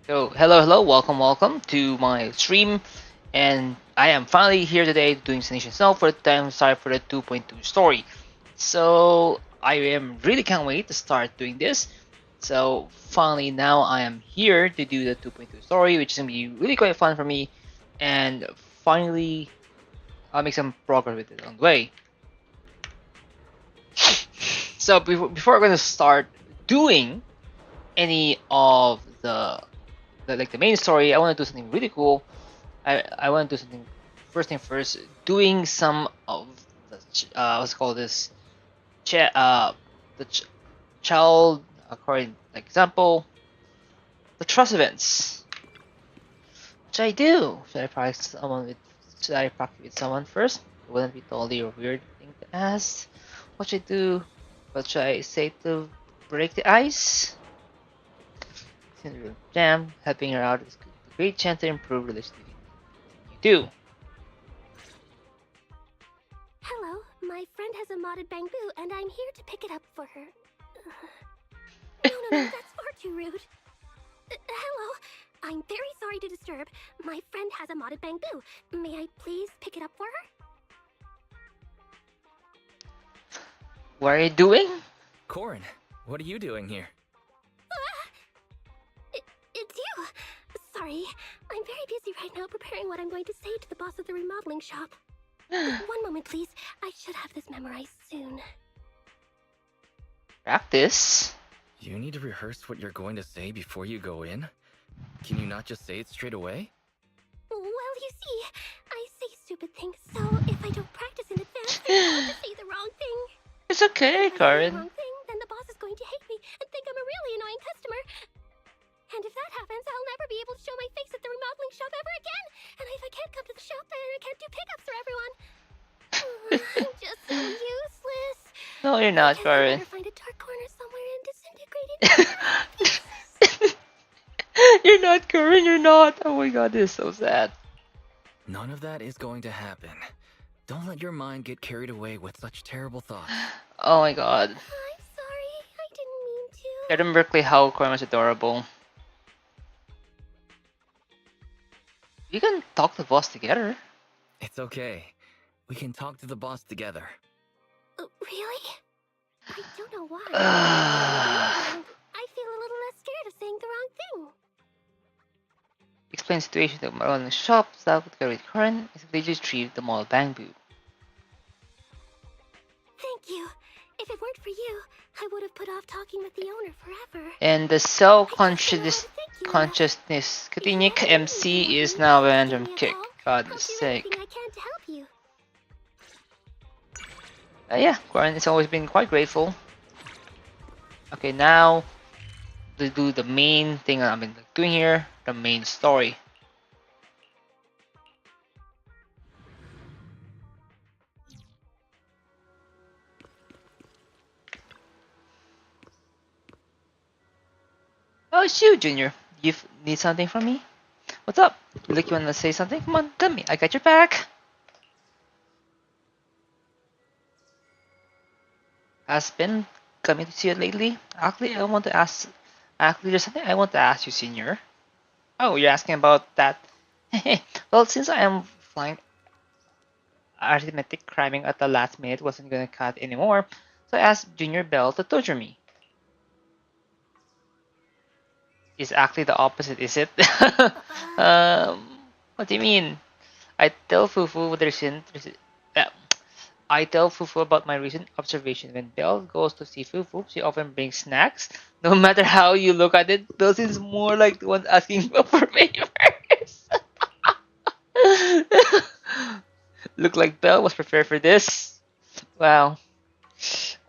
So, hello, welcome to my stream, and I am finally here today doing Nation Snow for the time. Sorry for the 2.2 story. So, I am really can't wait to start doing this. So, finally, now I am here to do the 2.2 story, which is gonna be really quite fun for me, and finally, I'll make some progress with it on the way. So, before we're gonna start doing any of the main story, I want to do something really cool. I want to do something first thing first. Doing some of the what's it called this the child according like example the trust events. What should I do? Should I practice with someone first? It wouldn't be totally a weird thing to ask. What should I do? What should I say to break the ice? Jam, helping her out is a great chance to improve relationship. You do. Hello, my friend has a modded bamboo, and I'm here to pick it up for her. No, that's far too rude. Hello, I'm very sorry to disturb. My friend has a modded bamboo. May I please pick it up for her? What are you doing? Corin, what are you doing here? It's you. Sorry, I'm very busy right now preparing what I'm going to say to the boss of the remodeling shop. One moment, please. I should have this memorized soon. Practice? You need to rehearse what you're going to say before you go in? Can you not just say it straight away? Well, you see, I say stupid things, so if I don't practice in advance, I'm bound to say the wrong thing. It's okay, If I say the Karen. wrong thing, then the boss is going to hate me and think I'm a really annoying customer. And if that happens, I'll never be able to show my face at the remodeling shop ever again. And if I can't come to the shop, then I can't do pickups for everyone. I'm just so useless. No, you're not, I Karen. better find a dark corner somewhere and disintegrate it. You're not, Karen, you're not. Oh my god, this is so sad. None of that is going to happen. Don't let your mind get carried away with such terrible thoughts. Oh my god. I'm sorry. I didn't mean to. I remember clearly how Karen was adorable. You can talk to the boss together. It's okay. We can talk to the boss together. Really? I don't know why. Uh, I feel a little less scared of saying the wrong thing. Explain situation to my own shop. Staff would carry Karen as they retrieve the mall bamboo. Thank you. If it weren't for you, I would have put off talking with the owner forever. And the self-consciousness Katinik MC is now a random kick. God's sake. I can to help you. Yeah, Karen has always been quite grateful. Okay, now to do the main thing I've been doing here, the main story. Oh, it's you, Junior. You need something from me? What's up? Look, you wanna say something? Come on, tell me. I got your back. Has been coming to see you lately? Actually, there's something I want to ask you, Senior. Oh, you're asking about that? Well, since I am flying arithmetic cramming at the last minute wasn't gonna cut anymore, so I asked Junior Bell to torture me. Is actually the opposite, is it? What do you mean? I tell Fufu I tell Fufu about my recent observation. When Belle goes to see Fufu, she often brings snacks. No matter how you look at it, Belle seems more like the one asking for favors. Look like Belle was prepared for this. Wow.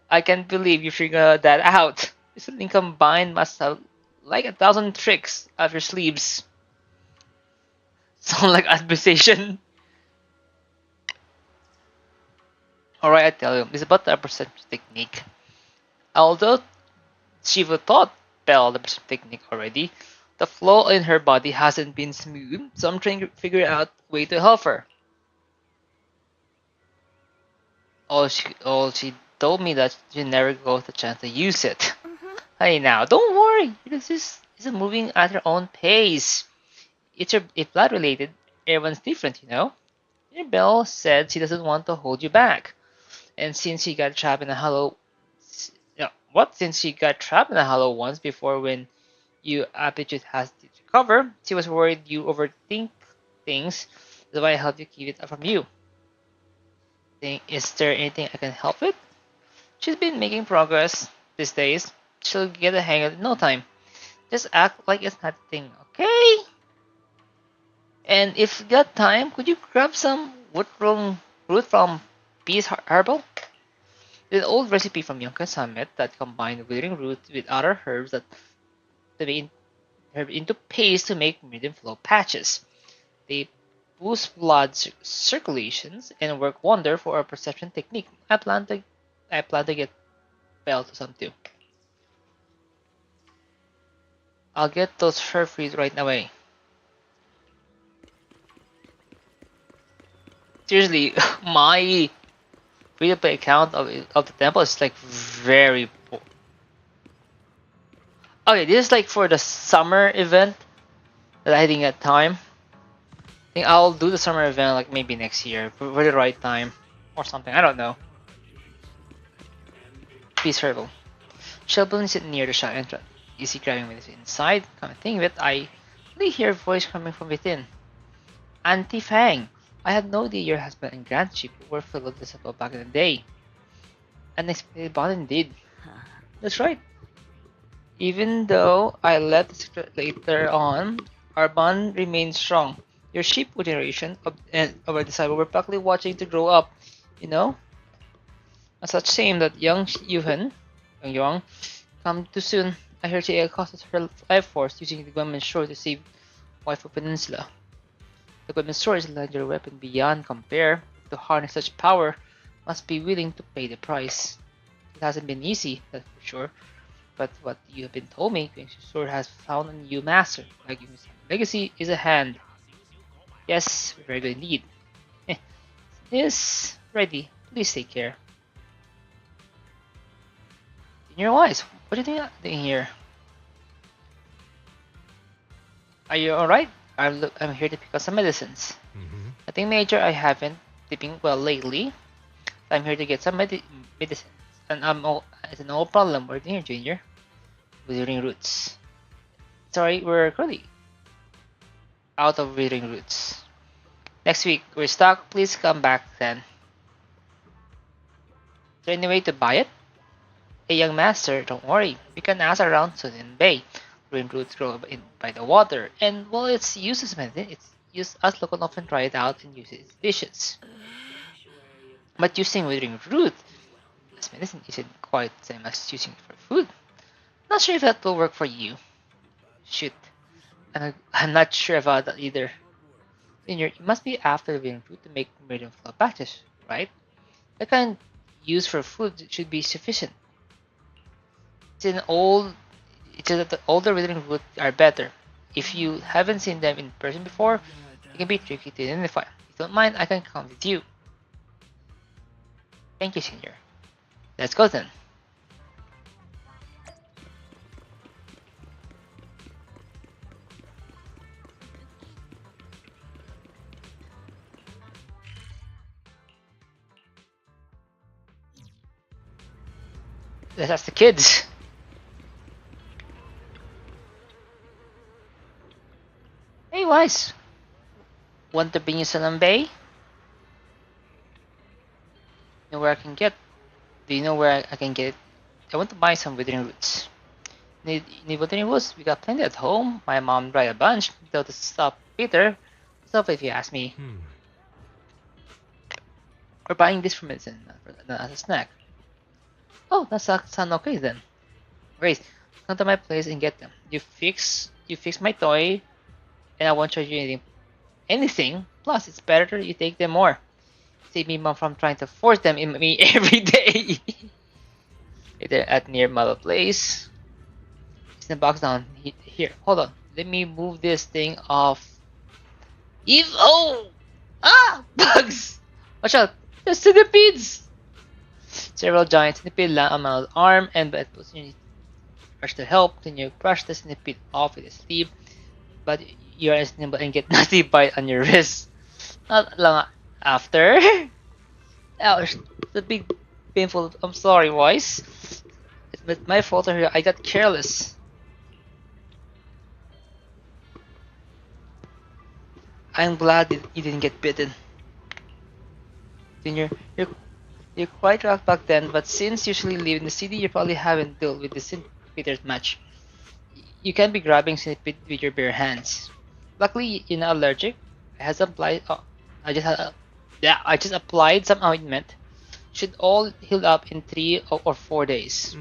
I can't believe you figured that out. This thing combined must have like 1,000 tricks up your sleeves. Sound like administration. Alright, I tell you, it's about the perception technique. Although Shiva taught Belle the perception technique already, the flow in her body hasn't been smooth, so I'm trying to figure out a way to help her. All she told me that she never got the chance to use it. Hey now, don't worry. is moving at her own pace. It's blood related. Everyone's different, you know. Your Belle said she doesn't want to hold you back, and since she got trapped in a hollow, what? Since she got trapped in a hollow once before when you appetite has to recover, she was worried you overthink things. That's why I helped you keep it from you. Is there anything I can help with? She's been making progress these days. She'll get the hang of it in no time. Just act like it's not a thing, okay? And if you got time, could you grab some root from Peace Herbal? It's an old recipe from Yonka Summit that combined withering root with other herbs that to make herb into paste to make medium flow patches. They boost blood circulations and work wonder for our perception technique. I plan to get Bell to some too. I'll get those herb frees right away. Seriously, my free to play account of the temple is like very poor. Okay, this is like for the summer event that I didn't get time. I think I'll do the summer event like maybe next year for the right time or something. I don't know. Peace Herbal. Shelburne is near the shop entrance. You see grabbing with inside. Come and think of it, I really hear a voice coming from within. Auntie Fang, I had no idea your husband and grandchief were full of this about back in the day. Unexpected bond indeed. That's right. Even though I left the secret later on, our bond remains strong. Your sheep generation of our disciple were practically watching to grow up, you know? A such shame that young Yuan, come too soon. I heard she accosted her life force using the Gunman's sword to save Waifu Peninsula. The Gunman's sword is a legendary weapon beyond compare. To harness such power, must be willing to pay the price. It hasn't been easy, that's for sure. But what you have been told me, Queen's sword has found a new master. Like legacy is a hand. Yes, very good indeed. Is ready. Please take care. Senior Wise, what are you doing here? Are you alright? I'm here to pick up some medicines. Nothing major, I haven't sleeping well lately. I'm here to get some medicine. And it's no problem working here, Junior. Withering roots. Sorry, we're currently out of withering roots. Next week, we're stocked. Please come back then. Is there any way to buy it? Hey, young master, don't worry. We can ask around Sunin Bay. Green roots grow by the water, and while it's used as medicine, it's used as local often try it out and use it in dishes. But using withering root as medicine isn't quite the same as using it for food. Not sure if that will work for you. Shoot. I'm not sure about that either. Senior, you must be after the withering root to make medium flow batches, right? The kind used for food should be sufficient. It's just that the older withering root are better. If you haven't seen them in person before, it can be tricky to identify. If you don't mind, I can come with you. Thank you, Senior. Let's go then. Let's ask the kids. Hey, Wise. Want to bring you some Bay? Know where I can get? Do you know where I can get it? I want to buy some withering roots. Need withering roots? We got plenty at home. My mom dried a bunch, though to stop Peter. Stop if you ask me. We're buying this for medicine, not as a snack. Oh, that sounds okay then. Great. Come to my place and get them. You fix my toy, and I won't charge you anything. Plus, it's better you take them more. Save me mom from trying to force them in me every day. They're at near Mother Place. It's in the box down here. Hold on. Let me move this thing off. Oh! Ah! Bugs! Watch out! There's centipedes! Several giant centipede land on my arm and bed position. rush to help, then you brush the snippet off with a sleeve, but you're as nimble and get nasty bite on your wrist. Not long after. Ouch, the big painful. I'm sorry, voice. It's my fault here. I got careless. I'm glad you didn't get bitten. Then you're quite right back then, but since you usually live in the city, you probably haven't dealt with the centipedes much. You can be grabbing centipede with your bare hands. Luckily, you're not allergic. I has applied. I just had. Yeah, I just applied some ointment. Should all heal up in 3 or 4 days.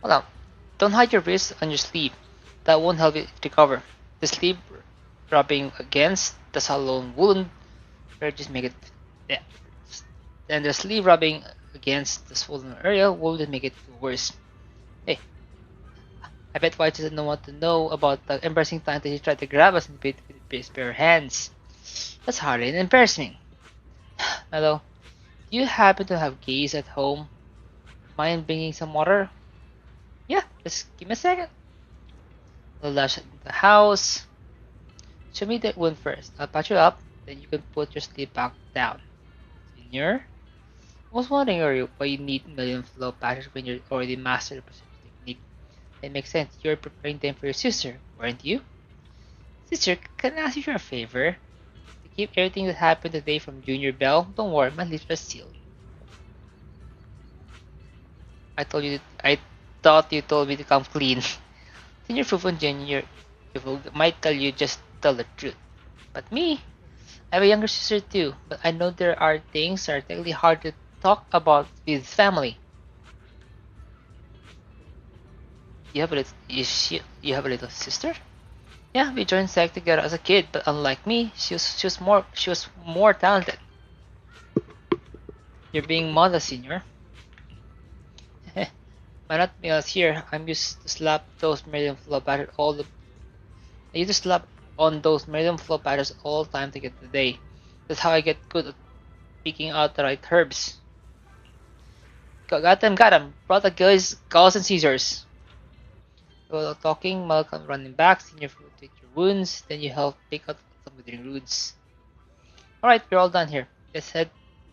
Hold on. Don't hide your wrist on your sleeve. That won't help it recover. The sleeve rubbing against the swollen wound, or just make it. Yeah. And the sleeve rubbing against the swollen area will just make it worse. Hey, I bet White doesn't know what to know about the embarrassing time that he tried to grab us with his bare hands. That's hardly embarrassing. Hello, do you happen to have geese at home? Mind bringing some water? Yeah, just give me a second. We'll dash into the house. Show me that wound first. I'll patch you up, then you can put your sleeve back down. Junior? I was wondering why you need million flow patches when you're already mastered the precision technique. It makes sense. You're preparing them for your sister, weren't you? Sister, can I ask you for a favor? To keep everything that happened today from Junior Bell, don't worry, my lips are sealed. I thought you told me to come clean. Senior Fufu and Junior Fufu might tell you just tell the truth. But me, I have a younger sister too, but I know there are things that are technically hard to talk about with family. You have a little sister? Yeah, we joined SEC together as a kid, but unlike me, she was more talented. You're being modest, senior. But not me else here. I'm used to slap those medium flow batters all the I used to slap on those medium flow batters all the time to get the day. That's how I get good at picking out the right herbs. Got them. Brought the gauze and scissors. While talking, Malcolm running back, senior food treat your wounds, then you help pick out some withering roots. Alright, we're all done here. Let's head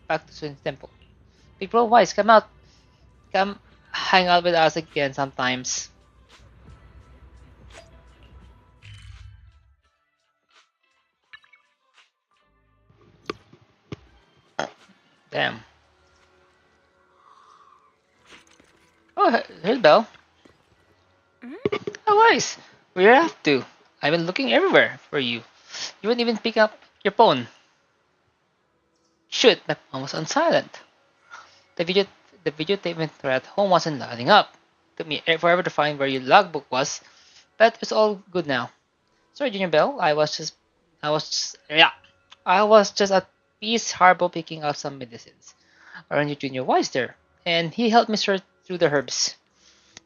back to Swin's temple. Big bro Wise, come out. Come hang out with us again sometimes. Damn. Oh, here's Belle. Oh, Wise. Where are you off to? I've been looking everywhere for you. You wouldn't even pick up your phone. Shoot, my phone was on silent. The video the videotape inventory at home wasn't loading up. Took me forever to find where your logbook was, but it's all good now. Sorry, Junior Bell. I was just at Peace Harbor picking up some medicines. Aren't you Junior Wise there? And he helped me sort through the herbs.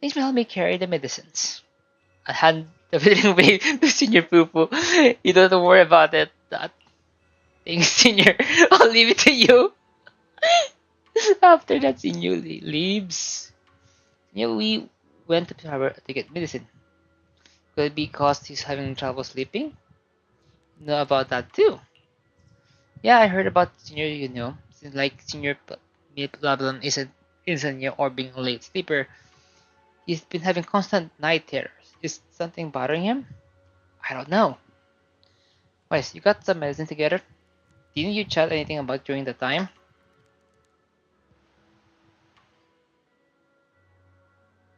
Thanks for helping me carry the medicines. I hand the withering away to Senior Poo Poo. You don't have to worry about it. Thanks, Senior. I'll leave it to you. After that, Senior leaves. We went to the harbor to get medicine. Could it be because he's having trouble sleeping? Know about that too. Yeah, I heard about Senior. Since like Senior problem isn't insomnia or being a late sleeper. He's been having constant night terrors. Is something bothering him? I don't know. Wait, you got some medicine together? Didn't you chat anything about during the time?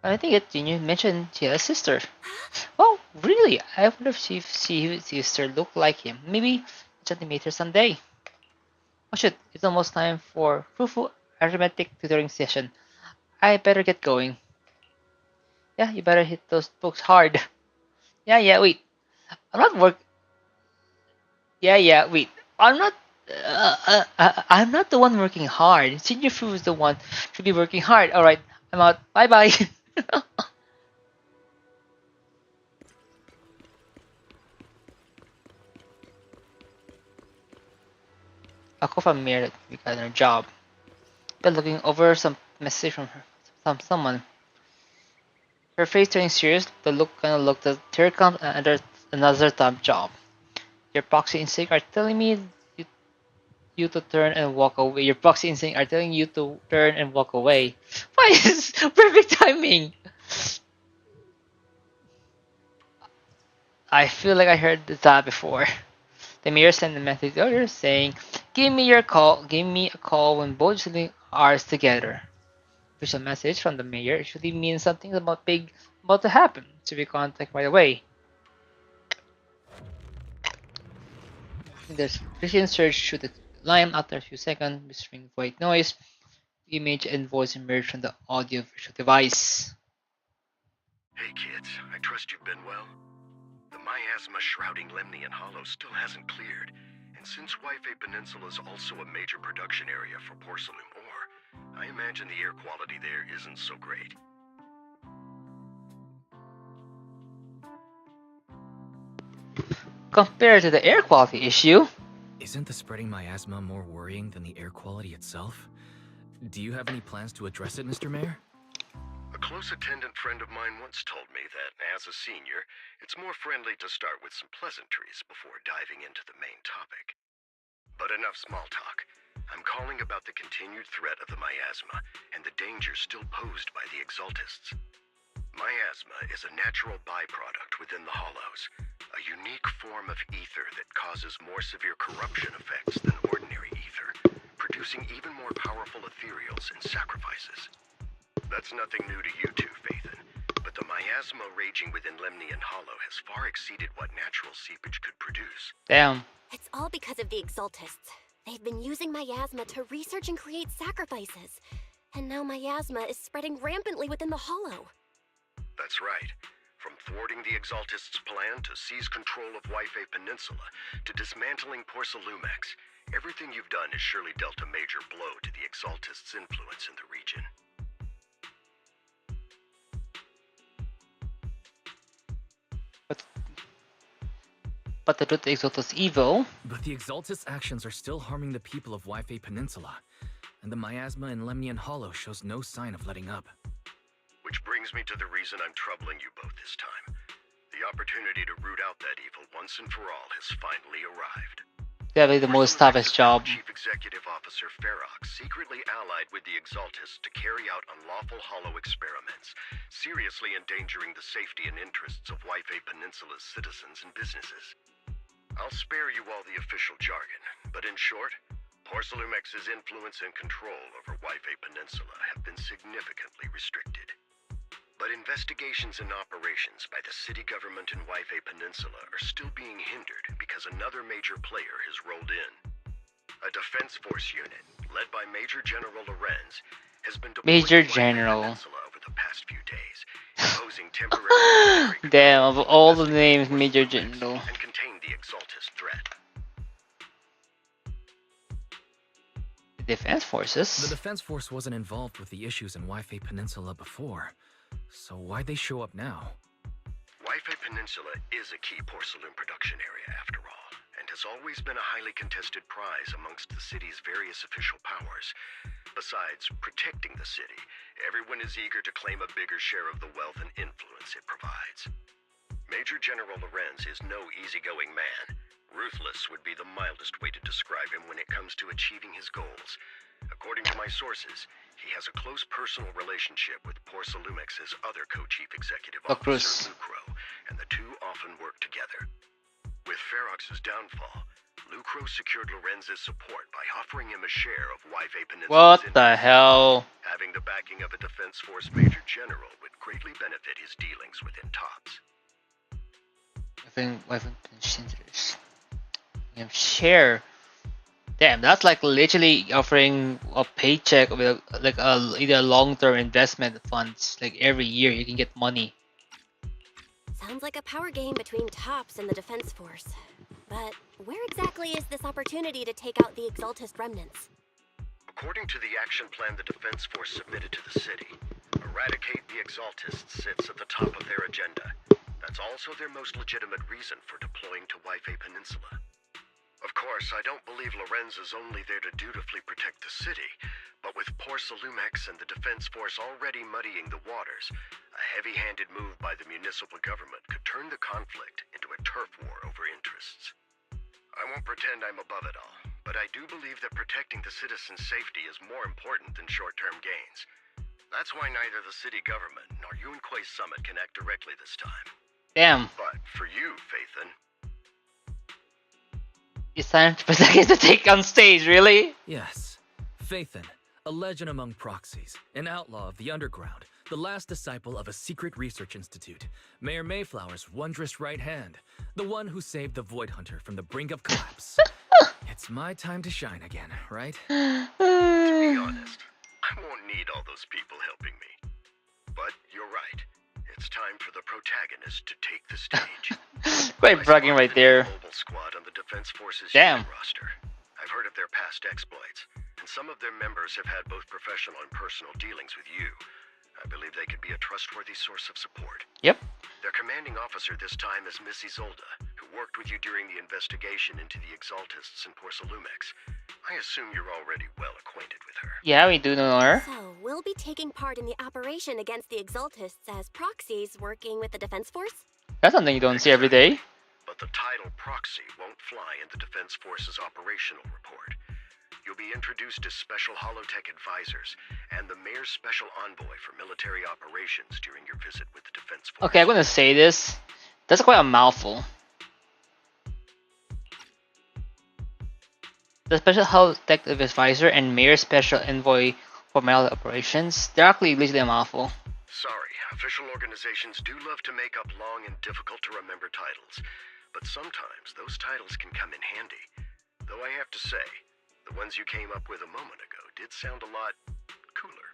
I think you mentioned she had a sister. Oh, really? I wonder if his sister looked like him. Maybe chat to meet her someday. Oh shit, it's almost time for Fufu arithmetic tutoring session. I better get going. Yeah, you better hit those books hard. Yeah, wait. I'm not work. Wait. I'm not. I'm not the one working hard. Senior Fu is the one should be working hard. All right, I'm out. Bye bye. Ako familiar that we got her job. But looking over some message from her. someone. Her face turning serious, the look kind of looked at here comes another top job. Your proxy instincts are telling me you, you to turn and walk away. Your proxy instincts are telling you to turn and walk away. Why is perfect timing? I feel like I heard that before. The mayor sent a message earlier saying, give me a call when both siblings are together. Official message from the mayor usually means something about big about to happen, to be contacted right away. There's precision search through the line after a few seconds, whispering white noise. Image and voice emerge from the audio visual device. Hey kids, I trust you've been well. The miasma shrouding Lemnian Hollow still hasn't cleared, and since Wi-Fi Peninsula is also a major production area for porcelain ore, I imagine the air quality there isn't so great. Compared to the air quality issue, Isn't the spreading miasma more worrying than the air quality itself? Do you have any plans to address it, Mr. Mayor? A close attendant friend of mine once told me that, as a senior, it's more friendly to start with some pleasantries before diving into the main topic. But enough small talk. I'm calling about the continued threat of the miasma and the danger still posed by the Exaltists. Miasma is a natural byproduct within the Hollows, a unique form of ether that causes more severe corruption effects than ordinary ether, producing even more powerful ethereals and sacrifices. That's nothing new to you two, Phaethon, but the miasma raging within Lemnian Hollow has far exceeded what natural seepage could produce. damn. It's all because of the Exaltists. They've been using miasma to research and create sacrifices. And now miasma is spreading rampantly within the Hollow. That's right. From thwarting the Exaltists' plan to seize control of Wi-Fi Peninsula to dismantling Porcelumex, everything you've done has surely dealt a major blow to the Exaltists' influence in the region. But the truth is Exoto's evil. But the Exaltist actions are still harming the people of Wi-Fi Peninsula, and the miasma in Lemnian Hollow shows no sign of letting up. Which brings me to the reason I'm troubling you both this time. The opportunity to root out that evil once and for all has finally arrived. Definitely the most toughest job. Chief Executive Officer Ferox secretly allied with the Exaltists to carry out unlawful hollow experiments, seriously endangering the safety and interests of Wi-Fi Peninsula's citizens and businesses. I'll spare you all the official jargon, but in short, Porcelumex's influence and control over Wi-Fi Peninsula have been significantly restricted. But investigations and operations by the city government in Wi-Fi Peninsula are still being hindered because another major player has rolled in. A defense force unit, led by Major General Lorenz, has been deployed Major to Wi-Fi General. Peninsula over the past few days, imposing temporary military Damn, of control all the to names, investigate Major Porcelumx General. and contain the Exaltist threat. The Defense The Forces. Defense Force wasn't involved with the issues in Wi-Fi Peninsula before, so why'd they show up now? Wi-Fi Peninsula is a key porcelain production area after all, and has always been a highly contested prize amongst the city's various official powers. Besides protecting the city, everyone is eager to claim a bigger share of the wealth and influence it provides. Major General Lorenz is no easygoing man. Ruthless would be the mildest way to describe him when it comes to achieving his goals. According to my sources, he has a close personal relationship with Porcelumex's other co-chief executive officer, Lucro, and the two often work together. With Ferox's downfall, Lucro secured Lorenz's support by offering him a share of Wi-Fi Peninsula's What the hell? Having the backing of a Defense Force Major General would greatly benefit his dealings within TOPS. Weapon share. Damn, that's like literally offering a paycheck with like either a long-term investment funds. Like every year you can get money. Sounds like a power game between TOPS and the Defense Force. But where exactly is this opportunity to take out the Exaltist remnants? According to the action plan the Defense Force submitted to the city, eradicate the Exaltists sits at the top of their agenda. That's also their most legitimate reason for deploying to Wi-Fi Peninsula. Of course, I don't believe Lorenz is only there to dutifully protect the city, But with Porcelumex and the Defense Force already muddying the waters, a heavy-handed move by the municipal government could turn the conflict into a turf war over interests. I won't pretend I'm above it all, but I do believe that protecting the citizens' safety is more important than short-term gains. That's why neither the city government nor Yunque's summit can act directly this time. Damn. But for you, Phaethon, It's time for seconds to take on stage, really? Yes. Phaethon, a legend among proxies, an outlaw of the underground, the last disciple of a secret research institute, Mayor Mayflower's wondrous right hand, the one who saved the Void Hunter from the brink of collapse. It's my time to shine again, right? to be honest, I won't need all those people helping me. But you're right. It's time for the protagonist to take the stage. Great bragging right there. Mobile squad on the Defense Force's Damn. unit roster. I've heard of their past exploits, and some of their members have had both professional and personal dealings with you. I believe they could be a trustworthy source of support. Yep. Their commanding officer this time is Miss Isolda, who worked with you during the investigation into the Exaltists and Porcelumex. I assume you're already well acquainted with her. Yeah, we do know her. So, we'll be taking part in the operation against the Exaltists as proxies working with the Defense Force? That's something you don't see every day. But the title proxy won't fly in the Defense Force's operational report. You'll be introduced as Special Holotech Advisors and the Mayor's Special Envoy for Military Operations during your visit with the Defense Force. Okay, I'm gonna say this. That's quite a mouthful. The Special Holotech Advisor and Mayor Special Envoy for Military Operations, they're actually literally a mouthful. Sorry, official organizations do love to make up long and difficult to remember titles, but sometimes those titles can come in handy. Though I have to say, the ones you came up with a moment ago did sound a lot cooler.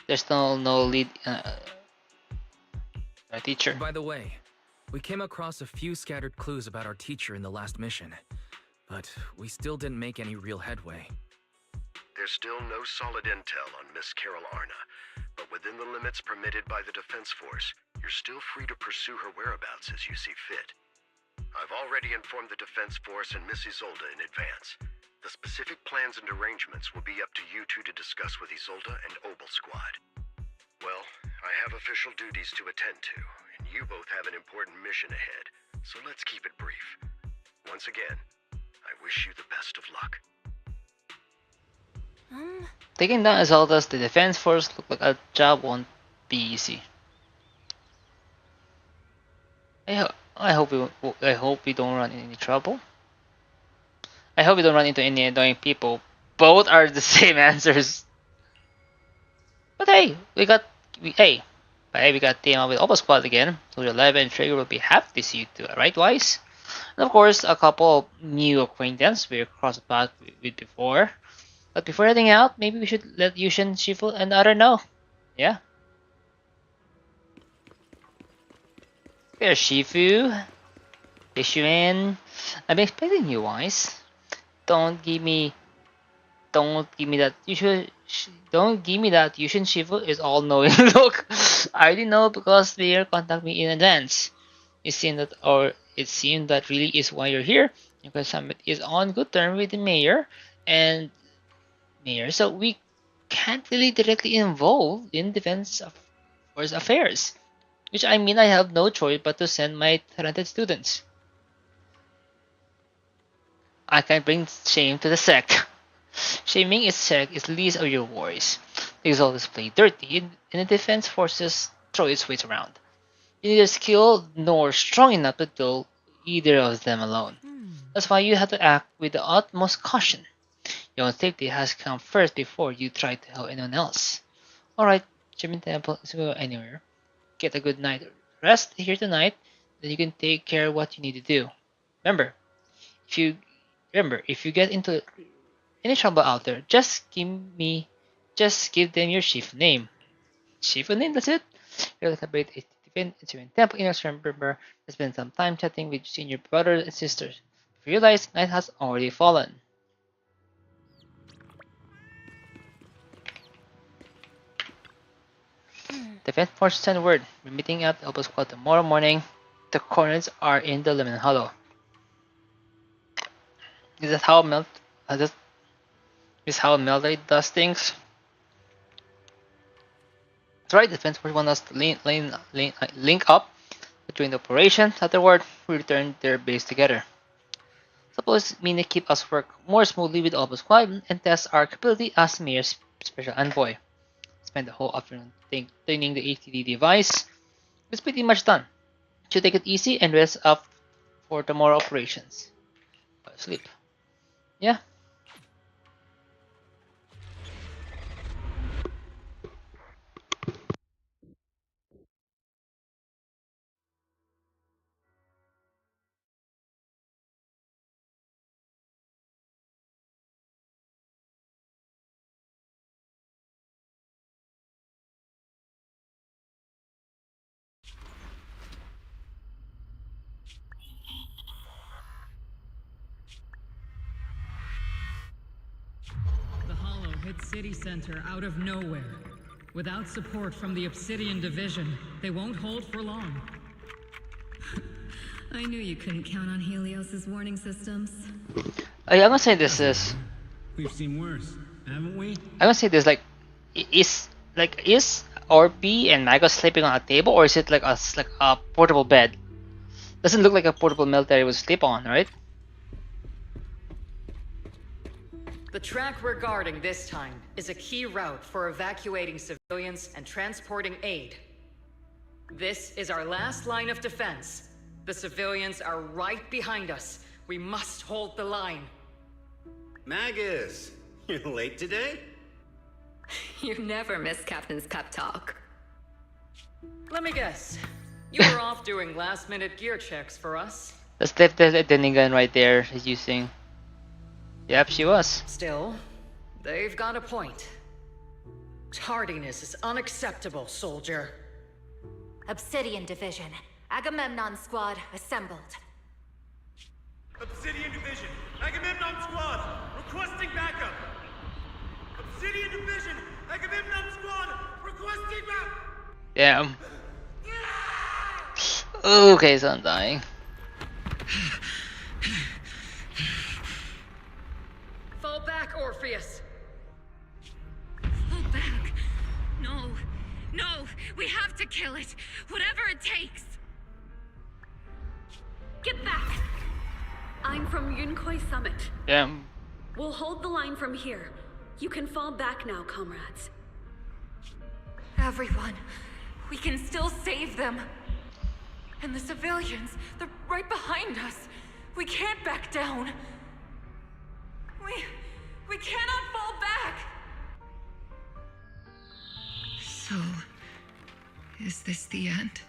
There's no lead teacher. By the way, we came across a few scattered clues about our teacher in the last mission, but we still didn't make any real headway. There's still no solid intel on Miss Carol Arna, but within the limits permitted by the Defense Force, you're still free to pursue her whereabouts as you see fit. I've already informed the Defense Force and Miss Isolda in advance. The specific plans and arrangements will be up to you two to discuss with Isolda and Obel Squad. Well, I have official duties to attend to, and you both have an important mission ahead, so let's keep it brief. Once again, I wish you the best of luck. Taking down Isolda's the Defense Force look like a job won't be easy. I hope we don't run into any trouble. I hope we don't run into any annoying people. Both are the same answers. But hey, we got team up with Obel Squad again. So 11 and Trigger will be happy to see you too, right, Wise? And of course, a couple of new acquaintances we crossed paths with before. But before heading out, maybe we should let Yushin, Shifu, and other know. Yeah. There's Shifu. Yushin. I'm expecting you, Wise. Don't give me that Yushin Shifu is all knowing look. I already know because they contact me in advance. It seemed that really is why you're here. Because Summit is on good terms with the mayor and so we can't really directly involve in Defense Force affairs. Which I mean I have no choice but to send my talented students. I can bring shame to the sect. Shaming its sect is least of your worries. The Exaltists play dirty and the Defense Forces throw its weight around. You're neither skilled nor strong enough to do either of them alone. That's why you have to act with the utmost caution. Your own safety has come first before you try to help anyone else. Alright, Jimin Temple is going anywhere. Get a good night rest here tonight, then you can take care of what you need to do. Remember, if you get into any trouble out there, just give them your Shifu name. Shifu name, that's it. You'll celebrate a Jimin Temple in remember to spend some time chatting with senior brothers and sisters. If you realize night has already fallen. Defense Force send word. We're meeting at Obel Squad tomorrow morning. The coordinates are in the Lemon Hollow. Is that how melt? That is how Meltite does things. That's right. Defense Force want us to link up during the operation. Afterward, we return their base together. Suppose Mina keep us work more smoothly with Alpha Squad and test our capability as Mayor's special envoy. Spend the whole afternoon training the ATD device. It's pretty much done. Should take it easy and rest up for tomorrow operations. Go to sleep. Yeah. The Hollow hit City Center out of nowhere. Without support from the Obsidian Division, they won't hold for long. I knew you couldn't count on Helios's warning systems. I'm gonna say this is. We've seen worse, haven't we? I'm gonna say this is Orp and Mago sleeping on a table, or is it like a portable bed? Doesn't look like a portable military would sleep on, right? The track we're guarding this time is a key route for evacuating civilians and transporting aid. This is our last line of defense. The civilians are right behind us. We must hold the line. Magus, you're late today? You never miss Captain's pep talk. Let me guess. You were off doing last-minute gear checks for us. That's the gun right there he's using. Yep, she was. Still, they've got a point. Tardiness is unacceptable, soldier. Obsidian Division. Agamemnon Squad assembled. Obsidian Division, Agamemnon Squad, requesting backup. Obsidian Division, Agamemnon Squad, requesting backup. Damn. Okay, so I'm dying. Fall back, Orpheus. Fall back. No. No. We have to kill it. Whatever it takes. Get back! I'm from Yunkoi Summit. Damn. We'll hold the line from here. You can fall back now, comrades. Everyone. We can still save them. And the civilians, they're right behind us. We can't back down. We cannot fall back. So, is this the end?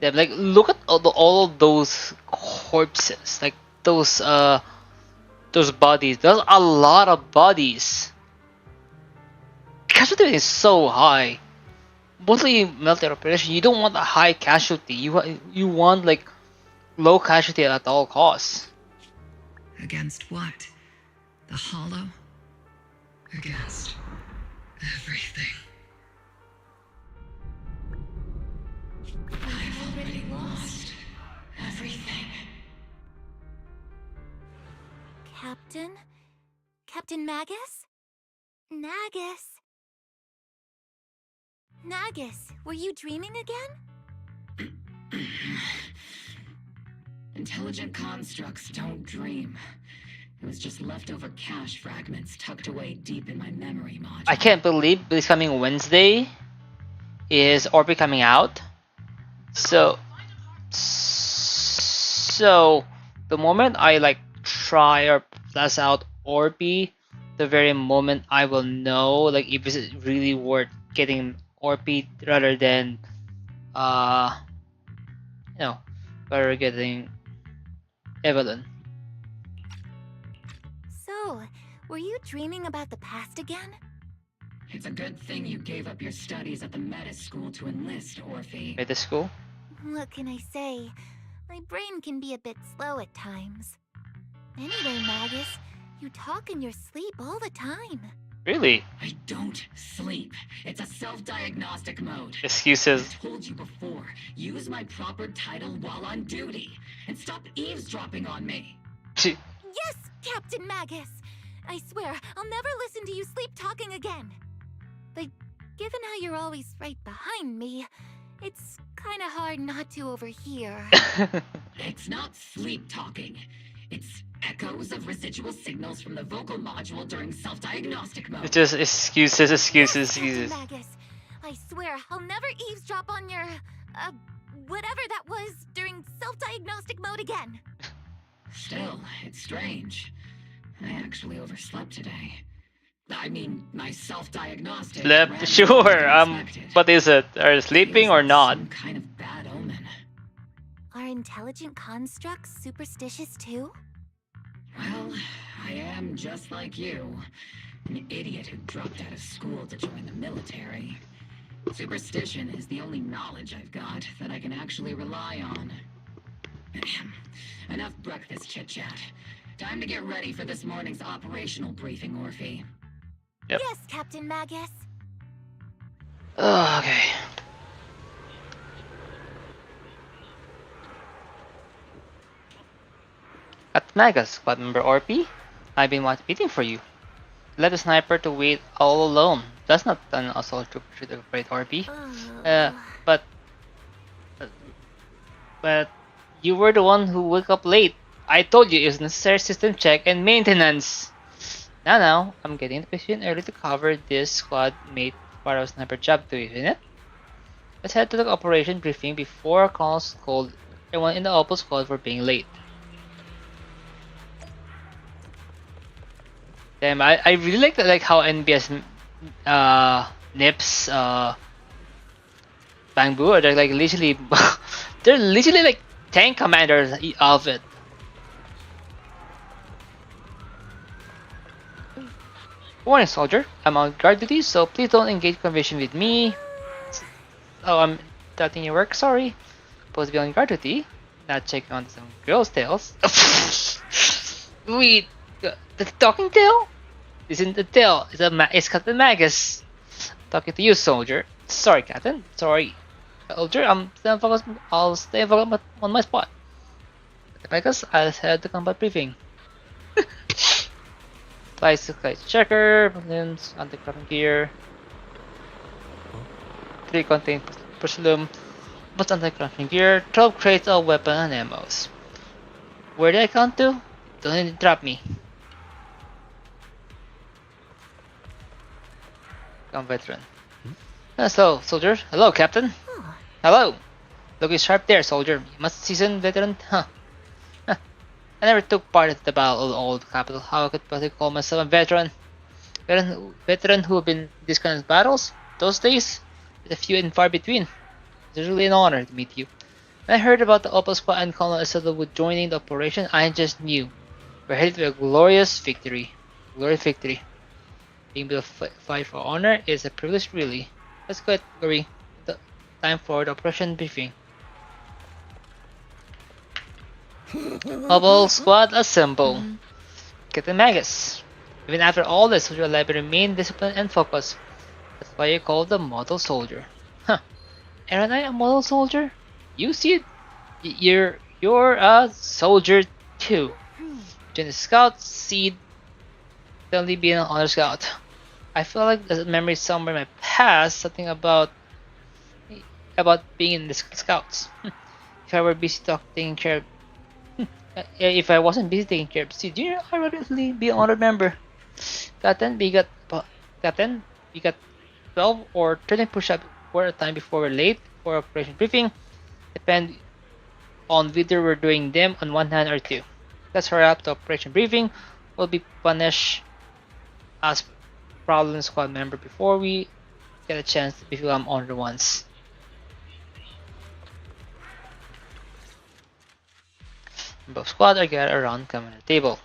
Damn, like look at all of those corpses, like those bodies. There's a lot of bodies. Casualty is so high. Mostly military operation, you don't want a high casualty. You want like low casualty at all costs. Against what? The Hollow? Against everything. I've already lost everything. Captain? Captain Magus? Nagus? Nagus, were you dreaming again? Intelligent constructs don't dream. It was just leftover cache fragments tucked away deep in my memory module. I can't believe this coming Wednesday is Orbi coming out. So the moment I like try or plus out Orbi, the very moment I will know like if it's really worth getting Orbi rather than rather getting Evelyn. So, were you dreaming about the past again? It's a good thing you gave up your studies at the Meta School to enlist, Orphe. At the school? What can I say? My brain can be a bit slow at times. Anyway, Magus, you talk in your sleep all the time. Really? I don't sleep. It's a self-diagnostic mode. Excuses. I told you before, use my proper title while on duty, and stop eavesdropping on me. Yes, Captain Magus. I swear, I'll never listen to you sleep talking again. But given how you're always right behind me, it's kind of hard not to overhear. It's not sleep talking. It's echoes of residual signals from the vocal module during self-diagnostic mode. It's just excuses, excuses, Yes, excuses. Captain Magus. I swear, I'll never eavesdrop on your, whatever that was during self-diagnostic mode again. Still, it's strange. I actually overslept today. I mean, my self-diagnostic. Slept? Sure. What is it? Are you sleeping or not? Some kind of bad omen. Are intelligent constructs superstitious too? Well, I am just like you. An idiot who dropped out of school to join the military. Superstition is the only knowledge I've got that I can actually rely on. Enough breakfast chit-chat. Time to get ready for this morning's operational briefing, Orphe. Yep. Yes, Captain Magus. Oh, okay. At Magus, squad member Orphe, I've been waiting for you. Let the sniper to wait all alone. That's not an assault trooper should operate Orphe. But you were the one who woke up late. I told you it was necessary system check and maintenance. Now, I'm getting the position early to cover this squad mate part of sniper job too, isn't it? Let's head to the operation briefing before Colonel scold everyone in the Opal squad for being late. Damn, I really like how NBS nips Bangbu. They're like literally they're literally like tank commanders of it. Warning, soldier. I'm on guard duty, so please don't engage conversation with me. Oh, I'm interrupting your work. Sorry. Supposed to be on guard duty, not checking on some girls' tails. Wait, the talking tail? Isn't the tail? It's Captain Magus talking to you, soldier. Sorry, Captain. Sorry, soldier. I'll stay focused on my spot. Captain Magus, I'll head to combat briefing. Flight checker, balloons, anti-crafting gear, 3 contained Persulum, but anti-crafting gear, 12 crates of weapon and ammos. Where did I count to? Don't interrupt me. Come, veteran. So, soldier. Hello, Captain. Hello. Looking sharp there, soldier. You must seasoned veteran, huh? I never took part in the battle of the old capital. How I could possibly call myself a veteran? Veteran who have been in these kind of battles? Those days? With a few and far between. It's really an honor to meet you. When I heard about the Opal Squad and Colonel Isildur would joining the operation, I just knew. We're headed to a glorious victory. Glorious victory. Being able to fight for honor is a privilege, really. Let's go, Gary. Time for the operation briefing. Opal Squad assemble. Captain Magus. Even after all this, your life remain disciplined and focused. That's why you call the model soldier. Huh? Aren't I a model soldier? You see it. You're a soldier too. Join the scout seed. Suddenly being an honor scout. I feel like there's a memory somewhere in my past, something about being in the scouts. If I were busy taking care of if I wasn't busy taking care of Steve Jr., I would really be an honored member. Captain, we got 12 or 13 push-ups for a time before we're late for operation briefing. Depend on whether we're doing them on one hand or two. Let's hurry up to operation briefing. We'll be punished as problem squad member before we get a chance to become honored ones. Both squad are gathered around command table.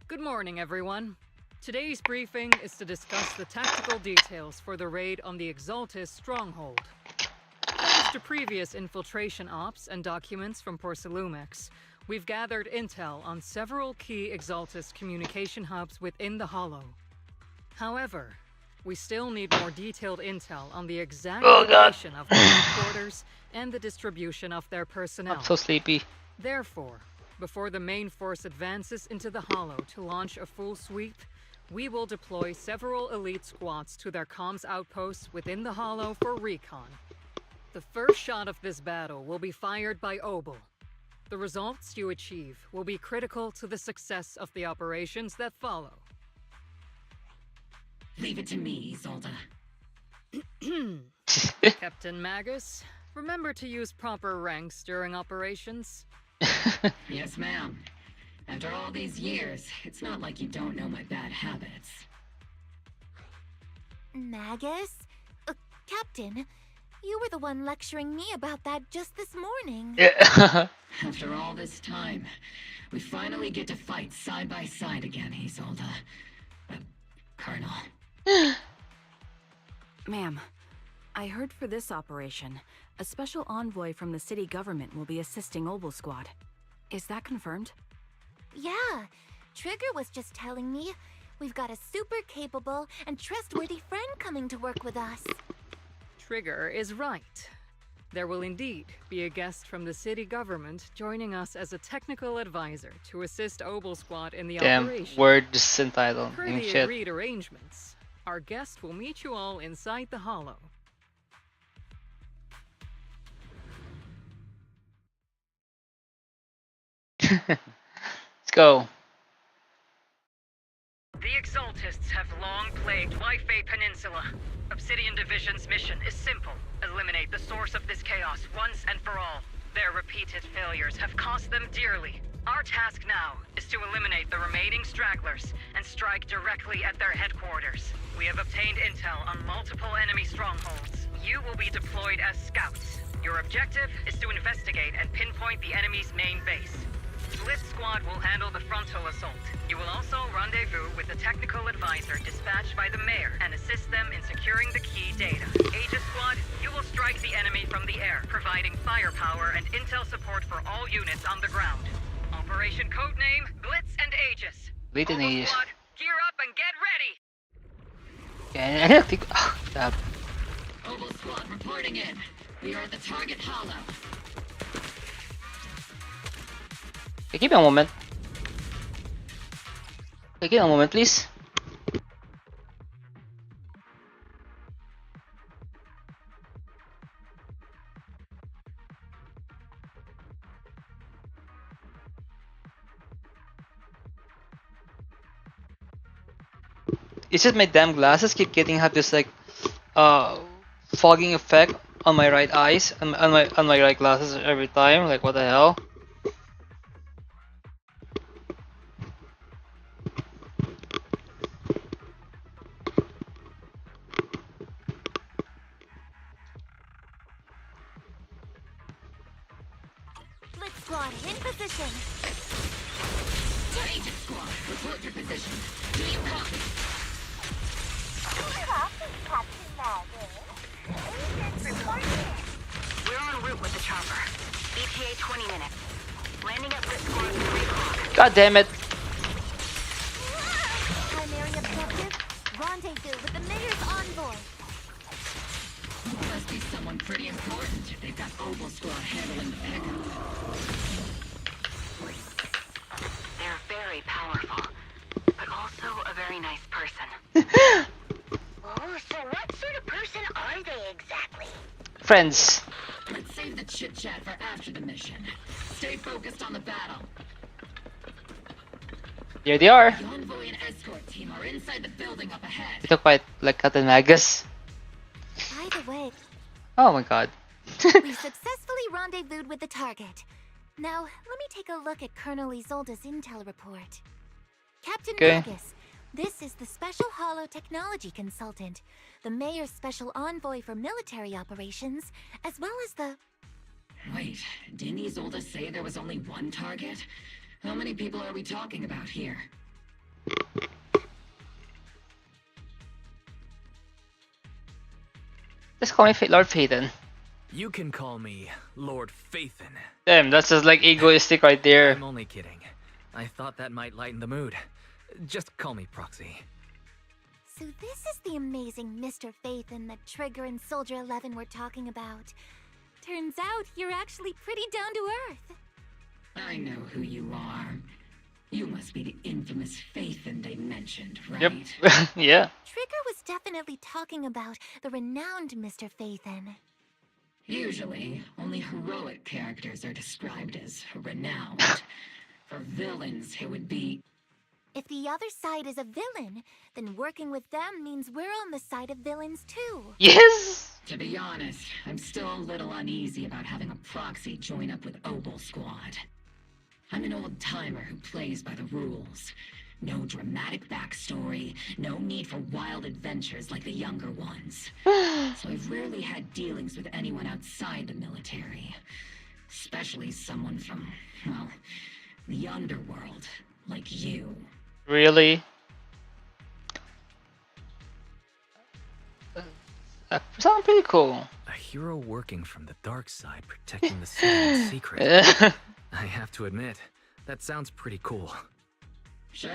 Good morning, everyone. Today's briefing is to discuss the tactical details for the raid on the Exaltis stronghold. Thanks to previous infiltration ops and documents from Porcelumex, We've gathered intel on several key Exaltus communication hubs within the Hollow. However, we still need more detailed intel on the exact location of their headquarters and the distribution of their personnel. I'm so sleepy. Therefore, before the main force advances into the Hollow to launch a full sweep, we will deploy several elite squads to their comms outposts within the Hollow for recon. The first shot of this battle will be fired by Obel. The results you achieve will be critical to the success of the operations that follow. Leave it to me, Isolde. Captain Magus, remember to use proper ranks during operations. Yes, ma'am. After all these years, it's not like you don't know my bad habits. Magus? Captain, you were the one lecturing me about that just this morning. After all this time, we finally get to fight side by side again, Isolde. Colonel. Ma'am, I heard for this operation, a special envoy from the city government will be assisting Obel Squad. Is that confirmed? Yeah, Trigger was just telling me we've got a super capable and trustworthy friend coming to work with us. Trigger is right. There will indeed be a guest from the city government joining us as a technical advisor to assist Obel Squad in the operation. Word just entitled. Per the agreed arrangements, our guest will meet you all inside the Hollow. Let's go. The Exaltists have long plagued Wi-Fi Peninsula. Obsidian Division's mission is simple. Eliminate the source of this chaos once and for all. Their repeated failures have cost them dearly. Our task now is to eliminate the remaining stragglers and strike directly at their headquarters. We have obtained intel on multiple enemy strongholds. You will be deployed as scouts. Your objective is to investigate and pinpoint the enemy's main base. Blitz Squad will handle the frontal assault. You will also rendezvous with the technical advisor dispatched by the mayor and assist them in securing the key data. Aegis Squad, you will strike the enemy from the air, providing firepower and intel support for all units on the ground. Operation codename Blitz and Aegis. Blitz and Aegis. Squad, gear up and get ready! Yeah, I don't think. Obel Squad reporting in. We are at the target hollow. Okay, give me a moment. Okay, give me a moment, please. It's just my damn glasses keep have this like fogging effect on my right eyes and on my right glasses every time. Like, what the hell? Blitz Squad in position. Aegis Squad, report your position. Do you copy? Copy, Captain Magus. Aegis reporting. We're en route with the chopper. ETA 20 minutes. Landing at Blitz Squad 3 o'clock. God damn it! Primary objective, rendezvous with the mayor's envoy. Must be someone pretty important if they've got Obel Squad handling the pickup. They're very powerful, but also a very nice person. Oh, so what sort of person are they exactly? Friends. Let's save the chit-chat for after the mission. Stay focused on the battle. Here they are. The envoy and escort team are inside the building up ahead. Ito quite like Captain Magus. By the way, Oh my god. we've successfully rendezvoused with the target. Now, let me take a look at Colonel Isolde's intel report. Captain Magus, this is the Special Hollow Technology Consultant, the Mayor's Special Envoy for Military Operations, as well as the... Wait, didn't Isolde say there was only one target? How many people are we talking about here? Just call me Lord Phaeton. You can call me Lord Phaethon. Damn, that's just like egoistic right there. I'm only kidding. I thought that might lighten the mood. Just call me Proxy. So this is the amazing Mr. Phaethon that Trigger and Soldier 11 were talking about. Turns out you're actually pretty down to earth. I know who you are. You must be the infamous Phaethon they mentioned, right? Yep. Yeah. Trigger was definitely talking about the renowned Mr. Phaethon. Usually, only heroic characters are described as renowned. For villains, it would be... If the other side is a villain, then working with them means we're on the side of villains too. Yes! To be honest, I'm still a little uneasy about having a proxy join up with Obel Squad. I'm an old-timer who plays by the rules. No dramatic backstory, no need for wild adventures like the younger ones. So I've rarely had dealings with anyone outside the military. Especially someone from, well, the underworld, like you. Really? Sounds pretty cool. A hero working from the dark side, protecting the city in secret. I have to admit, that sounds pretty cool. Sure,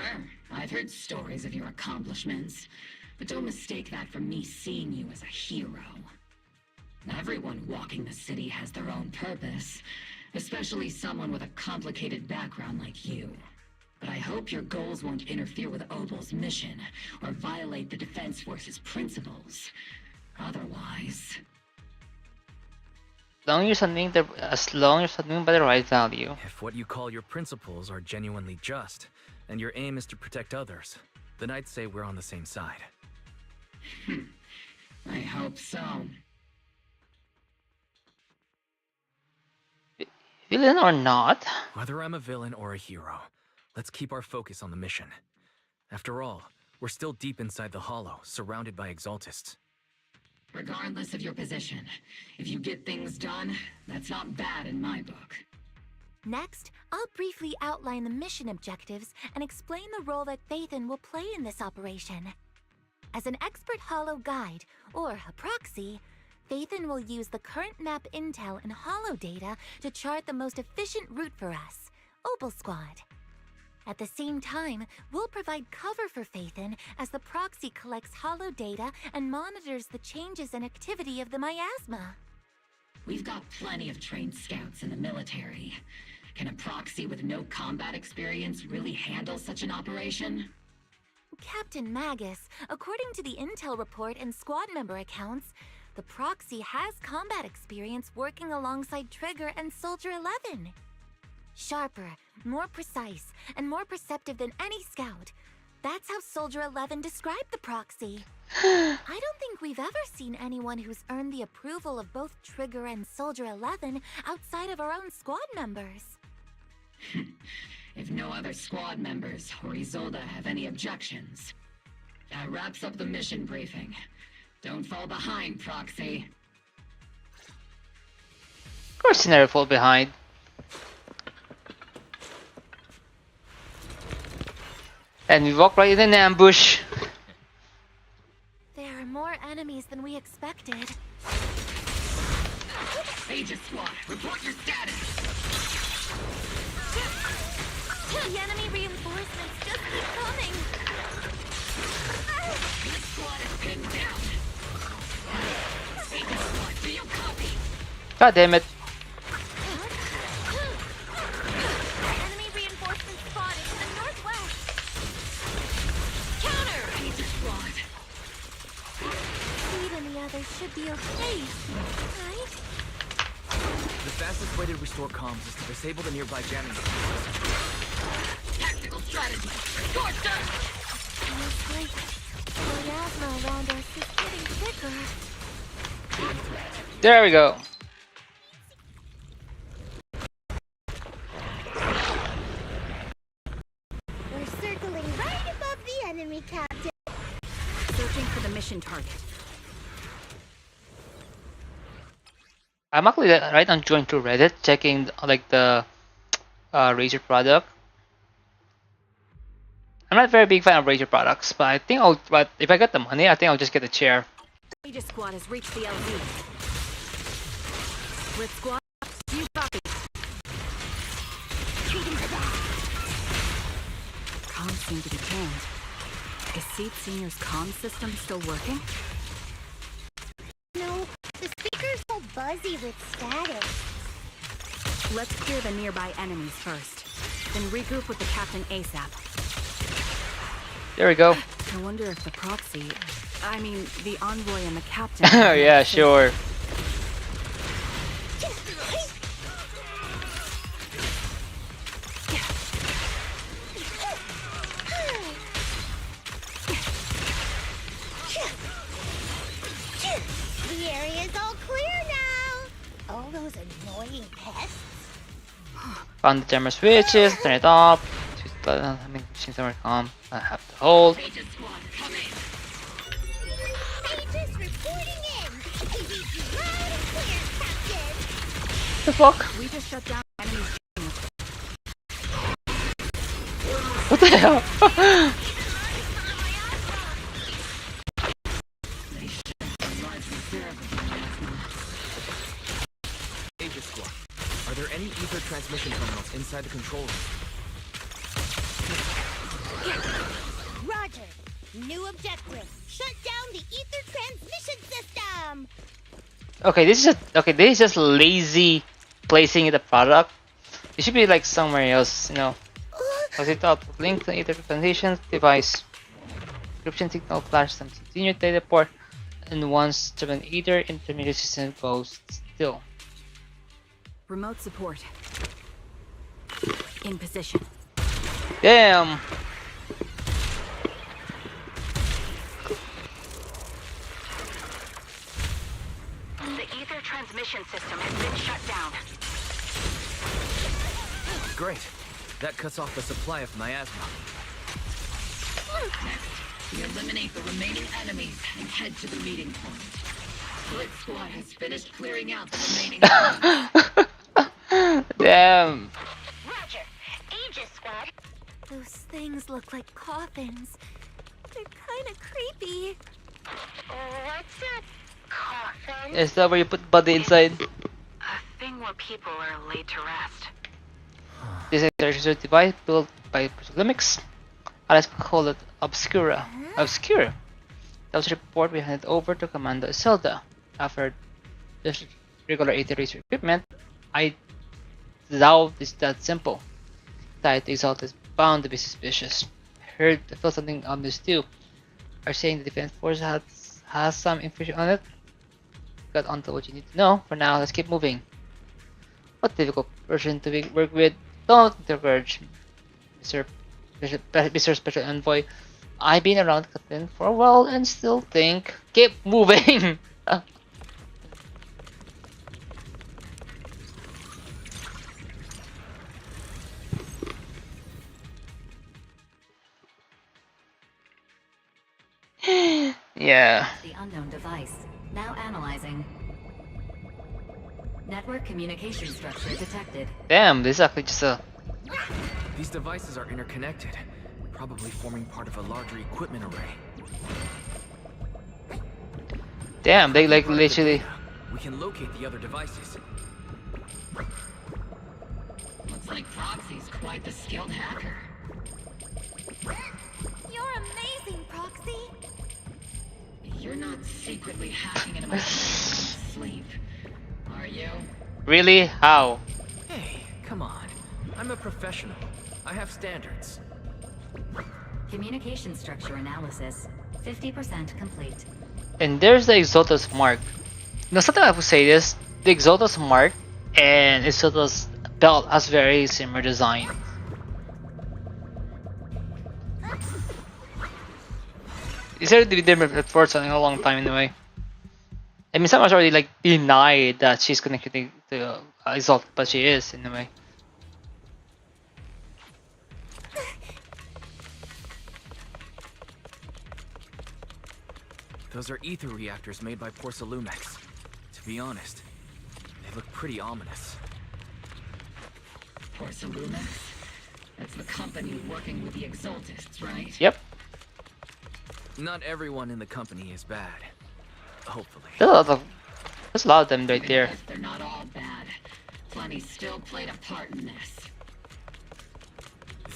I've heard stories of your accomplishments, but don't mistake that for me seeing you as a hero. Everyone walking the city has their own purpose, especially someone with a complicated background like you. But I hope your goals won't interfere with Obel's mission, or violate the Defense Force's principles. Otherwise... As long as you're something by the right value. If what you call your principles are genuinely just, and your aim is to protect others, then I'd say we're on the same side. I hope so. Villain or not? Whether I'm a villain or a hero, let's keep our focus on the mission. After all, we're still deep inside the Hollow, surrounded by Exaltists. Regardless of your position, if you get things done, that's not bad in my book. Next, I'll briefly outline the mission objectives and explain the role that Phaethon will play in this operation. As an expert Hollow guide, or a proxy, Phaethon will use the current map intel and Hollow data to chart the most efficient route for us, Obel Squad. At the same time, we'll provide cover for Phaethon as the proxy collects Hollow data and monitors the changes and activity of the miasma. We've got plenty of trained scouts in the military. Can a proxy with no combat experience really handle such an operation? Captain Magus, according to the intel report and squad member accounts, the proxy has combat experience working alongside Trigger and Soldier 11. Sharper, more precise, and more perceptive than any scout. That's how Soldier 11 described the proxy. I don't think we've ever seen anyone who's earned the approval of both Trigger and Soldier 11 outside of our own squad members. If no other squad members or Isolde have any objections, that wraps up the mission briefing. Don't fall behind, Proxy. Of course, you never fall behind. And we walk right in an ambush. There are more enemies than we expected. Aegis Squad, report your status! The enemy reinforcements just keep coming! This squad is pinned down! Aegis Squad, do you copy? God damn it. Enemy reinforcements spotted to the northwest! Counter! Aegis Squad! Speed and the others should be okay, right? The fastest way to restore comms is to disable the nearby jamming devices. Tactical strategy! Scorched Earth! Looks like the miasma around us is getting thicker. There we go. We're circling right above the enemy, Captain. Searching for the mission target. I'm actually right on joined to Reddit, checking like the Razer product. I'm not a very big fan of Razer products, but I think but if I get the money, I think I'll just get a chair. Aegis Squad has reached the LZ. Split squad, you copy. Comms seem to be jammed. Is Seed Senior's comm system still working? No, the speaker's all buzzy with static. Let's clear the nearby enemies first, then regroup with the captain ASAP. There we go. I wonder if the proxy, I mean the envoy and the captain. Yeah, sure. The area's all clear now. All those annoying pests. Found the timer switches, turn it off. I mean, since I'm calm, I have to hold. Aegis reporting in. I read you loud and clear, Captain. The fuck? We just shut down enemies. What the hell? Aegis Squad, are there any ether transmission terminals inside the control room? Roger. New objective. Shut down the ether transmission system. Okay, this is just lazy placing the product. It should be like somewhere else, you know. Close it up. Link to ether transition device. Encryption signal flash some senior data port, and once the ether intermediate system goes still. Remote support. In position. Damn. The ether transmission system has been shut down. Great. That cuts off the supply of miasma. Next, we eliminate the remaining enemies and head to the meeting point. Split Squad has finished clearing out the remaining enemies. Damn. Roger. Aegis Squad. Those things look like coffins. They're kind of creepy. What's a coffin? Is that where you put body inside? A thing where people are laid to rest. This is a research device built by Limix. Let's call it Obscura. Obscura. That was a report we handed over to Commander Zelda. After this regular AT research equipment, I doubt it's that simple. That Exalt is bound to be suspicious. I felt something on this too. Are saying the defense force has some information on it? Got onto what you need to know. For now, let's keep moving. What difficult person to work with? Don't discourage, Mr. Special Envoy. I've been around Captain for a while and still think. Keep moving! Yeah. The unknown device. Now analyzing. Network communication structure detected. Damn, this is actually just a... These devices are interconnected, probably forming part of a larger equipment array. Damn, they like literally... We can locate the other devices. Looks like Proxy's quite the skilled hacker. You're amazing, Proxy. You're not secretly hacking into my sleep, are you? Really? How? Hey, come on. I'm a professional. I have standards. Communication structure analysis. 50% complete. And there's the Exotus mark. Now, something I would say is the Exotus mark and Exotus belt has very similar design. It's already been different for a long time anyway. I mean, someone's already like denied that she's connected to Exalt, but she is in a way. Those are ether reactors made by Porcelumex. To be honest, they look pretty ominous. Porcelumex? That's the company working with the Exaltists, right? Yep. Not everyone in the company is bad. Hopefully. There's a lot of them right there. They're not all bad. plenty still played a part in this.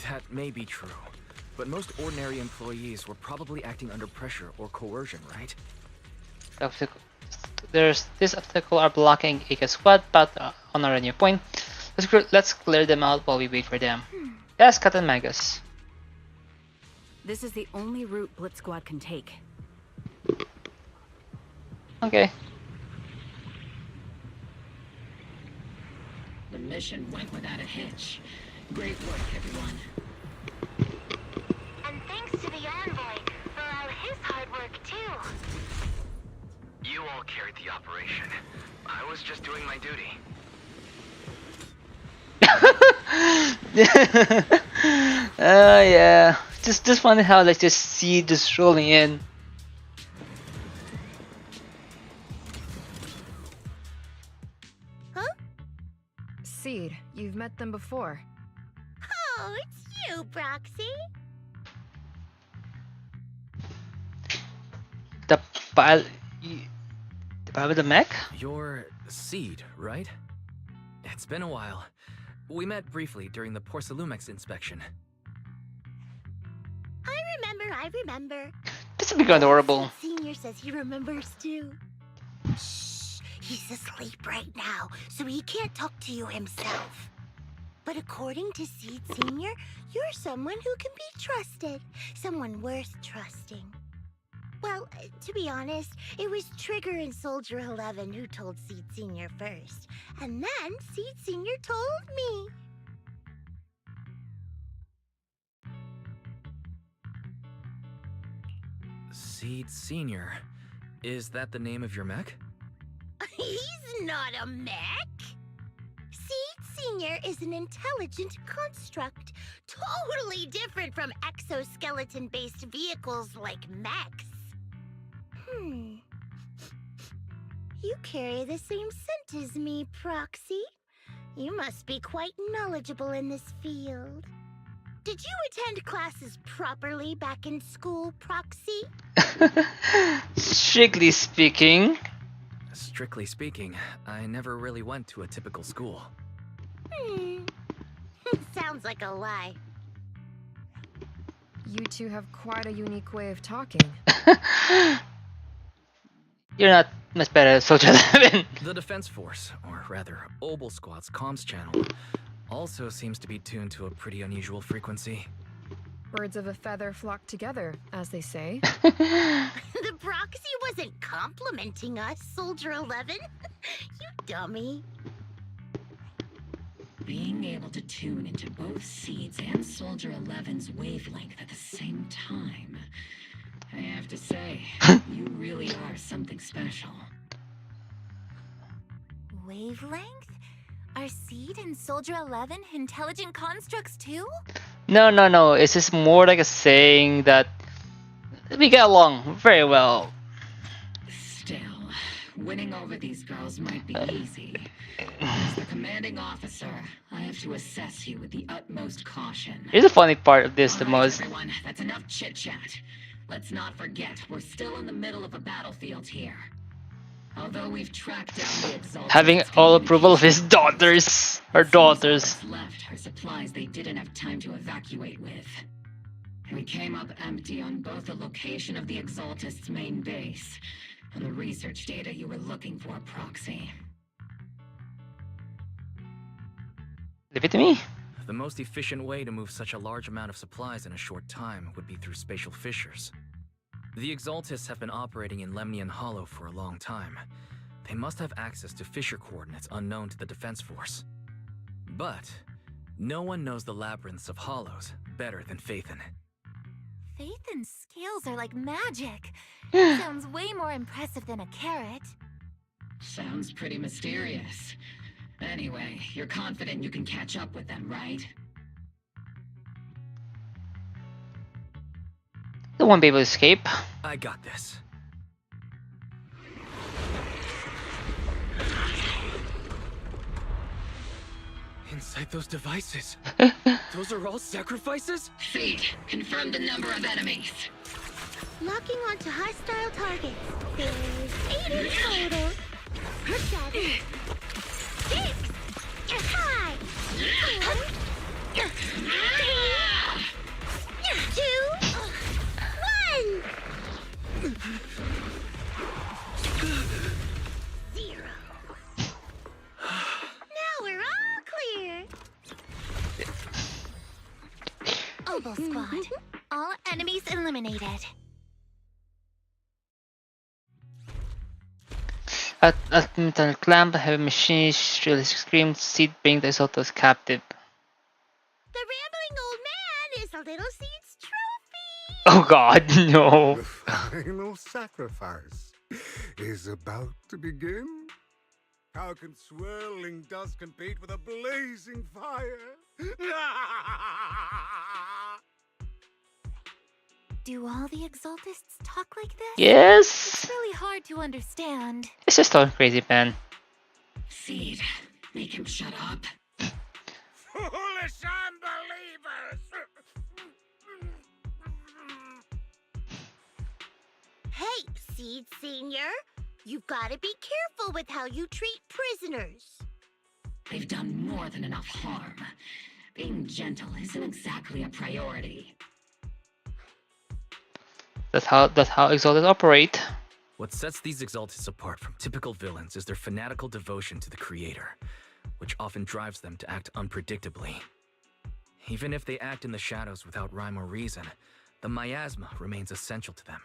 That may be true, but most ordinary employees were probably acting under pressure or coercion, right? There's this obstacle are blocking Ika squad path on our new point. Let's clear them out while we wait for them. Yes, Cat and Magus. This is the only route Blitz Squad can take. Okay. The mission went without a hitch. Great work, everyone. And thanks to the envoy for all his hard work too. You all carried the operation. I was just doing my duty. Yeah. Just funny how like just see just rolling in. Huh? Seed, you've met them before. Oh, it's you, Proxy. The pile with the mech? You're Seed, right? It's been a while. We met briefly during the Porcelumex inspection. I remember. This is becoming adorable. Senior says he remembers too. Shh, he's asleep right now, so he can't talk to you himself. But according to Seed Senior, you're someone who can be trusted. Someone worth trusting. Well, to be honest, it was Trigger and Soldier 11 who told Seed Senior first. And then Seed Senior told me. Seed Senior. Is that the name of your mech? He's not a mech. Seed Senior is an intelligent construct, totally different from exoskeleton-based vehicles like mechs. You carry the same scent as me, Proxy. You must be quite knowledgeable in this field. Did you attend classes properly back in school, Proxy? Strictly speaking. Strictly speaking, I never really went to a typical school. Sounds like a lie. You two have quite a unique way of talking. You're not much better at Soldier 11. The Defense Force, or rather, Obel Squad's comms channel, also seems to be tuned to a pretty unusual frequency. Birds of a feather flock together, as they say. The Proxy wasn't complimenting us, Soldier 11. You dummy. Being able to tune into both Seeds and Soldier 11's wavelength at the same time, I have to say, you really are something special. Wavelength? Are Seed and Soldier 11 intelligent constructs too? No. It's just more like a saying that we get along very well. Still, winning over these girls might be easy. As the commanding officer, I have to assess you with the utmost caution. Here's the funny part of this the All right, most. everyone, that's enough chit-chat. Let's not forget, we're still in the middle of a battlefield here. Although we've tracked down the Exalted, Having all approval of his daughters. Her daughters. left her supplies they didn't have time to evacuate with. We came up empty on both the location of the Exaltist's main base and the research data you were looking for, Proxy. Leave it to me. The most efficient way to move such a large amount of supplies in a short time would be through spatial fissures. The Exaltists have been operating in Lemnian Hollow for a long time. They must have access to fissure coordinates unknown to the Defense Force. But no one knows the labyrinths of hollows better than Phaethon. Phaethon's scales are like magic. Sounds way more impressive than a carrot. Sounds pretty mysterious. Anyway, you're confident you can catch up with them, right? They won't be able to escape. I got this. Inside those devices, those are all sacrifices? Seed, confirm the number of enemies. Locking onto hostile targets. There's 8 in total. 7, 6, Hi! 1, 3, 2, 1! 0. Now we're all clear. Oboe Squad. All enemies eliminated. At metal clamp, heavy machine, shrill scream, seed bring the Exaltos captive. The rambling old man is a little seed's trophy. Oh god, no. The final sacrifice is about to begin. How can swirling dust compete with a blazing fire? Do all the Exaltists talk like this? Yes. It's really hard to understand. It's just all crazy, man. Seed, make him shut up. Foolish unbelievers! Hey, Seed Senior. You've got to be careful with how you treat prisoners. They've done more than enough harm. Being gentle isn't exactly a priority. That's how Exalted operate. What sets these Exaltists apart from typical villains is their fanatical devotion to the Creator, which often drives them to act unpredictably. Even if they act in the shadows without rhyme or reason, the miasma remains essential to them.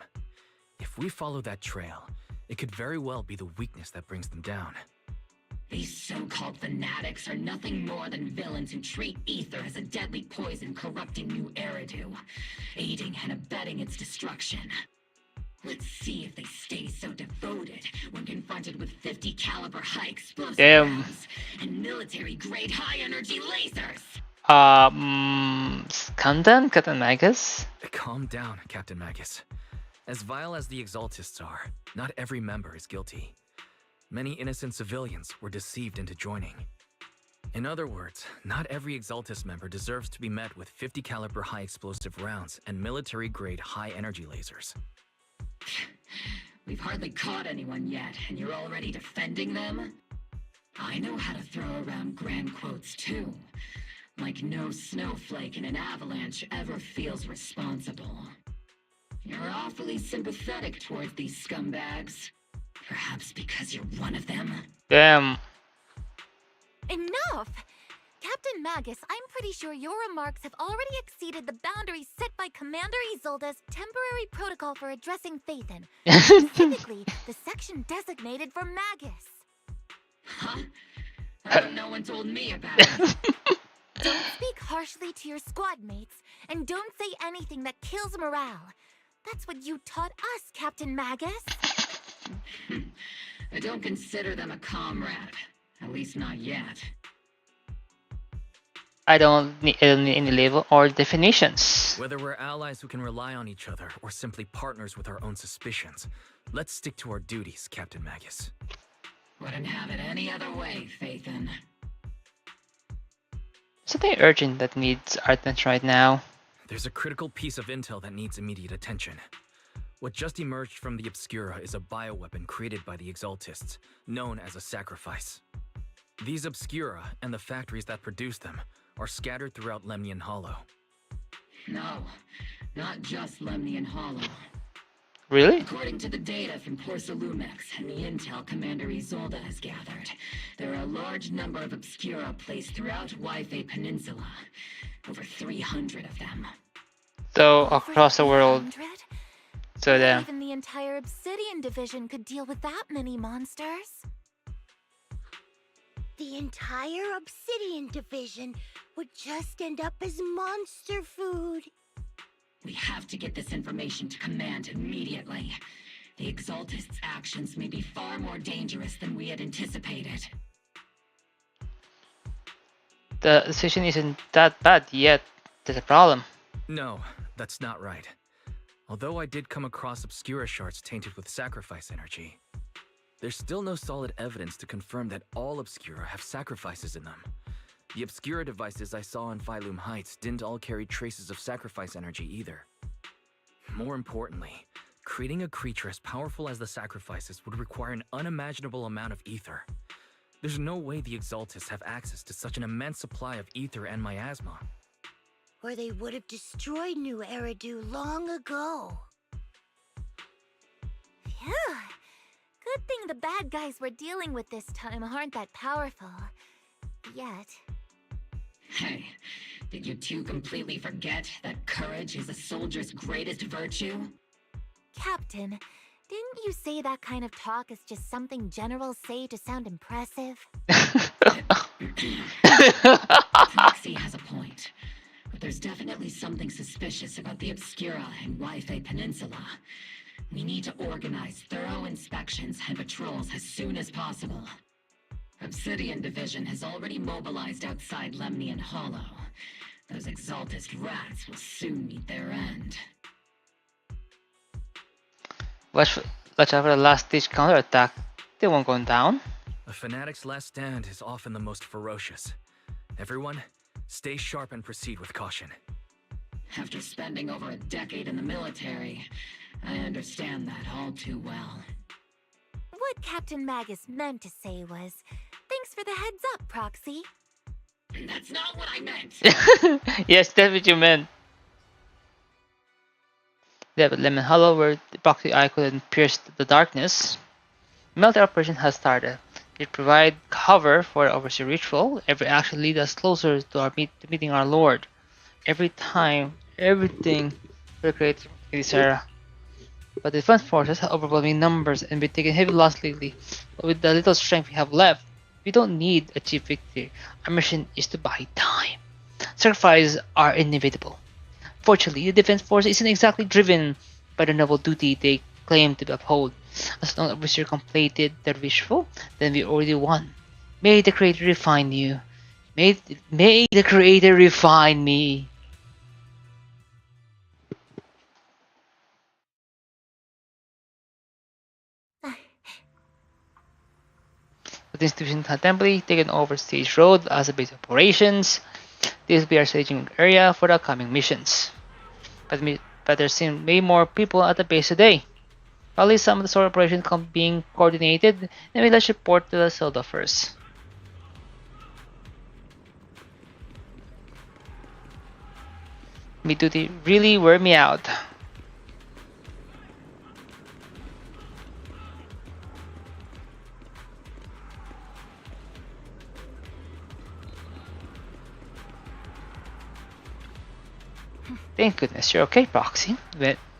If we follow that trail, it could very well be the weakness that brings them down. These so-called fanatics are nothing more than villains who treat ether as a deadly poison corrupting new Eridu, aiding and abetting its destruction. Let's see if they stay so devoted when confronted with 50 caliber high explosive rounds and military-grade high-energy lasers. Calm down, Captain Magus. Calm down, Captain Magus. As vile as the Exaltists are, not every member is guilty. Many innocent civilians were deceived into joining. In other words, not every Exaltist member deserves to be met with 50 caliber high explosive rounds and military-grade high-energy lasers. We've hardly caught anyone yet, and you're already defending them? I know how to throw around grand quotes too. Like no snowflake in an avalanche ever feels responsible. You're awfully sympathetic towards these scumbags. Perhaps because you're one of them? Damn. Enough! Captain Magus, I'm pretty sure your remarks have already exceeded the boundaries set by Commander Isolde's temporary protocol for addressing Phaethon. Specifically, the section designated for Magus. Huh? No one told me about it. Don't speak harshly to your squad mates, and don't say anything that kills morale. That's what you taught us, Captain Magus. I don't consider them a comrade. At least not yet. I don't need any label or definitions. Whether we're allies who can rely on each other or simply partners with our own suspicions, let's stick to our duties, Captain Magus. Wouldn't have it any other way, Phaethon. Something urgent that needs our attention right now. There's a critical piece of intel that needs immediate attention. What just emerged from the Obscura is a bioweapon created by the Exaltists, known as a sacrifice. These Obscura and the factories that produce them are scattered throughout Lemnian Hollow. No, not just Lemnian Hollow. Really? According to the data from Porcelumex and the intel Commander Isolde has gathered, there are a large number of Obscura placed throughout Yphae Peninsula. Over 300 of them. So, across the world. So Not even the entire Obsidian Division could deal with that many monsters. The entire Obsidian Division would just end up as monster food. We have to get this information to Command immediately. The Exaltists' actions may be far more dangerous than we had anticipated. The decision isn't that bad yet. There's a problem. No, that's not right. Although I did come across Obscura shards tainted with sacrifice energy, there's still no solid evidence to confirm that all Obscura have sacrifices in them. The Obscura devices I saw on Phylum Heights didn't all carry traces of sacrifice energy either. More importantly, creating a creature as powerful as the sacrifices would require an unimaginable amount of ether. There's no way the Exaltists have access to such an immense supply of ether and miasma. Or they would have destroyed New Eridu long ago. Phew. Good thing the bad guys we're dealing with this time aren't that powerful. Yet. Hey, did you two completely forget that courage is a soldier's greatest virtue? Captain, didn't you say that kind of talk is just something generals say to sound impressive? Proxy has a point. But there's definitely something suspicious about the Obscura and Wi-Fi Peninsula. We need to organize thorough inspections and patrols as soon as possible. Obsidian Division has already mobilized outside Lemnian Hollow. Those Exaltist rats will soon meet their end. Watch out for the last-ditch counterattack. They won't go down. A fanatic's last stand is often the most ferocious. Everyone, stay sharp and proceed with caution. After spending over a decade in the military, I understand that all too well. What Captain Magus meant to say was, thanks for the heads up, Proxy. That's not what I meant! Yes, that's what you meant. Yeah, but Lemon Hollow, where the proxy eye couldn't pierce the darkness. Military operation has started. It provides cover for the overseer ritual. Every action leads us closer to to meeting our Lord. Every time, everything recreates in this era. But the defense forces have overwhelming numbers and been taking heavy loss lately. But with the little strength we have left, we don't need to achieve victory. Our mission is to buy time. Sacrifices are inevitable. Fortunately, the defense force isn't exactly driven by the noble duty they claim to uphold. As long as we completed the ritual, then we already won. May the Creator refine you. May the Creator refine me. The institution had temporarily taken over Stage Road as a base of operations. This will be our staging area for the upcoming missions. But there seem way more people at the base today. Probably some of the story operations being coordinated, and let's report to the Zelda first. Mid-duty really wear me out. Thank goodness you're okay, Proxy.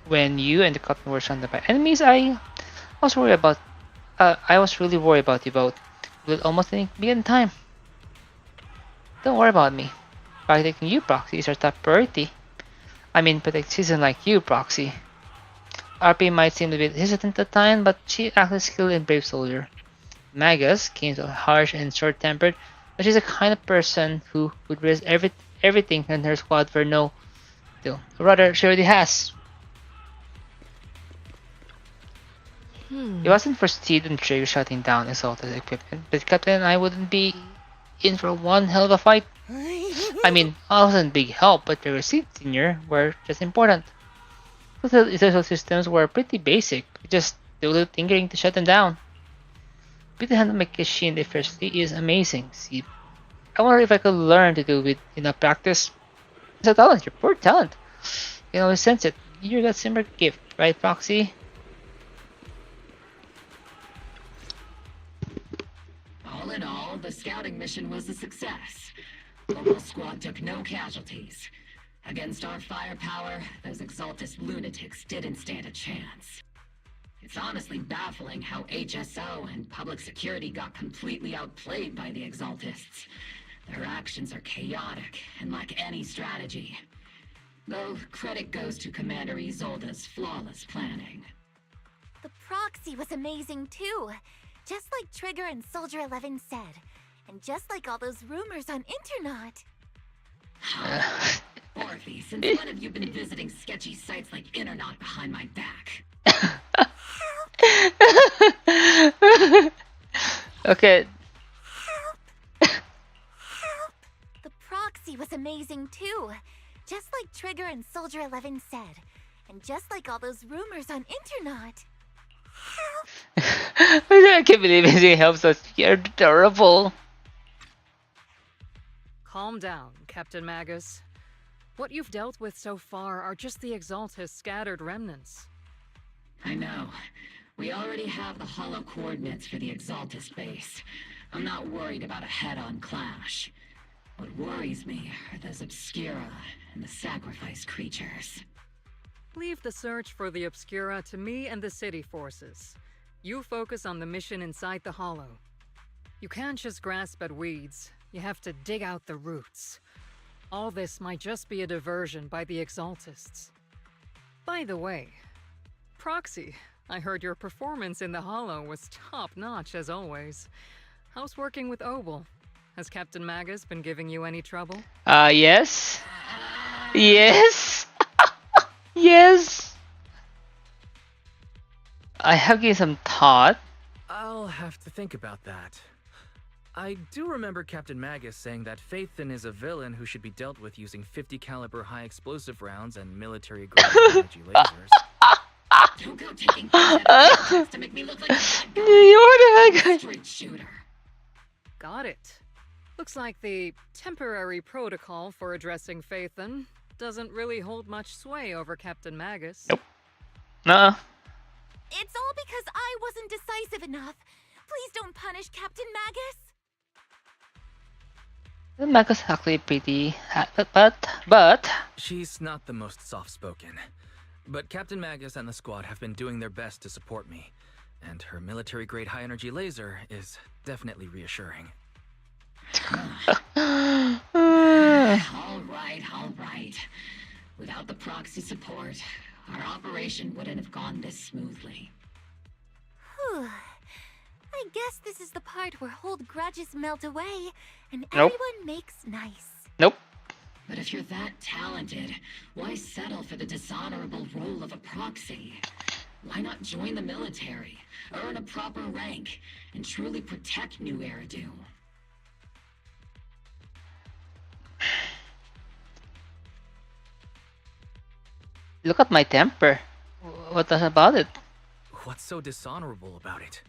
When you and the captain were surrounded by enemies, I was really worried about you both. We'll almost be in time. Don't worry about me. Protecting you, Proxy, is our top priority. I mean, protect citizens like you, Proxy. RP might seem a bit hesitant at times, but she acted skilled and brave soldier. Magus came so harsh and short-tempered, but she's the kind of person who would risk everything in her squad for no deal. Rather, she already has. It wasn't for Steed and Trigger shutting down Exalted equipment, but Captain and I wouldn't be in for one hell of a fight. I mean, I wasn't big help, but Trigger Steed Senior were just important. The essential systems were pretty basic, just do a little tinkering to shut them down. But the handle machine efficiently is amazing. See, I wonder if I could learn to do it enough practice. It's a talent, your poor talent. You can always sense it. You got similar gift, right, Proxy? All in all, the scouting mission was a success. The whole squad took no casualties. Against our firepower, those Exaltist lunatics didn't stand a chance. It's honestly baffling how HSO and public security got completely outplayed by the Exaltists. Their actions are chaotic and lack any strategy. Though credit goes to Commander Isolda's flawless planning. The proxy was amazing too. Just like Trigger and Soldier 11 said. And just like all those rumors on Internet. Orphe, since when have you been visiting sketchy sites like Internet behind my back? Okay. The proxy was amazing too. Just like Trigger and Soldier 11 said. And just like all those rumors on Internet. I can't believe it helps us. You're terrible. Calm down, Captain Magus. What you've dealt with so far are just the Exaltus scattered remnants. I know. We already have the hollow coordinates for the Exaltus base. I'm not worried about a head-on clash. What worries me are those Obscura and the sacrifice creatures. Leave the search for the Obscura to me and the city forces. You focus on the mission inside the hollow. You can't just grasp at weeds. You have to dig out the roots. All this might just be a diversion by the Exaltists. By the way, Proxy, I heard your performance in the hollow was top-notch as always. How's working with Obel? Has Captain Magus been giving you any trouble? Yes. Yes. Yes. I have given some thought. I'll have to think about that. I do remember Captain Magus saying that Phaethon is a villain who should be dealt with using 50 caliber high explosive rounds and military grade energy lasers. Don't go taking things out of to make me look like a bad guy. You're the bad guy. Straight shooter. Got it. Looks like the temporary protocol for addressing Phaethon doesn't really hold much sway over Captain Magus. Nope. Nuh-uh. It's all because I wasn't decisive enough. Please don't punish Captain Magus. Magus is actually pretty, but she's not the most soft-spoken. But Captain Magus and the squad have been doing their best to support me, and her military-grade high-energy laser is definitely reassuring. All right. Without the proxy support, our operation wouldn't have gone this smoothly. Whew. I guess this is the part where old grudges melt away and Nope. everyone makes nice. Nope. But if you're that talented, why settle for the dishonorable role of a proxy? Why not join the military, earn a proper rank, and truly protect New Eridu? Look at my temper. What about it? What's so dishonorable about it?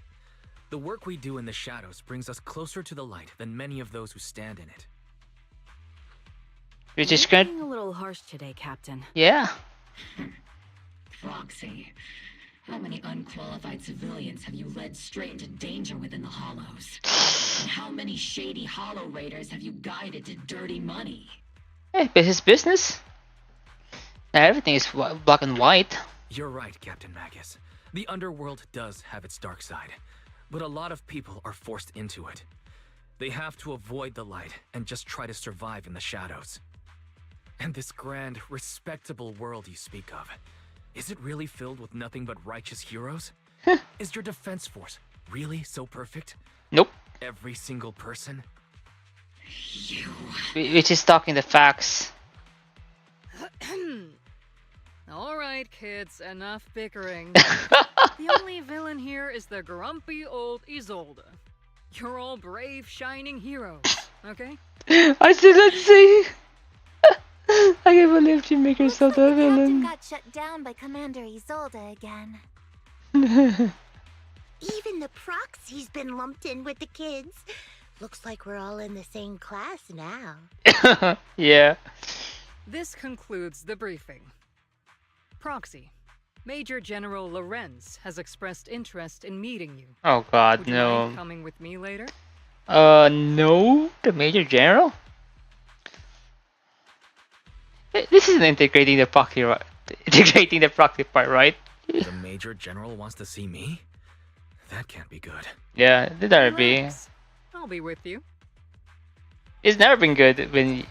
The work we do in the shadows brings us closer to the light than many of those who stand in it. Which is You're good. being a little harsh today, Captain. Yeah. Proxy, how many unqualified civilians have you led straight into danger within the Hollows? And how many shady Hollow Raiders have you guided to dirty money? Hey, business business. Everything is black and white. You're right, Captain Magus. The underworld does have its dark side, but a lot of people are forced into it. They have to avoid the light and just try to survive in the shadows. And this grand, respectable world you speak of, is it really filled with nothing but righteous heroes? Is your defense force really so perfect? Nope. Every single person? You... Which is talking the facts. All right, kids, enough bickering. The only villain here is the grumpy old Isolde. You're all brave, shining heroes, okay? I still not say. I can't believe she make herself a villain. Got shut down by Commander Isolde again. Even the proxy's been lumped in with the kids. Looks like we're all in the same class now. Yeah. This concludes the briefing. Proxy, Major General Lorenz has expressed interest in meeting you. Oh God, Would you no. mind coming with me later? No. The Major General. This isn't integrating the proxy, right? Integrating the proxy part, right? The Major General wants to see me? That can't be good. Yeah, it never be. Relax. I'll be with you. It's never been good when.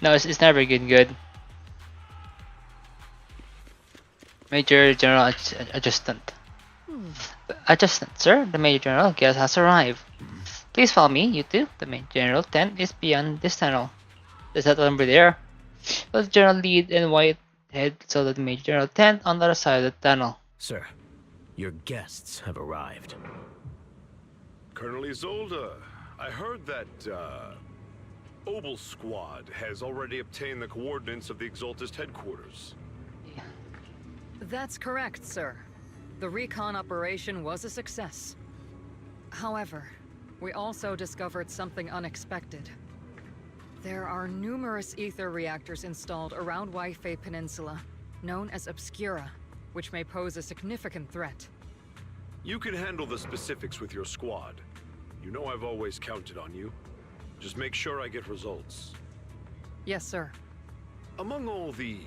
No, it's never been good. Major General Adjutant. Adjutant, sir. The Major General guest has arrived. Please follow me, you two. The Major General tent is beyond this tunnel. There's that number there. Let the General lead and White head so that the Major General tent on the other side of the tunnel. Sir, your guests have arrived. Colonel Isolde, I heard that, Obel Squad has already obtained the coordinates of the Exaltist headquarters. That's correct, sir. The recon operation was a success. However, we also discovered something unexpected. There are numerous ether reactors installed around Wi-Fi Peninsula, known as Obscura, which may pose a significant threat. You can handle the specifics with your squad. You know I've always counted on you. Just make sure I get results. Yes, sir. Among all the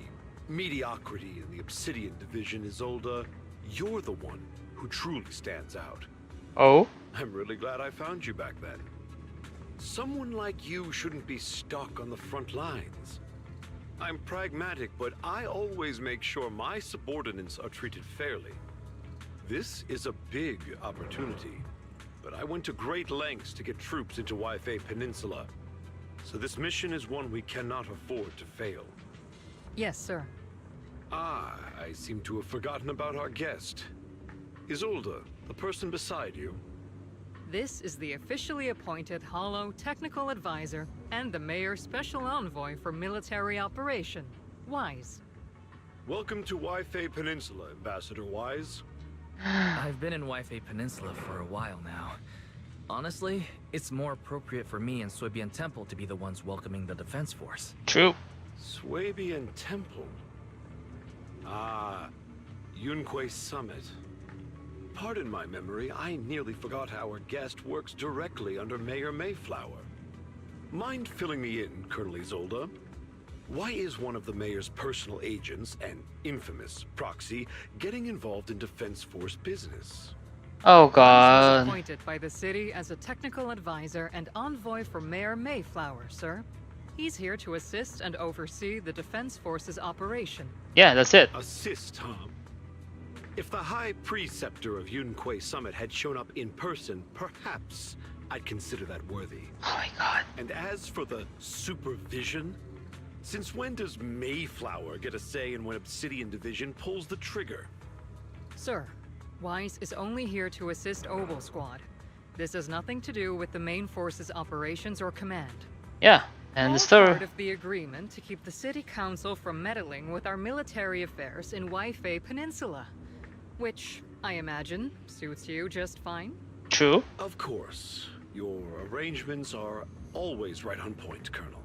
mediocrity in the Obsidian division, Isolde, you're the one who truly stands out. Oh? I'm really glad I found you back then. Someone like you shouldn't be stuck on the front lines. I'm pragmatic, but I always make sure my subordinates are treated fairly. This is a big opportunity, but I went to great lengths to get troops into Wi-Fi Peninsula. So this mission is one we cannot afford to fail. Yes, sir. Ah, I seem to have forgotten about our guest. Isolde, the person beside you. This is the officially appointed Hollow Technical Advisor and the Mayor's Special Envoy for Military Operation, Wise. Welcome to Wi-Fi Peninsula, Ambassador Wise. I've been in Wi-Fi Peninsula for a while now. Honestly, it's more appropriate for me and Swabian Temple to be the ones welcoming the Defense Force. True. Swabian Temple. Ah, Yunque Summit. Pardon my memory, I nearly forgot our guest works directly under Mayor Mayflower. Mind filling me in, Colonel Isolde? Why is one of the mayor's personal agents, an infamous proxy, getting involved in Defense Force business? Oh Wise was god. appointed by the city as a technical advisor and envoy for Mayor Mayflower, sir. He's here to assist and oversee the Defense Force's operation. Yeah, that's it. Assist, huh? If the High Preceptor of Yunque Summit had shown up in person, perhaps I'd consider that worthy. Oh my god. And as for the supervision, since when does Mayflower get a say in when Obsidian Division pulls the trigger? Sir, Wise is only here to assist Obel Squad. This has nothing to do with the main force's operations or command. Yeah, and All the story. part of the agreement to keep the city council from meddling with our military affairs in Wi-Fi Peninsula. Which, I imagine, suits you just fine. True. Of course. Your arrangements are always right on point, Colonel.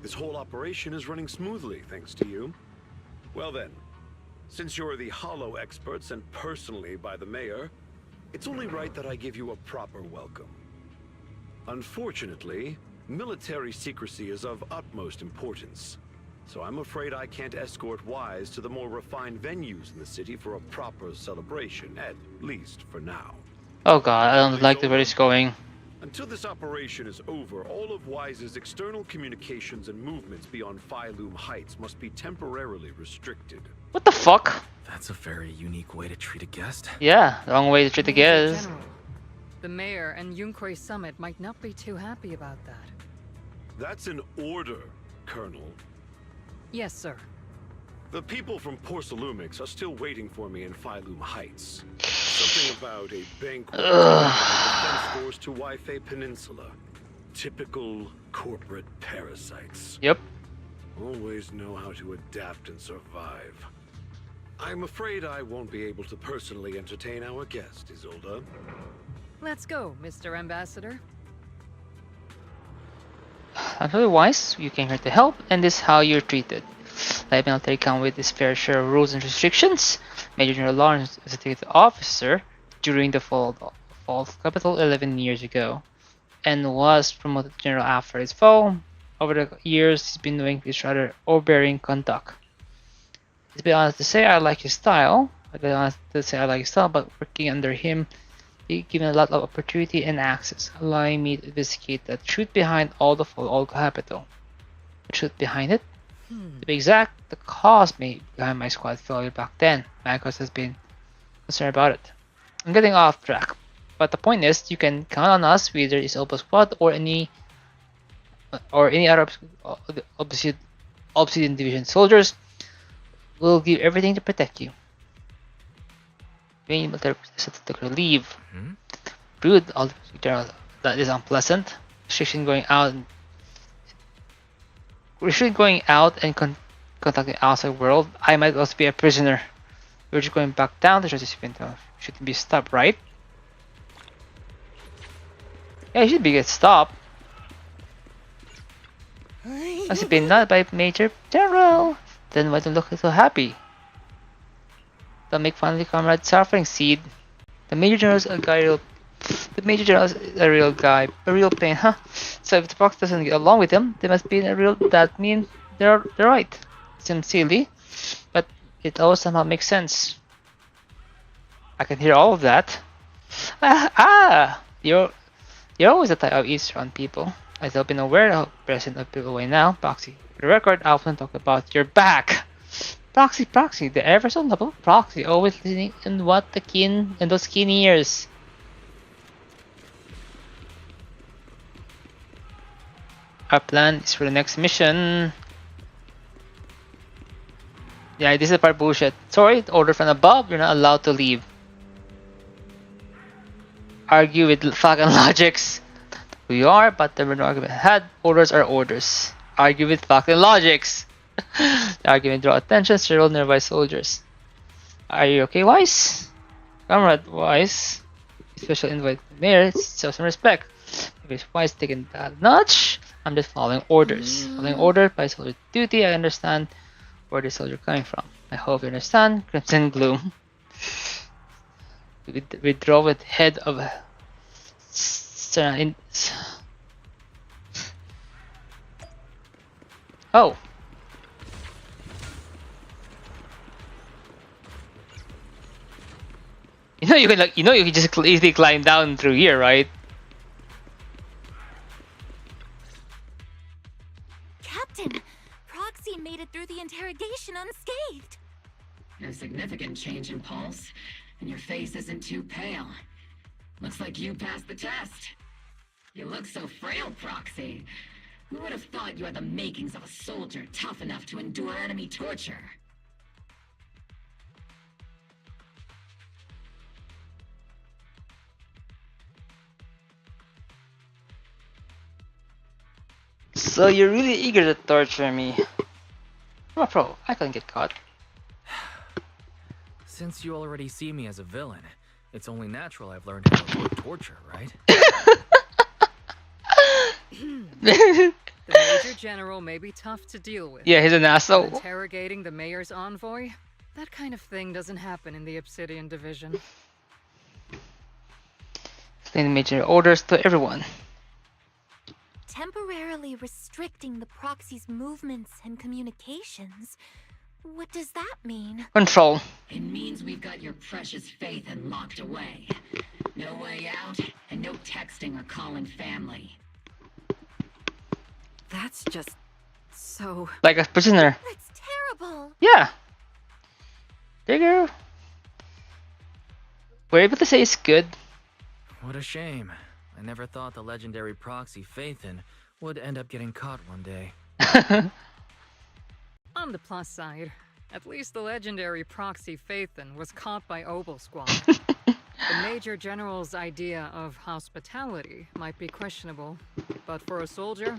This whole operation is running smoothly, thanks to you. Well then, since you're the Hollow experts and personally by the Mayor, it's only right that I give you a proper welcome. Unfortunately, military secrecy is of utmost importance. So I'm afraid I can't escort Wise to the more refined venues in the city for a proper celebration, at least for now. Oh god, I don't like the way it's going. Until this operation is over, all of Wise's external communications and movements beyond Phylum Heights must be temporarily restricted. What the fuck? That's a very unique way to treat a guest. Yeah, the wrong way to treat the guest. General, the Mayor and Yunque Summit might not be too happy about that. That's an order, Colonel. Yes, sir. The people from Porcelumix are still waiting for me in Phylum Heights. Something about a banquet with the Defense Force to Wi-Fi Peninsula. Typical corporate parasites. Yep. Always know how to adapt and survive. I'm afraid I won't be able to personally entertain our guest, Isolde. Let's go, Mr. Ambassador. Actually, Wise, you came here to help, and this is how you're treated. Light military come with its fair share of rules and restrictions. Major General Lawrence was a officer during the fall of capital 11 years ago, and was promoted to general after his fall. Over the years, he's been doing this rather overbearing conduct. To be honest to say, I like his style. But working under him, he given a lot of opportunity and access, allowing me to investigate the truth behind all the fall of capital. The truth behind it? To be exact, the cause behind my squad failure back then. Marcos has been concerned about it. I'm getting off track, but the point is, you can count on us, whether it's Obel Squad or any other Obsidian Division soldiers. We'll give everything to protect you. Main military to leave. Brood, that is unpleasant. Restriction going out and contacting outside world. I might also be a prisoner. We're just going back down. The shouldn't be stopped, right? Yeah, it should be get stopped. Has been not by Major General. Then why don't look so happy? Don't make fun of the comrade suffering, Seed. The Major General's a guy. The Major General is a real guy, a real pain, huh? So if the Fox doesn't get along with him, they must be a real. That mean they're right. Seems silly, but it all somehow makes sense. I can hear all of that. You're always the type of easter on people. As I've been aware of present of people away now, Proxy. For the record, I often talk about your back. Proxy, the ever so noble Proxy, always listening in what the keen in those keen ears. Our plan is for the next mission. Yeah, this is part bullshit. Sorry, order from above, you're not allowed to leave. Argue with fucking logics. We are, but there were no argument had. Orders are orders. Argue with fucking logics. The argument draw attention, several nearby soldiers. Are you okay, Wise? Comrade Wise. Special invite to the mayor, show some respect. If Wise taking that notch, I'm just following orders. Following order by soldier duty, I understand where the soldier coming from. I hope you understand. Crimson Gloom. We drove at head of oh. You can just easily climb down through here, right? Captain, Proxy made it through the interrogation unscathed. No significant change in pulse, and your face isn't too pale. Looks like you passed the test. You look so frail, Proxy. Who would have thought you had the makings of a soldier tough enough to endure enemy torture? So you're really eager to torture me. I'm a pro. I couldn't get caught. Since you already see me as a villain, it's only natural I've learned how to avoid torture, right? The Major General may be tough to deal with. Yeah, he's an asshole. But interrogating the mayor's envoy? That kind of thing doesn't happen in the Obsidian Division. Explain major orders to everyone. Temporarily restricting the Proxy's movements and communications. What does that mean? Control. It means we've got your precious Phaethon locked away. No way out, and no texting or calling family. That's just so... Like a prisoner. That's terrible. Yeah. There you go. We're able to say it's good. What a shame. I never thought the legendary Proxy Phaethon would end up getting caught one day. On the plus side, at least the legendary Proxy Phaethon was caught by Obel Squad. The Major General's idea of hospitality might be questionable, but for a soldier,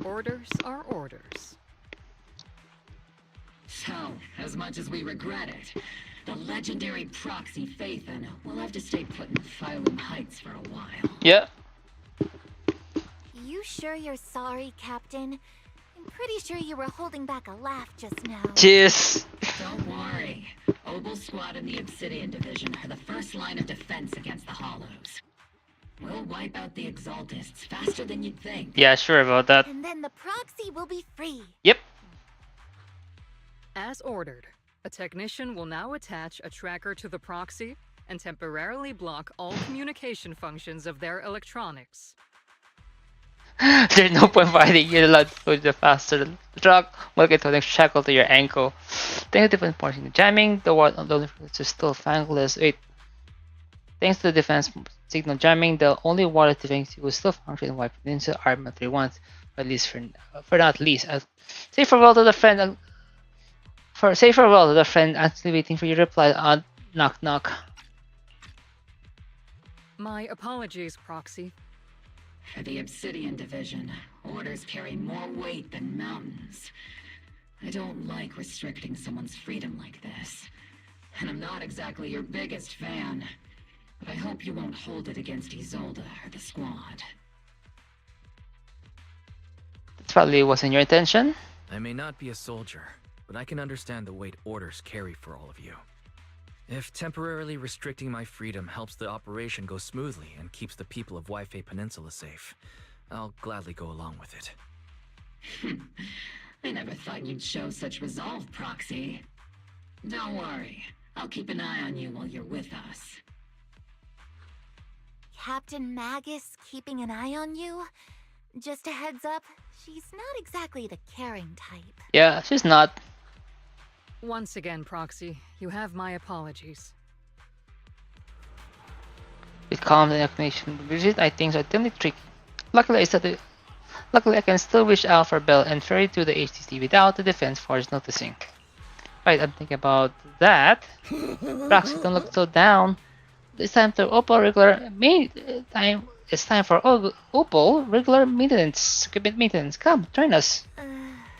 orders are orders. So, as much as we regret it, the legendary Proxy Phaethon will have to stay put in Phylum Heights for a while. Yeah. You sure you're sorry, Captain? I'm pretty sure you were holding back a laugh just now. Cheers. Don't worry. Obel Squad and the Obsidian Division are the first line of defense against the Hollows. We'll wipe out the Exaltists faster than you'd think. Yeah, sure about that. And then the Proxy will be free. Yep. As ordered, a technician will now attach a tracker to the Proxy and temporarily block all communication functions of their electronics. There's no point fighting. You're allowed to push the faster truck. We'll get to the shackle to your ankle. Thanks to different parts in the jamming, the ward on the is still fangless. Wait. Thanks to the defense signal jamming, the only water defense will still function while Peninsula Arma 3-1, at least for not least. Say farewell to the friend. Say farewell to the friend actually waiting for your reply on knock knock. My apologies, Proxy. For the Obsidian Division, orders carry more weight than mountains. I don't like restricting someone's freedom like this. and I'm not exactly your biggest fan. But I hope you won't hold it against Isolde or the squad. That probably wasn't your intention. I may not be a soldier, but I can understand the weight orders carry for all of you. If temporarily restricting my freedom helps the operation go smoothly and keeps the people of Wi-Fi Peninsula safe, I'll gladly go along with it. I never thought you'd show such resolve, Proxy. Don't worry, I'll keep an eye on you while you're with us. Captain Magus keeping an eye on you? Just a heads up, she's not exactly the caring type. Yeah, she's not. Once again, Proxy, you have my apologies. With calm and explanation, I think are definitely tricky. Luckily, I can still reach out for Bell and ferry to the HTC without the defense force noticing. Right, I'm thinking about that. Proxy, don't look so down. It's time for Opal regular It's time for Opal regular maintenance, equipment maintenance. Come, join us.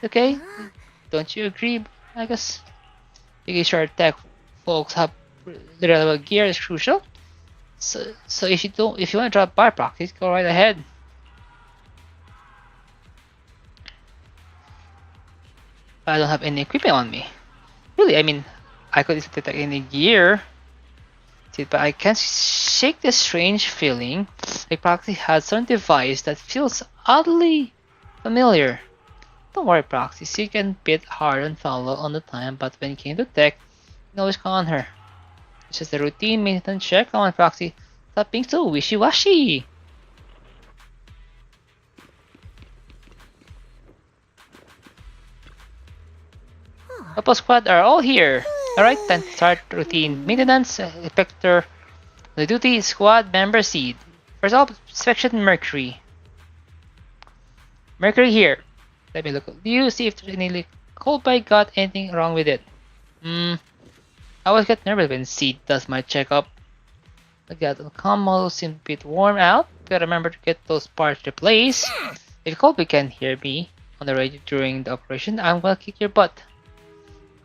Okay? Don't you agree, I guess? Making sure tech folks have the relevant gear is crucial. So if you want to drop by Proxy, go right ahead. I don't have any equipment on me. Really, I mean, I could detect any gear. But I can't shake this strange feeling like Proxy has some device that feels oddly familiar. Don't worry, Proxy. She can bit hard and follow on the time, but when it came to tech, you can always call on her. It's just a routine maintenance check. Come on, Proxy. Stop being so wishy-washy. Opal Squad are all here. Alright, time to start routine maintenance. Inspector the duty squad member seed. First off, inspection Mercury. Mercury here. Let me look. Do you see if there's any leak? Coldbite got anything wrong with it? I always get nervous when Seed does my checkup. Look at the comm model seems a bit worn out. Gotta remember to get those parts replaced. If Colby can hear me on the radio during the operation, I'm gonna kick your butt.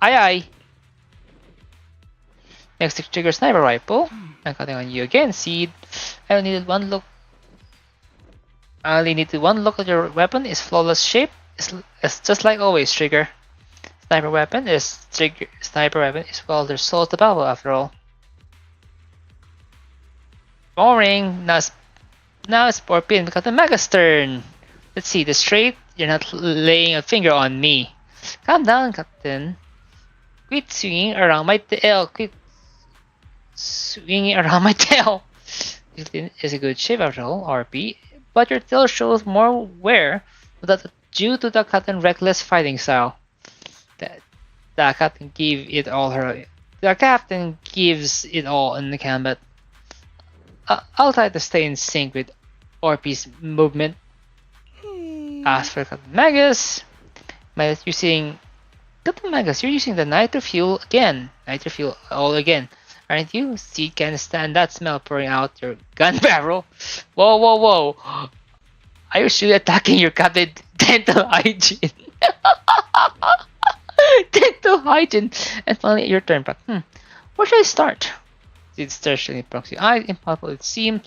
Aye aye. Next trigger sniper rifle. I'm counting on you again, Seed. I only need one look. I only need one look at your weapon. It's flawless shape. It's just like always, Trigger. Sniper weapon is well their souls to battle after all. Boring. Now it's Scorpion because the Mega's turn. Let's see, the straight. You're not laying a finger on me. Calm down, Captain. Quit swinging around my tail. It's a good shape after all, RP. But your tail shows more wear due to the Captain reckless fighting style. The Captain gives it all in the combat. I'll try to stay in sync with RP's movement. As for Captain Magus, Captain Magus, you're using the nitro fuel again. Nitro fuel all again. Aren't you? Seed can stand that smell pouring out your gun barrel. Whoa, whoa, whoa. Are you really attacking your Captain Dental Hygiene? Dental Hygiene. And finally, your turn back. Where should I start? Seed stares at Proxy eyes. Impossible it seems.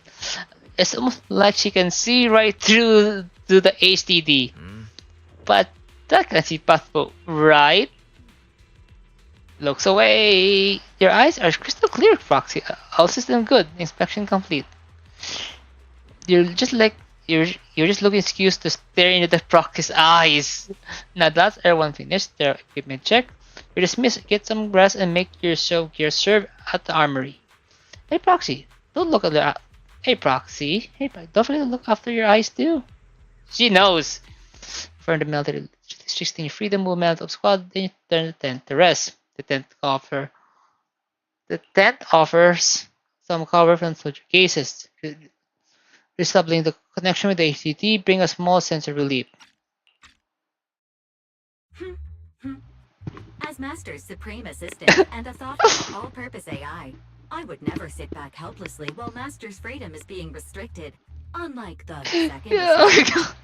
It's almost like she can see right through to the HDD. But that can see possible, right? Looks away. Your eyes are crystal clear, Proxy. All system good. Inspection complete. You're just looking excused to stare into the Proxy's eyes. Now that's everyone finished their equipment check. You're dismissed. Get some rest and make your show gear serve at the armory. Hey Proxy, don't look at the. Hey Proxy, don't forget to look after your eyes too. She knows. For the military, 16 freedom movement of squad, then you turn the tent to rest. The tent offers some cover from soldier cases. Restabling the connection with the HCT bring a small sense of relief. As Master's supreme assistant and a thoughtful, all-purpose AI, I would never sit back helplessly while Master's freedom is being restricted. Unlike the second assistant.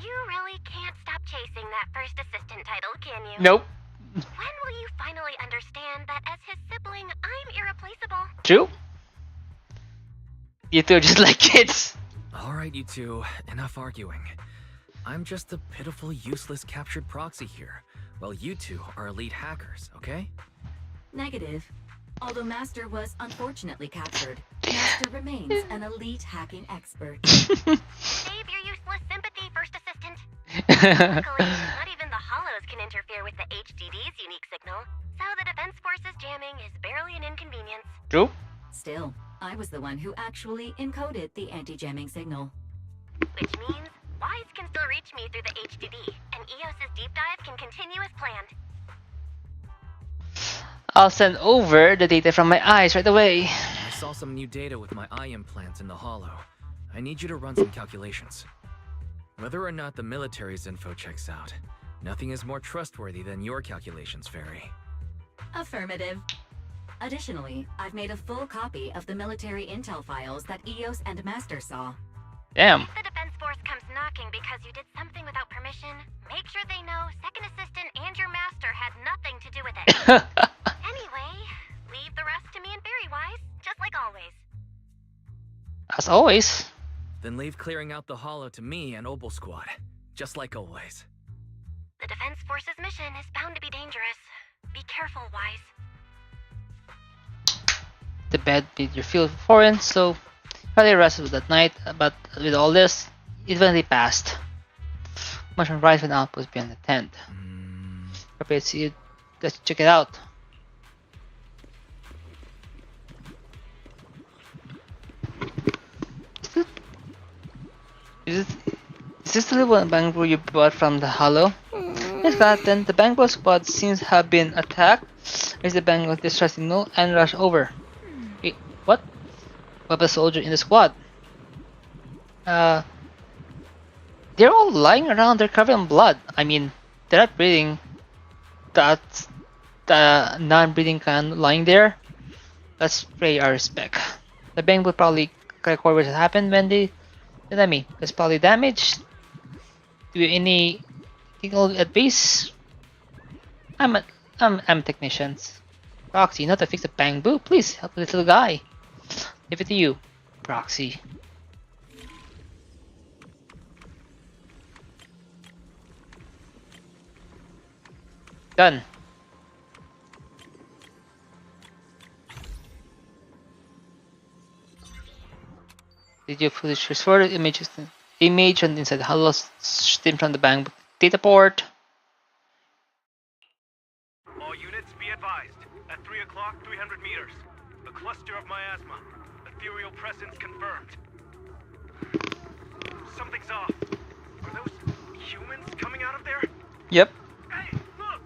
You really can't stop chasing that first assistant title, can you? Nope. When will you finally understand that as his sibling, I'm irreplaceable? True. You two are just like kids. Alright, you two, enough arguing. I'm just a pitiful, useless captured proxy here, while you two are elite hackers, okay? Negative. Although Master was unfortunately captured, Master remains an elite hacking expert. Save your useless sympathy, First Assistant. Luckily, not even the Hollows can interfere with the HDD's unique signal, so the Defense Force's jamming is barely an inconvenience. True. Still, I was the one who actually encoded the anti-jamming signal. Which means Wise can still reach me through the HDD, and EOS's deep dive can continue as planned. I'll send over the data from my eyes right away. I saw some new data with my eye implants in the hollow. I need you to run some calculations. Whether or not the military's info checks out, nothing is more trustworthy than your calculations, Fairy. Affirmative. Additionally, I've made a full copy of the military intel files that EOS and Master saw. Damn. If the Defense Force comes knocking because you did something without permission, make sure they know Second Assistant and your Master had nothing to do with it. Anyway, leave the rest to me and Fairy Wise, just like always. As always. Then leave clearing out the hollow to me and Obel Squad, just like always. The Defense Force's mission is bound to be dangerous. Be careful, Wise. The bed made you feel foreign, so probably rested that night, but with all this, it eventually passed. Much on rise when outpost beyond the tent. Prepare to see it. Let's check it out. Is this the little Bangro you bought from the Hollow? Yes, Captain. The Bangro squad seems to have been attacked. Raise the Bangro distress signal and rush over. Wait, what? What a soldier in the squad? They're all lying around. They're covered in blood. I mean, they're not breathing. That's the non-breathing kind lying there. Let's pay our respect. The Bang will probably record what happened when they did enemy. It's probably damaged. Do any technical at base? I'm technicians. Proxy, not to fix the Bang Boo. Please help the little guy. Leave it to you, Proxy. Done. Did you fully transfer the image on inside the hollow stream from the Bang data port? All units be advised. At 3 o'clock, 300 meters. A cluster of miasma. Ethereal presence confirmed. Something's off. Are those humans coming out of there? Yep. Hey, look!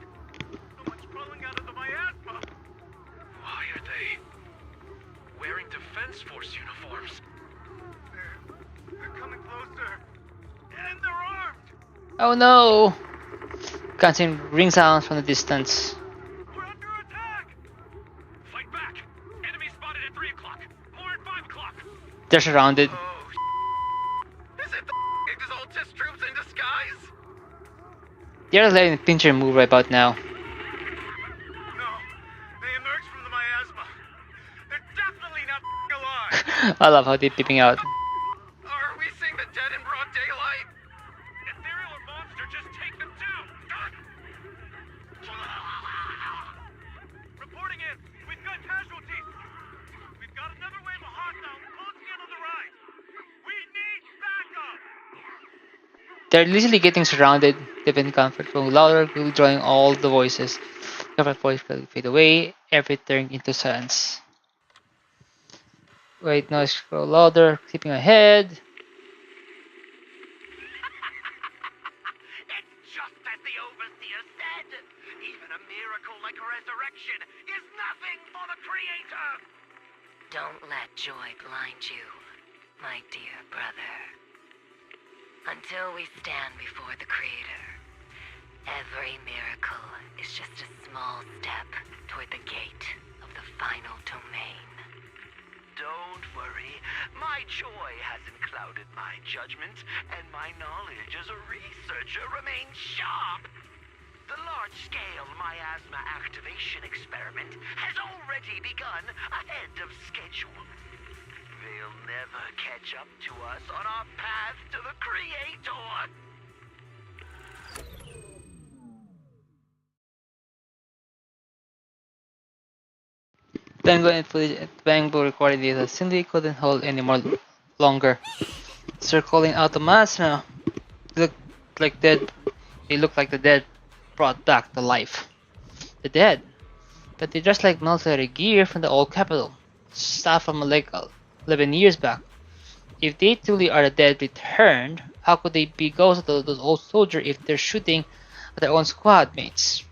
Someone's crawling out of the miasma! Why are they wearing Defense Force uniforms? They're coming closer. And they're armed! Oh no! Can't see ring sounds from the distance. We're under attack! Fight back! Enemy spotted at 3 o'clock. More at 5 o'clock. They're surrounded. Is it the Exaltus troops in disguise? They're letting the pincher move right about now. No. They emerged from the miasma. They're definitely not alive. I love how they're peeping out. Are we seeing the dead in broad daylight? Ethereal or monster, just take them down! Reporting in. We've got casualties. We've got another wave of hostiles closing in on the right. We need backup! They're literally getting surrounded. They've been comfort from louder, drawing all the voices. Comfort voice will fade away, everything into silence. Wait, noise grow louder, keeping ahead. It's just as the Overseer said. Even a miracle like resurrection is nothing for the Creator. Don't let joy blind you, my dear brother. Until we stand before the Creator, every miracle is just a small step toward the gate of the final domain. Don't worry. My joy hasn't clouded my judgment, and my knowledge as a researcher remains sharp. The large large-scale miasma activation experiment has already begun ahead of schedule. They'll never catch up to us on our path to the Creator. Tango and footage at Bangbo recorded data simply couldn't hold any more longer. Circling out the mass now. They looked like dead. They looked like the dead brought back to life. The dead, but they dressed like military gear from the old capital, stuff from like 11 years back. If they truly are the dead returned, how could they be ghosts of those old soldiers if they're shooting at their own squad mates?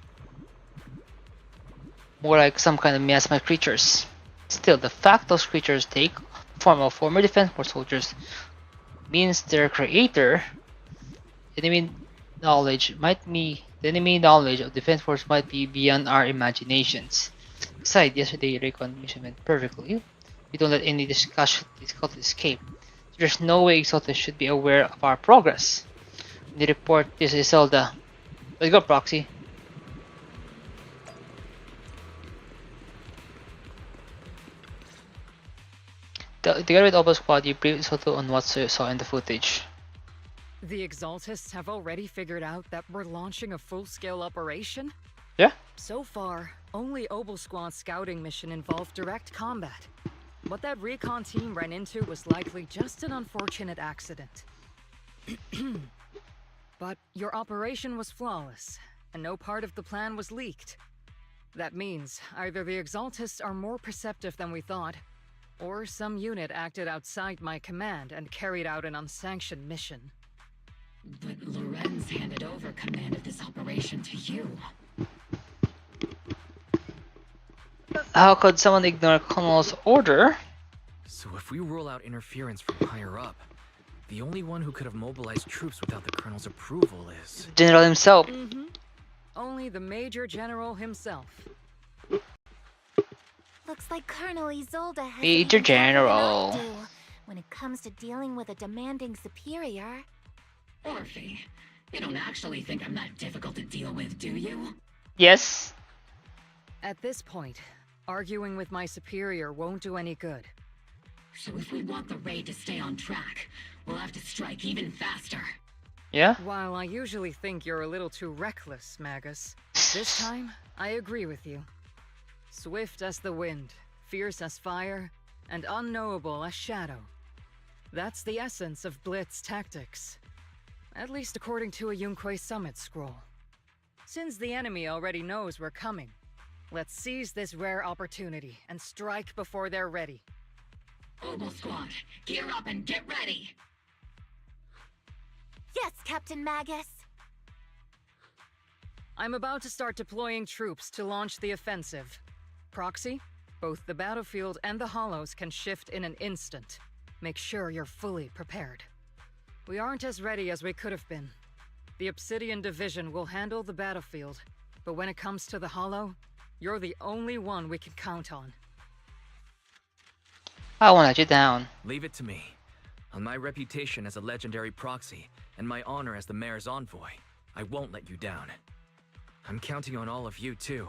More like some kind of miasma creatures. Still, the fact those creatures take the form of former Defense Force soldiers means their creator, enemy knowledge the enemy knowledge of Defense Force might be beyond our imaginations. Besides, yesterday recon mission went perfectly. We don't let any difficulty escape. So there's no way Exalted should be aware of our progress. They report this is Zelda. Let's go, Proxy. Together with Obo's squad, you briefed Soto on what you saw in the footage. The Exaltists have already figured out that we're launching a full-scale operation? Yeah. So far, only Obel Squad's scouting mission involved direct combat. What that recon team ran into was likely just an unfortunate accident. But your operation was flawless, and no part of the plan was leaked. That means either the Exaltists are more perceptive than we thought, or some unit acted outside my command and carried out an unsanctioned mission. But Lorenz handed over command of this operation to you. How could someone ignore Colonel's order? So if we rule out interference from higher up, the only one who could have mobilized troops without the Colonel's approval is... General himself. Only the Major General himself. Looks like Colonel Isolde has Major General. when it comes to dealing with a demanding superior. Orphe, you don't actually think I'm that difficult to deal with, do you? Yes. At this point, arguing with my superior won't do any good. So if we want the raid to stay on track, we'll have to strike even faster. Yeah? While I usually think you're a little too reckless, Magus, this time, I agree with you. Swift as the wind, fierce as fire, and unknowable as shadow. That's the essence of Blitz tactics. At least according to a Yunque Summit scroll. Since the enemy already knows we're coming, let's seize this rare opportunity and strike before they're ready. Obel Squad, gear up and get ready! Yes, Captain Magus! I'm about to start deploying troops to launch the offensive. Proxy, both the battlefield and the hollows can shift in an instant. Make sure you're fully prepared. We aren't as ready as we could have been. The Obsidian Division will handle the battlefield, but when it comes to the hollow, you're the only one we can count on. I won't let you down. Leave it to me. On my reputation as a legendary proxy, and my honor as the mayor's envoy, I won't let you down. I'm counting on all of you, too.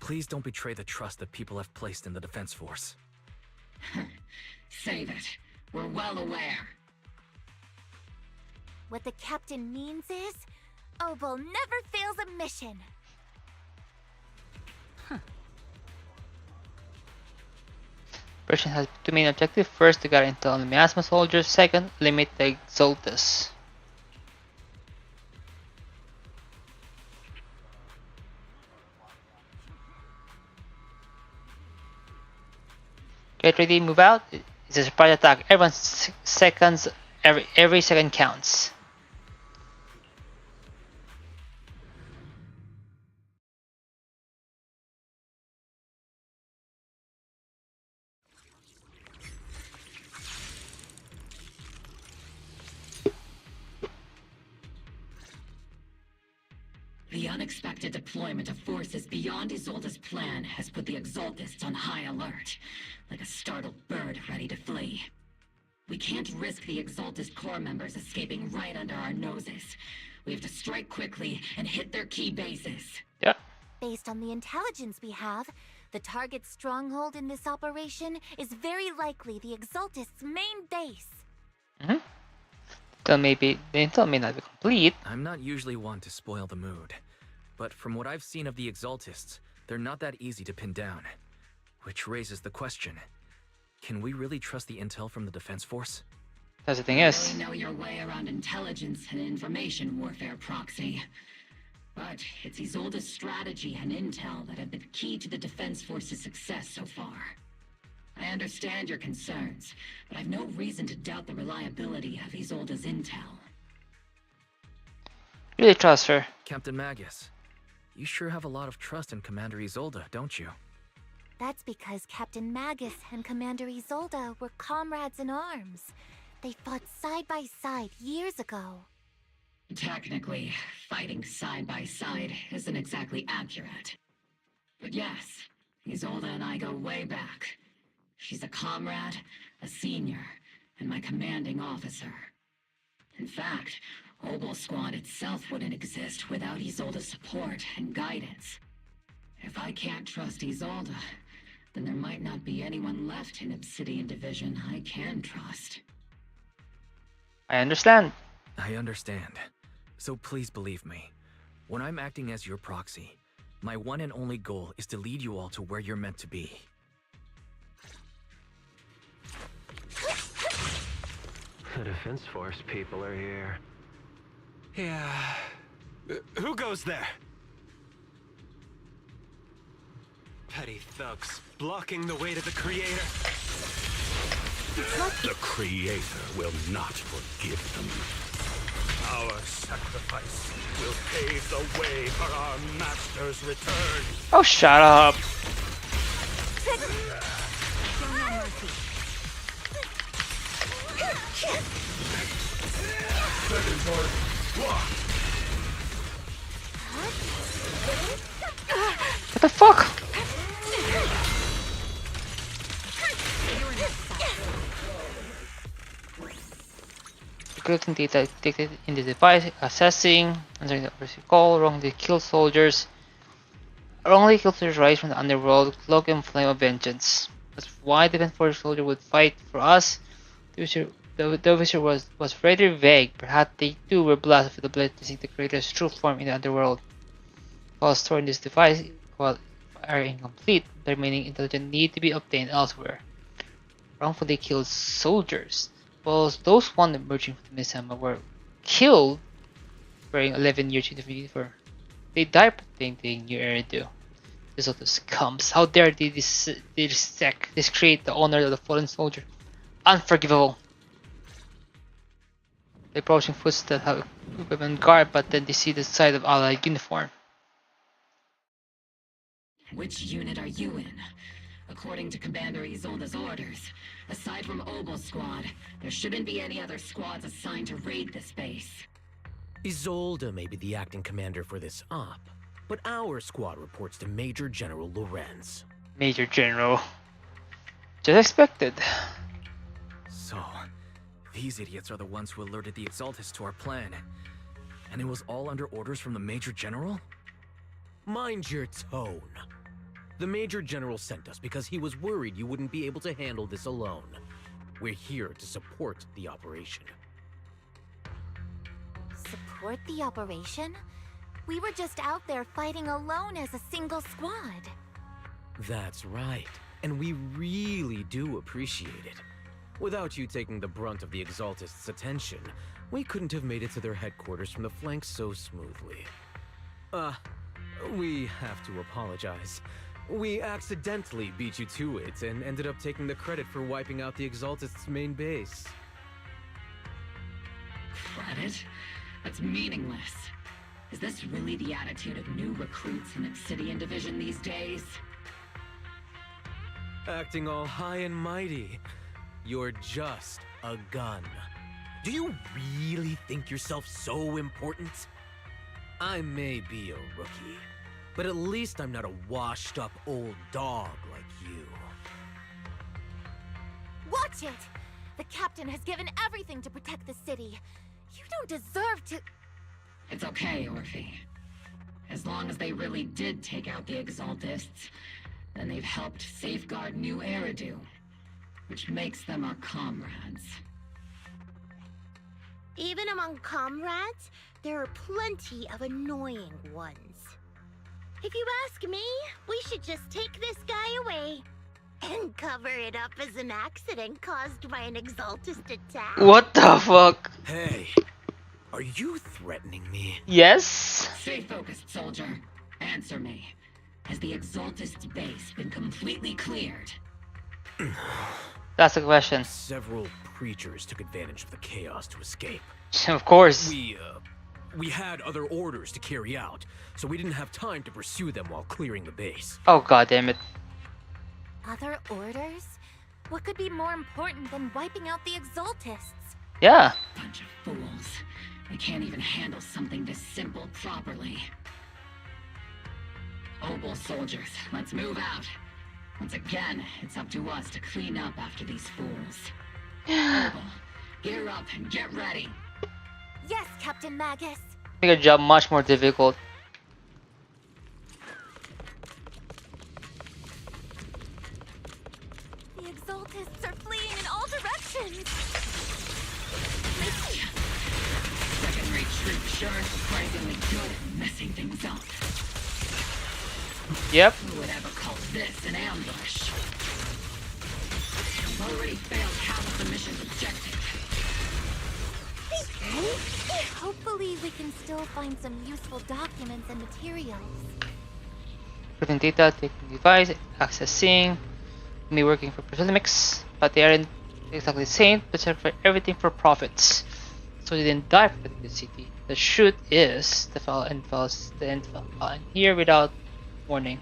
Please don't betray the trust that people have placed in the Defense Force. Save it. We're well aware. What the captain means is, Obel never fails a mission. Operation has two main objectives. First, to gather intel on the miasma soldiers. Second, limit the Exaltus. Get ready, move out. It's a surprise attack. Every second counts. The unexpected deployment of forces beyond Isolde's plan has put the Exaltists on high alert, like a startled bird ready to flee. We can't risk the Exaltist corps members escaping right under our noses. We have to strike quickly and hit their key bases. Yeah. Based on the intelligence we have, the target's stronghold in this operation is very likely the Exaltist's main base. Mm-hmm. So maybe the intel may not be complete. I'm not usually one to spoil the mood, but from what I've seen of the Exaltists, they're not that easy to pin down. Which raises the question, can we really trust the intel from the Defense Force? That's the thing You is. really know your way around intelligence and information warfare, Proxy. But it's Isolde's strategy and intel that have been key to the Defense Force's success so far. I understand your concerns, but I've no reason to doubt the reliability of Isolde's intel. Really trust her. Captain Magus, you sure have a lot of trust in Commander Isolde, don't you? That's because Captain Magus and Commander Isolde were comrades in arms. They fought side by side years ago. Technically, fighting side by side isn't exactly accurate. But yes, Isolde and I go way back. She's a comrade, a senior, and my commanding officer. In fact, Obel Squad itself wouldn't exist without Isolde's support and guidance. If I can't trust Isolde, then there might not be anyone left in Obsidian Division I can trust. I understand. I understand. So please believe me. When I'm acting as your proxy, my one and only goal is to lead you all to where you're meant to be. The Defense Force people are here. Yeah. Who goes there? Petty thugs, blocking the way to the Creator. The Creator will not forgive them. Our sacrifice will pave the way for our Master's return. Oh, shut up. What the fuck? Collecting data detected in the device, assessing, answering the call, wrongly killed soldiers. Wrongly killed soldiers rise from the underworld, cloak and flame of vengeance. That's why the Defense Force soldier would fight for us. The officer was rather vague. Perhaps they too were blasted with the ability to see the Creator's true form in the underworld. While storing this device, while are incomplete, the remaining intelligence need to be obtained elsewhere. Wrongfully killed soldiers. Well, those one emerging from the Misama were killed during 11 years before. They died protecting New Eridu. This of the scums. How dare they discredit the honor of the fallen soldier? Unforgivable. The approaching footsteps have equipment guard, but then they see the sight of Allied uniform. Which unit are you in? According to Commander Isolde's orders, aside from Obel Squad, there shouldn't be any other squads assigned to raid this base. Isolde may be the acting commander for this op, but our squad reports to Major General Lorenz. Major General. Just expected. So, these idiots are the ones who alerted the Exaltists to our plan. And it was all under orders from the Major General? Mind your tone. The Major General sent us because he was worried you wouldn't be able to handle this alone. We're here to support the operation. Support the operation? We were just out there fighting alone as a single squad. That's right, and we really do appreciate it. Without you taking the brunt of the Exaltists' attention, we couldn't have made it to their headquarters from the flanks so smoothly. We have to apologize. We accidentally beat you to it and ended up taking the credit for wiping out the Exaltists' main base. Credit? That's meaningless. Is this really the attitude of new recruits in Obsidian Division these days? Acting all high and mighty. You're just a gun. Do you really think yourself so important? I may be a rookie, but at least I'm not a washed-up old dog like you. Watch it! The captain has given everything to protect the city. You don't deserve to... It's okay, Orphe. As long as they really did take out the Exaltists, then they've helped safeguard New Eridu, which makes them our comrades. Even among comrades, there are plenty of annoying ones. If you ask me, we should just take this guy away and cover it up as an accident caused by an Exaltist attack. What the fuck? Hey, are you threatening me? Yes? Stay focused, soldier. Answer me. Has the Exaltist base been completely cleared? That's the question. Several creatures took advantage of the chaos to escape. Of course. We had other orders to carry out, so we didn't have time to pursue them while clearing the base. Oh god damn it. Other orders? What could be more important than wiping out the Exaltists? Yeah. Bunch of fools. They can't even handle something this simple properly. Obel soldiers, let's move out. Once again, it's up to us to clean up after these fools. Obel, gear up and get ready. Yes, Captain Magus. Make your job much more difficult. The Exaltists are fleeing in all directions. Second-rate troops sure are surprisingly good at messing things up. Yep. Who would ever call this an ambush? We've already failed half of the mission's objective. Hopefully we can still find some useful documents and materials. Putting data, taking device, accessing, me working for Proteomics, but they aren't exactly the same, but for everything for profits. So they didn't die for the city. The shoot is the file and files the end file in here without warning.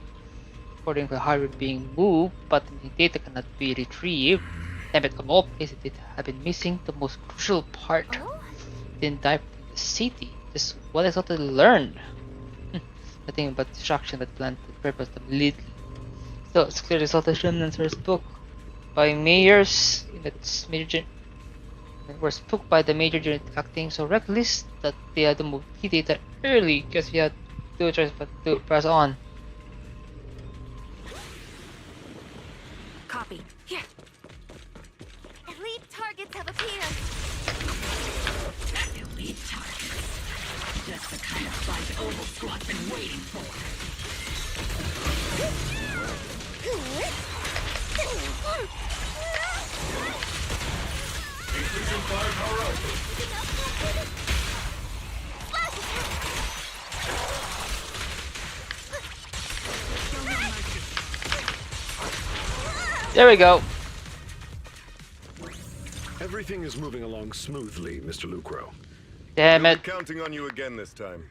According to the hardware being moved, but the data cannot be retrieved. Damn it, of all places, data have been missing the most crucial part. Didn't die from the city. Just what I thought I learned. Nothing but destruction that planned the purpose of lead. So it's clear the result of remnants were spooked by mayors. That's major. Were spooked by the major during acting so reckless that they had to move key data early because we had no choice but to press on. Copy. Here. Elite targets have appeared. Elite targets. Just the kind of fight Obel Squad's been waiting for. There we go. Everything is moving along smoothly, Mr. Lucro. Damn it. Counting on you again this time.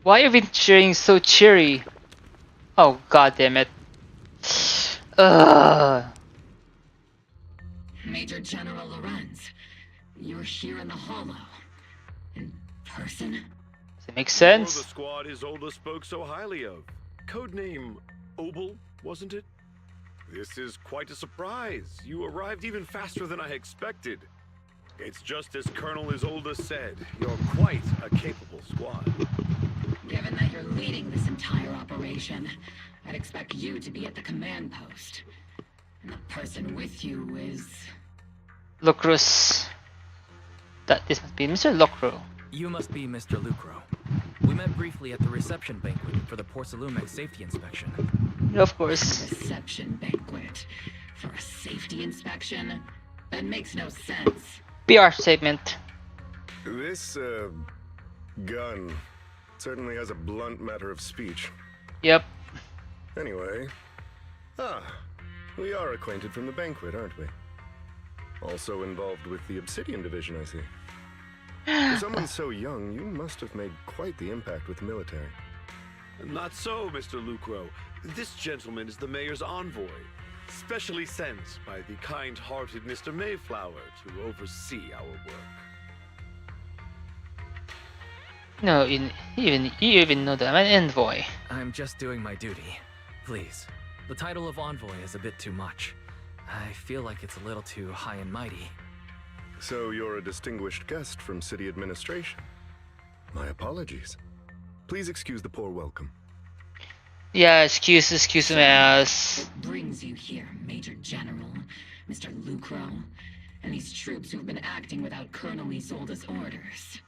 Why have you been cheering so cheery? Oh god damn it. Major General Lorenz, you're here in the Hollow. In person? Does it make sense? You're the squad his older spoke so highly of. Codename Obel, wasn't it? This is quite a surprise. You arrived even faster than I expected. It's just as Colonel Isolde said, you're quite a capable squad. Given that you're leading this entire operation, I'd expect you to be at the command post. And the person with you is... Lucrus. This must be Mr. Lucro. You must be Mr. Lucro. We met briefly at the reception banquet for the Porcelumex safety inspection. Of course. Reception banquet. For a safety inspection? That makes no sense. PR statement. This, gun certainly has a blunt matter of speech. Yep. Anyway. We are acquainted from the banquet, aren't we? Also involved with the Obsidian Division, I see. For someone so young, you must have made quite the impact with the military. Not so, Mr. Lucro. This gentleman is the mayor's envoy, specially sent by the kind-hearted Mr. Mayflower to oversee our work. No, you even know that I'm an envoy. I'm just doing my duty. Please. The title of envoy is a bit too much. I feel like it's a little too high and mighty. So you're a distinguished guest from city administration. My apologies. Please excuse the poor welcome. Yeah, excuse me, ass. What brings you here, Major General, Mr. Lucro, and these troops who've been acting without Colonel Isolde's orders?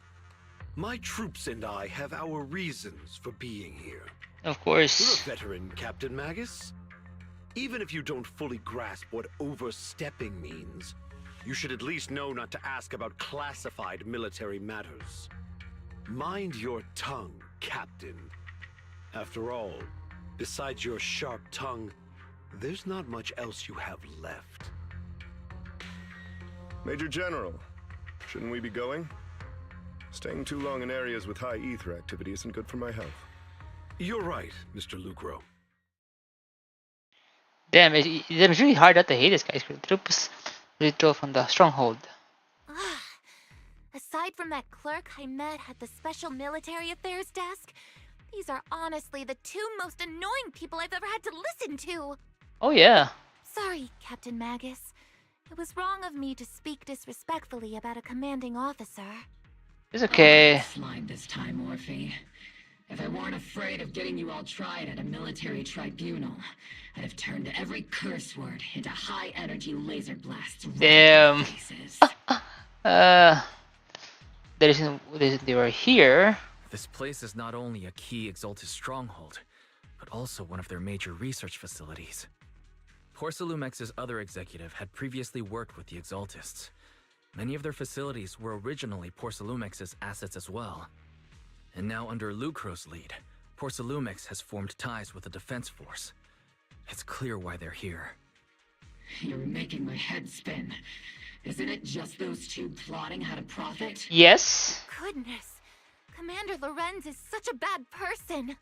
My troops and I have our reasons for being here. Of course. You're a veteran, Captain Magus. Even if you don't fully grasp what overstepping means, you should at least know not to ask about classified military matters. Mind your tongue, Captain. After all, besides your sharp tongue, there's not much else you have left. Major General, shouldn't we be going? Staying too long in areas with high ether activity isn't good for my health. You're right, Mr. Lucro. Damn, it's really hard not to hate this guy's troops withdraw from the stronghold. Aside from that clerk I met at the Special Military Affairs desk, these are honestly the two most annoying people I've ever had to listen to. Oh yeah. Sorry, Captain Magus. It was wrong of me to speak disrespectfully about a commanding officer. It's okay. Slide this time, Orphe. If I weren't afraid of getting you all tried at a military tribunal, I'd have turned every curse word into high-energy laser blasts. Damn. The reason they were here. This place is not only a key Exaltus stronghold, but also one of their major research facilities. Porcelumex's other executive had previously worked with the Exaltists. Many of their facilities were originally Porcelumex's assets as well. And now under Lucro's lead, Porcelumex has formed ties with the defense force. It's clear why they're here. You're making my head spin. Isn't it just those two plotting how to profit? Yes. Goodness, Commander Lorenz is such a bad person.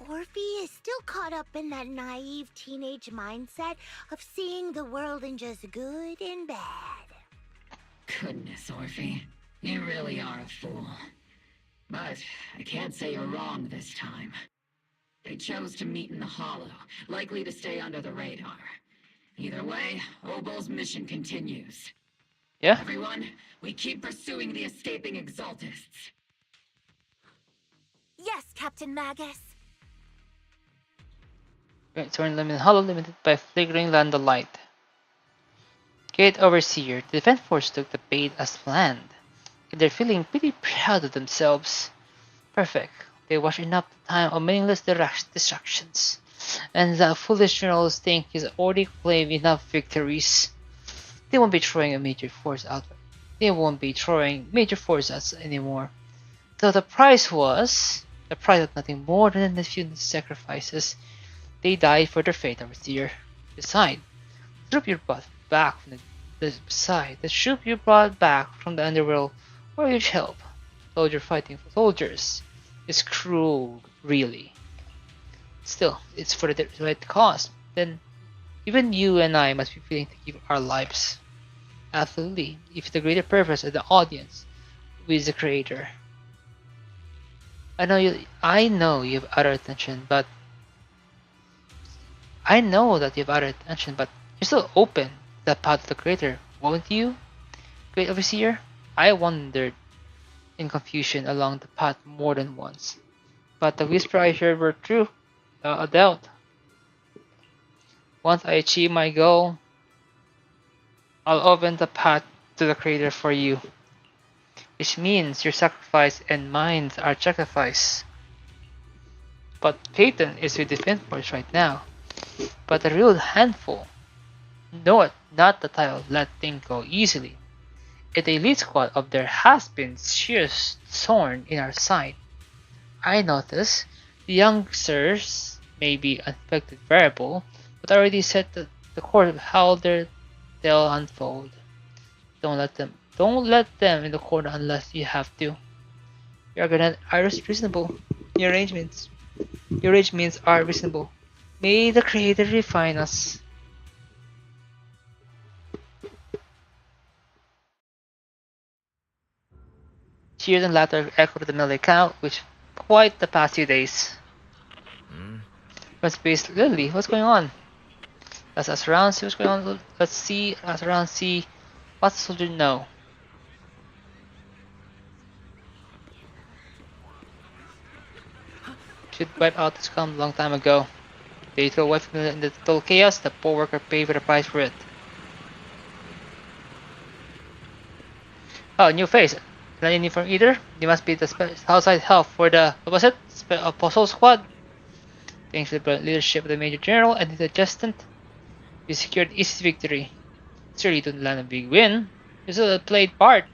Orphe is still caught up in that naive teenage mindset of seeing the world in just good and bad. Goodness, Orphe. You really are a fool. But I can't say you're wrong this time. They chose to meet in the Hollow, likely to stay under the radar. Either way, Obol's mission continues. Yeah? Everyone, we keep pursuing the escaping Exaltists. Yes, Captain Magus. Turn limit hollow limited by flickering land light. Gate Overseer, the defense force took the bait as planned. They're feeling pretty proud of themselves. Perfect. They watched enough time of meaningless distractions. And the foolish generals think he's already claimed enough victories. They won't be throwing a major force out. They won't be throwing major forces anymore. So the price was nothing more than a few sacrifices. They died for their faith, Overseer. Besides, the troop you brought back from the troop you brought back from the underworld were huge help. Soldier fighting for soldiers is cruel, really. Still, it's for the right cause. Then, even you and I must be willing to give our lives. Absolutely, if the greater purpose of the audience with the creator. I know you have other attention, but you're still open to the path of the creator, won't you, Great Overseer? I wandered in confusion along the path more than once, but the whisper I heard were true, without a doubt. Once I achieve my goal, I'll open the path to the creator for you, which means your sacrifice and mine are sacrifice. But Peyton is with Defense Force right now, but a real handful. No, not the title let things go easily. If the elite squad of there has been serious thorn in our side. I notice the youngsters may be unaffected variable, but already set the course of how they'll unfold. Don't let them in the corner unless you have to. Your argument are reasonable. Your arrangements are reasonable. May the creator refine us. Cheers and laughter echoed the melee count, which quite the past few days. Space Lily, what's going on? Let's ask around, see what's going on. Ask around, see what the soldiers know. Should wipe out this scum a long time ago. They throw away from the total chaos, the poor worker paid the price for it. Oh, new face. Not any from either. You must be the outside help for the, what was it? Apostle Squad. Thanks to the leadership of the Major General and his adjutant, we secured easy victory. Surely to land a big win. You still played part.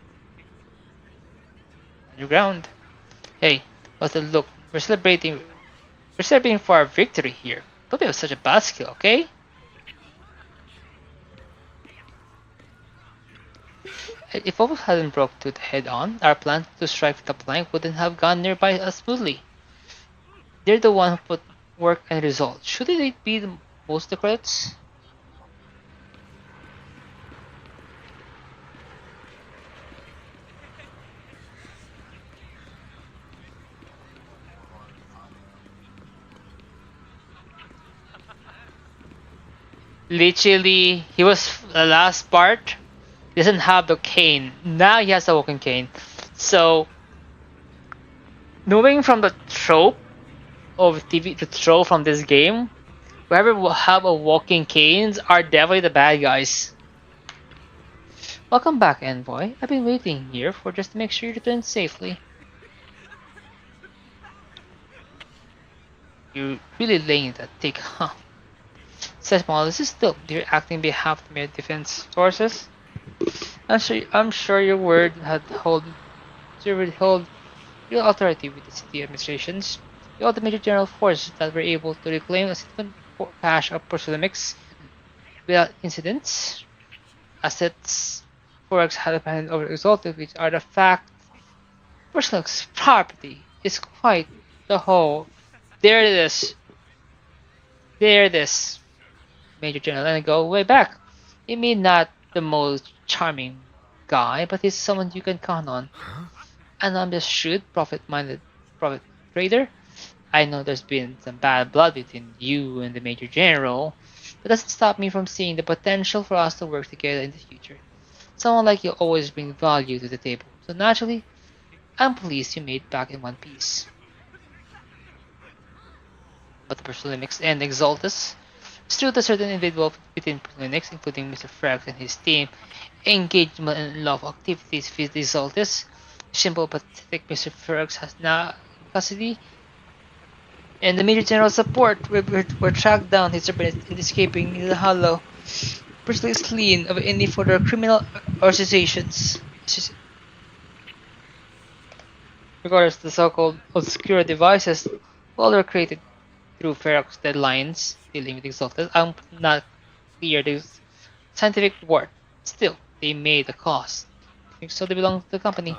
Underground. Hey, what's the look? We're celebrating for our victory here. Don't be such a buzzkill, okay? If Opus hadn't broke to the head-on, our plan to strike the flank wouldn't have gone nearby as smoothly. They're the one who put work and results. Shouldn't it be the most the credits? Literally, he was the last part. He doesn't have the cane. Now he has the walking cane. So, knowing from the trope of TV, the trope from this game, whoever will have a walking canes are definitely the bad guys. Welcome back, Envoy. I've been waiting here for just to make sure you return safely. You're really laying that thick, huh? Says this is still you're acting on behalf of the defense forces. I'm sure your word would hold real authority with the city administrations. You are the major general forces that were able to reclaim a significant cache of prosolimics without incidents. Assets Forex had handed over exalted, which are the fact Prosolimics property is quite the whole. There it is. There it is. Major General, and go way back. He may not the most charming guy, but he's someone you can count on. And I'm just shrewd, profit-minded profit trader. I know there's been some bad blood between you and the Major General, but doesn't stop me from seeing the potential for us to work together in the future. Someone like you always brings value to the table, so naturally, I'm pleased you made back in one piece. But the Persolimics and Exaltus, it's true that certain individuals within Linux, including Mr. Frags and his team, engage in unlawful activities with the Exaltus. Simple but pathetic Mr. Frags has now in custody, and the Major General's support were tracked down his surveillance in escaping the Hollow. Personally is clean of any further criminal associations. Regardless, the so-called obscure devices, all were created through Ferox deadlines dealing with Exalted. I'm not clear the scientific work. Still, they made the cost. So they belong to the company.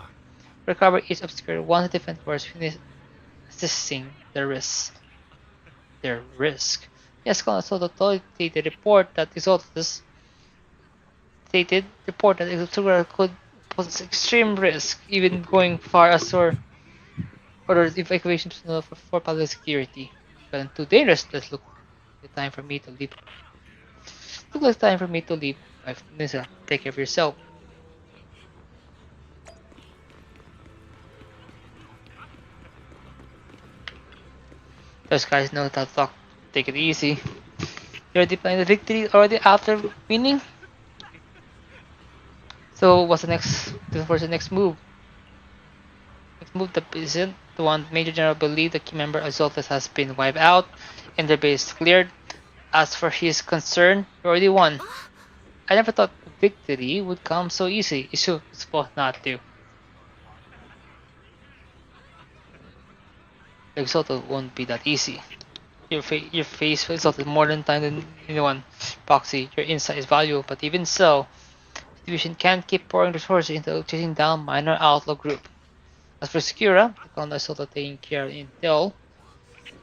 Recover each obscure once the defense force finish assessing the risk. Their risk. Yes, also stated report that Exalted could pose extreme risk, even going far as to order evacuation for public security. But too dangerous. Let's look. The time for me to leave. Look like time for me to leave. Nisa, take care of yourself. Those guys know how to talk. Take it easy. You already playing the victory already after winning. So what's the next move? Next move that isn't the one Major General believed the key member Exaltus has been wiped out and their base cleared. As for his concern, he already won. I never thought victory would come so easy. It's supposed not to. Exalted won't be that easy. Your face exalted more than time than anyone. Proxy, your insight is valuable, but even so, the division can't keep pouring resources into chasing down minor outlaw group. As for Secura, the colonel is also taking care of intel.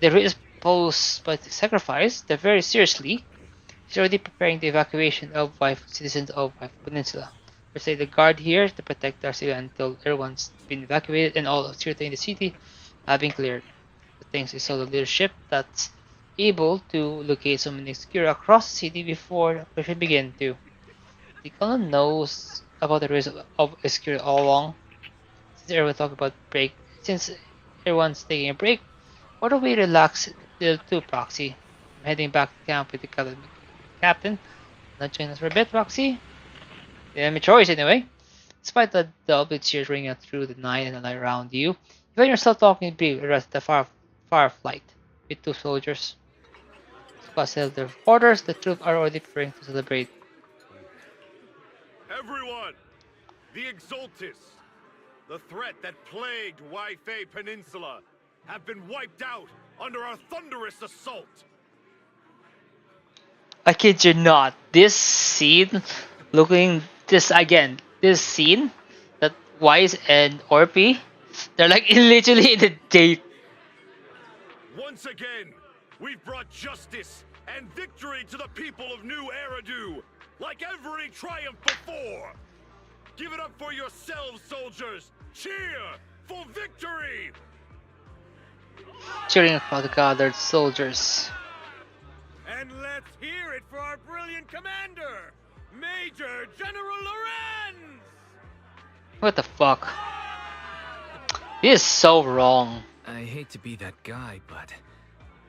The risk is posed by the sacrifice, they're very seriously. He's already preparing the evacuation of citizens of Wife Peninsula. We say the guard here to protect our city until everyone's been evacuated and all security in the city have been cleared. The thanks is also the leadership that's able to locate so many secure across the city before the operation began too. The colonel knows about the risk of security all along. Since everyone's taking a break, What a way to relax too, Proxy. I'm heading back to camp with the captain. Not join us for a bit, Proxy? Yeah, my choice anyway. Despite the double cheers ringing out through the night and the light around you, you find yourself talking briefly rest the far flight with two soldiers. Squad settled their quarters, the troops are already preparing to celebrate. Everyone! The Exaltis, the threat that plagued Waifei Peninsula, have been wiped out under our thunderous assault. I kid you not, this scene, this scene, that Wise and Orpy, they're like literally in the date. Once again, we've brought justice and victory to the people of New Eridu, like every triumph before. Give it up for yourselves, soldiers! Cheer for victory! Cheering across the gathered soldiers. And let's hear it for our brilliant commander, Major General Lorenz! What the fuck? This is so wrong. I hate to be that guy, but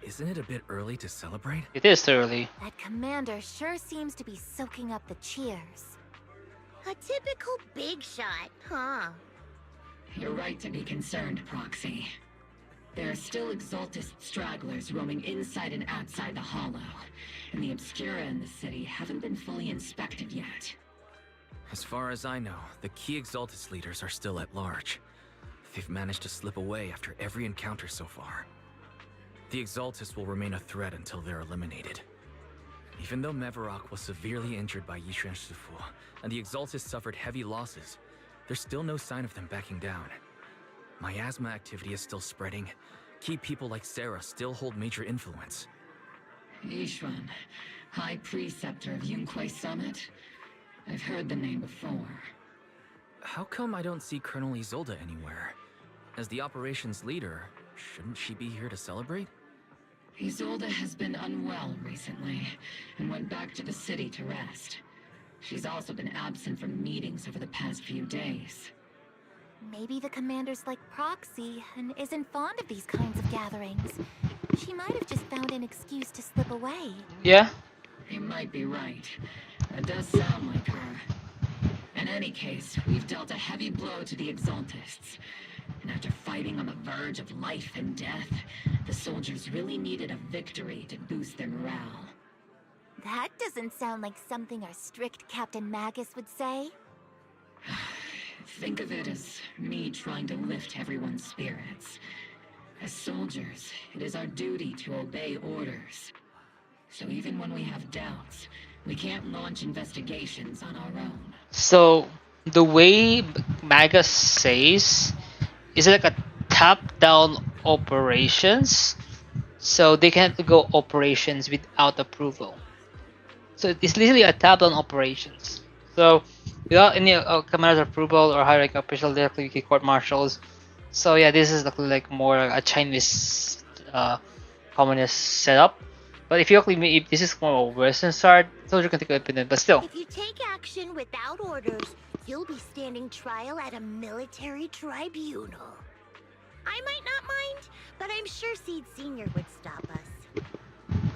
isn't it a bit early to celebrate? It is early. That commander sure seems to be soaking up the cheers. A typical big shot, huh? You're right to be concerned, Proxy. There are still Exaltist stragglers roaming inside and outside the Hollow, and the Obscura in the city haven't been fully inspected yet. As far as I know, the key Exaltus leaders are still at large. They've managed to slip away after every encounter so far. The Exaltus will remain a threat until they're eliminated. Even though Mevarok was severely injured by Yishuan Shifu, and the Exaltus suffered heavy losses, there's still no sign of them backing down. Miasma activity is still spreading. Key people like Sarah still hold major influence. Yishuan, High Preceptor of Yunquei Summit? I've heard the name before. How come I don't see Colonel Isolde anywhere? As the operations leader, shouldn't she be here to celebrate? Isolde has been unwell recently, and went back to the city to rest. She's also been absent from meetings over the past few days. Maybe the commander's like Proxy and isn't fond of these kinds of gatherings. She might have just found an excuse to slip away. Yeah? You might be right. That does sound like her. In any case, we've dealt a heavy blow to the Exaltists. And after fighting on the verge of life and death, the soldiers really needed a victory to boost their morale. That doesn't sound like something our strict Captain Magus would say. Think of it as me trying to lift everyone's spirits. As soldiers, it is our duty to obey orders. So even when we have doubts, we can't launch investigations on our own. So, the way Magus says, is it like a top-down operations? So they can't go operations without approval. So it's literally a top-down operations. So without any commander's approval or hiring official directly with court martials. So yeah, this is like more like a Chinese communist setup. But if this is more of a Western side, soldier can take an opinion. But still, If you take action without orders, you'll be standing trial at a military tribunal. I might not mind, but I'm sure Seed Senior would stop us.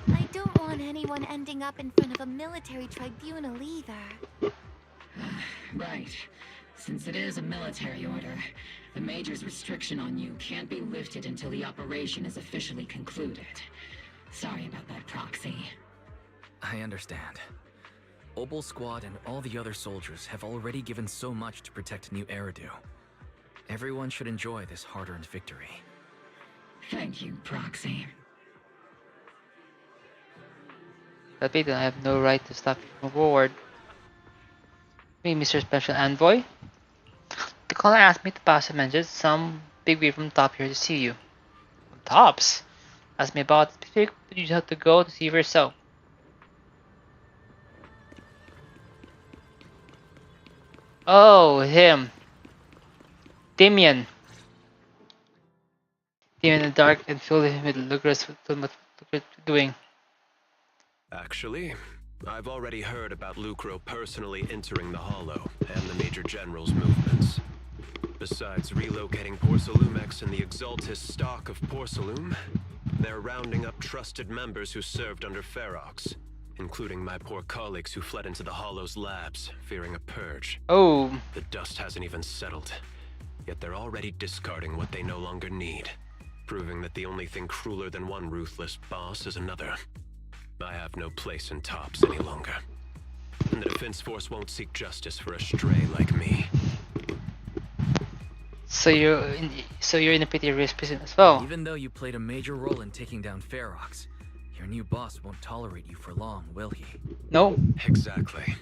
I don't want anyone ending up in front of a military tribunal either. Right. Since it is a military order, the Major's restriction on you can't be lifted until the operation is officially concluded. Sorry about that, Proxy. I understand. Obel Squad and all the other soldiers have already given so much to protect New Eridu. Everyone should enjoy this hard-earned victory. Thank you, Proxy. that means I have no right to stop you from forward. Me, Mr. Special Envoy. The caller asked me to pass a message. Some big way from top here to see you. From tops? Asked me about the specific, but you just have to go to see for yourself. Oh, him. Damien. Damien in the dark and filled him with lucrous what you're doing. Actually, I've already heard about Lucro personally entering the Hollow and the Major General's movements. Besides relocating Porcelumex and the Exaltis stock of Porcelume, They're rounding up trusted members who served under Ferox, including my poor colleagues who fled into the Hollow's labs, fearing a purge. Oh. The dust hasn't even settled, yet they're already discarding what they no longer need, proving that the only thing crueler than one ruthless boss is another. I have no place in Tops any longer. And the defense force won't seek justice for a stray like me. So you're in a pretty risky position as well. Even though you played a major role in taking down Ferox, your new boss won't tolerate you for long, will he? No. Exactly.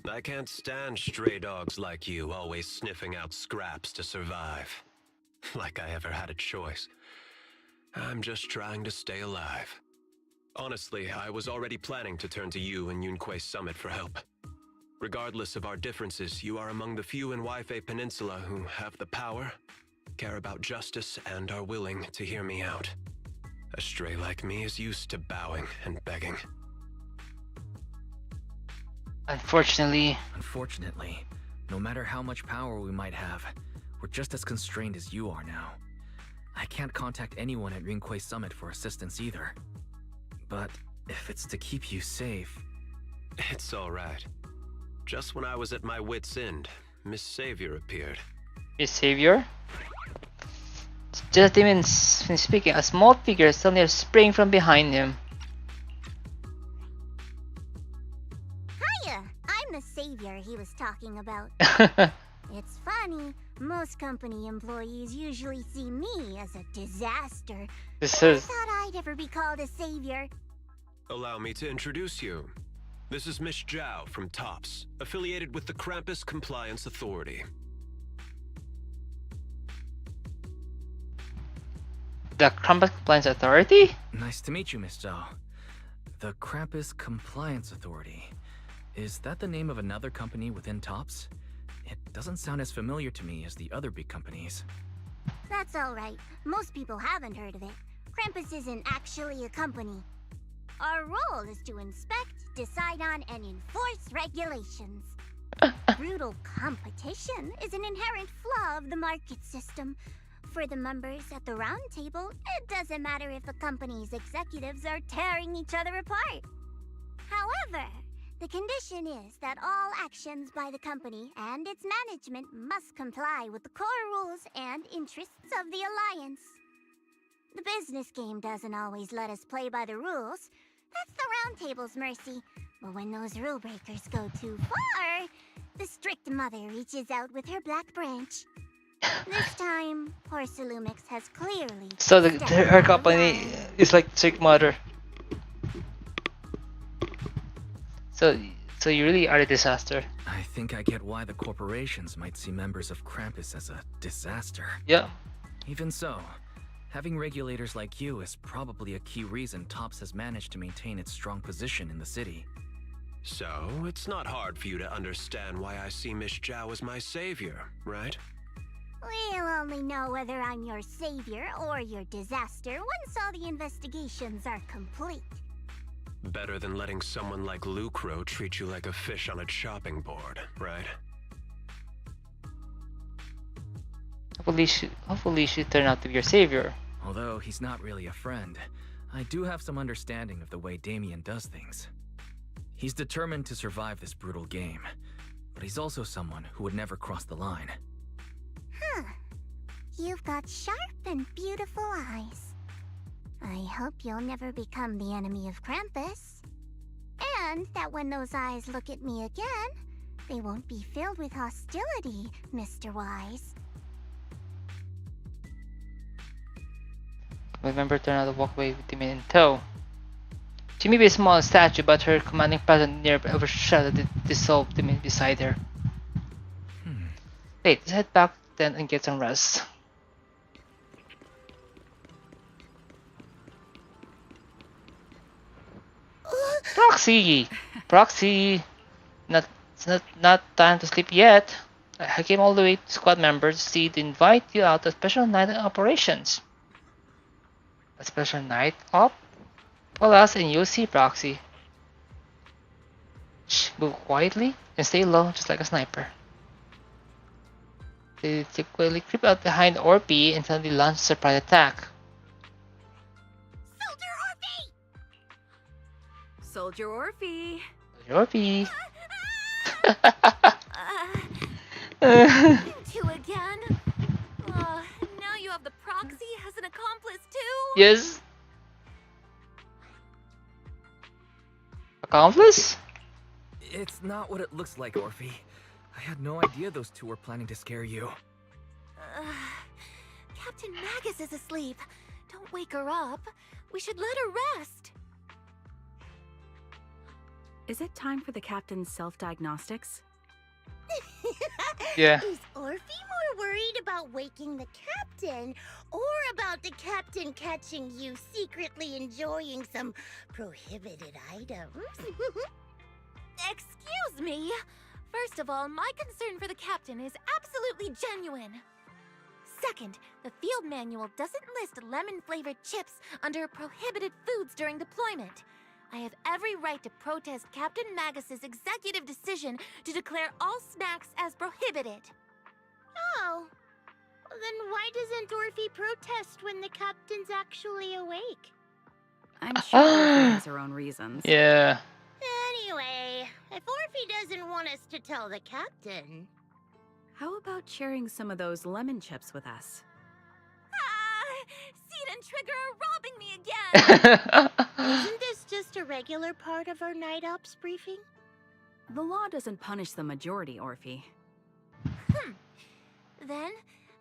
I can't stand stray dogs like you always sniffing out scraps to survive. Like I ever had a choice. I'm just trying to stay alive. Honestly, I was already planning to turn to you and Yunquay Summit for help. Regardless of our differences, you are among the few in Yfei Peninsula who have the power, care about justice, and are willing to hear me out. A stray like me is used to bowing and begging. Unfortunately, no matter how much power we might have, we're just as constrained as you are now. I can't contact anyone at Yunquay Summit for assistance either. But if it's to keep you safe... It's alright. Just when I was at my wit's end, Miss Savior appeared. Miss Savior? Just even speaking, a small figure suddenly sprang from behind him. Hiya! I'm the savior he was talking about. It's funny, most company employees usually see me as a disaster. I thought I'd ever be called a savior. Allow me to introduce you. This is Miss Zhao from TOPS, affiliated with the Krampus Compliance Authority. The Krampus Compliance Authority? Nice to meet you, Miss Zhao. The Krampus Compliance Authority. Is that the name of another company within TOPS? It doesn't sound as familiar to me as the other big companies. That's alright. Most people haven't heard of it. Krampus isn't actually a company. Our role is to inspect, decide on, and enforce regulations. Brutal competition is an inherent flaw of the market system. For the members at the round table, it doesn't matter if the company's executives are tearing each other apart. However, the condition is that all actions by the company and its management must comply with the core rules and interests of the Alliance. The business game doesn't always let us play by the rules. That's the round table's mercy. But when those rule breakers go too far, the strict mother reaches out with her black branch. This time, Porcelumix has clearly... So her company is like strict mother. So you really are a disaster. I think I get why the corporations might see members of Krampus as a disaster. Yeah. Even so, having regulators like you is probably a key reason TOPS has managed to maintain its strong position in the city. So, it's not hard for you to understand why I see Miss Zhao as my savior, right? We'll only know whether I'm your savior or your disaster once all the investigations are complete. Better than letting someone like Lucro treat you like a fish on a chopping board, right? Hopefully she turn out to be your savior. Although he's not really a friend, I do have some understanding of the way Damien does things. He's determined to survive this brutal game, but he's also someone who would never cross the line. Huh. You've got sharp and beautiful eyes. I hope you'll never become the enemy of Krampus. And that when those eyes look at me again, they won't be filled with hostility, Mr. Wise. Remember to turn out the walkway with Damien in tow. She may be a small statue, but her commanding presence near overshadowed the dissolved Damien beside her. Wait, let's head back then and get some rest. Proxy! Not time to sleep yet. I came all the way to squad members to see to invite you out to a special night of operations. A special night op? Well, us and you'll see, Proxy. Shh, move quietly and stay low, just like a sniper. They quickly creep out behind Orpi and suddenly launch a surprise attack. Soldier Orphe. Yorpy. You two again? Now you have the proxy as an accomplice too? Yes. Accomplice? It's not what it looks like, Orphe. I had no idea those two were planning to scare you. Captain Magus is asleep. Don't wake her up. We should let her rest. Is it time for the captain's self-diagnostics? Yeah. Is Orphe more worried about waking the captain or about the captain catching you secretly enjoying some prohibited items? Excuse me. First of all, my concern for the captain is absolutely genuine. Second, the field manual doesn't list lemon-flavored chips under prohibited foods during deployment. I have every right to protest Captain Magus's executive decision to declare all snacks as prohibited. Oh, then why doesn't Orphe protest when the captain's actually awake? I'm sure Orphe has her own reasons. Yeah. Anyway, if Orphe doesn't want us to tell the captain... How about sharing some of those lemon chips with us? Seed and Trigger are robbing me again! Isn't this just a regular part of our night ops briefing? The law doesn't punish the majority, Orphe. Then,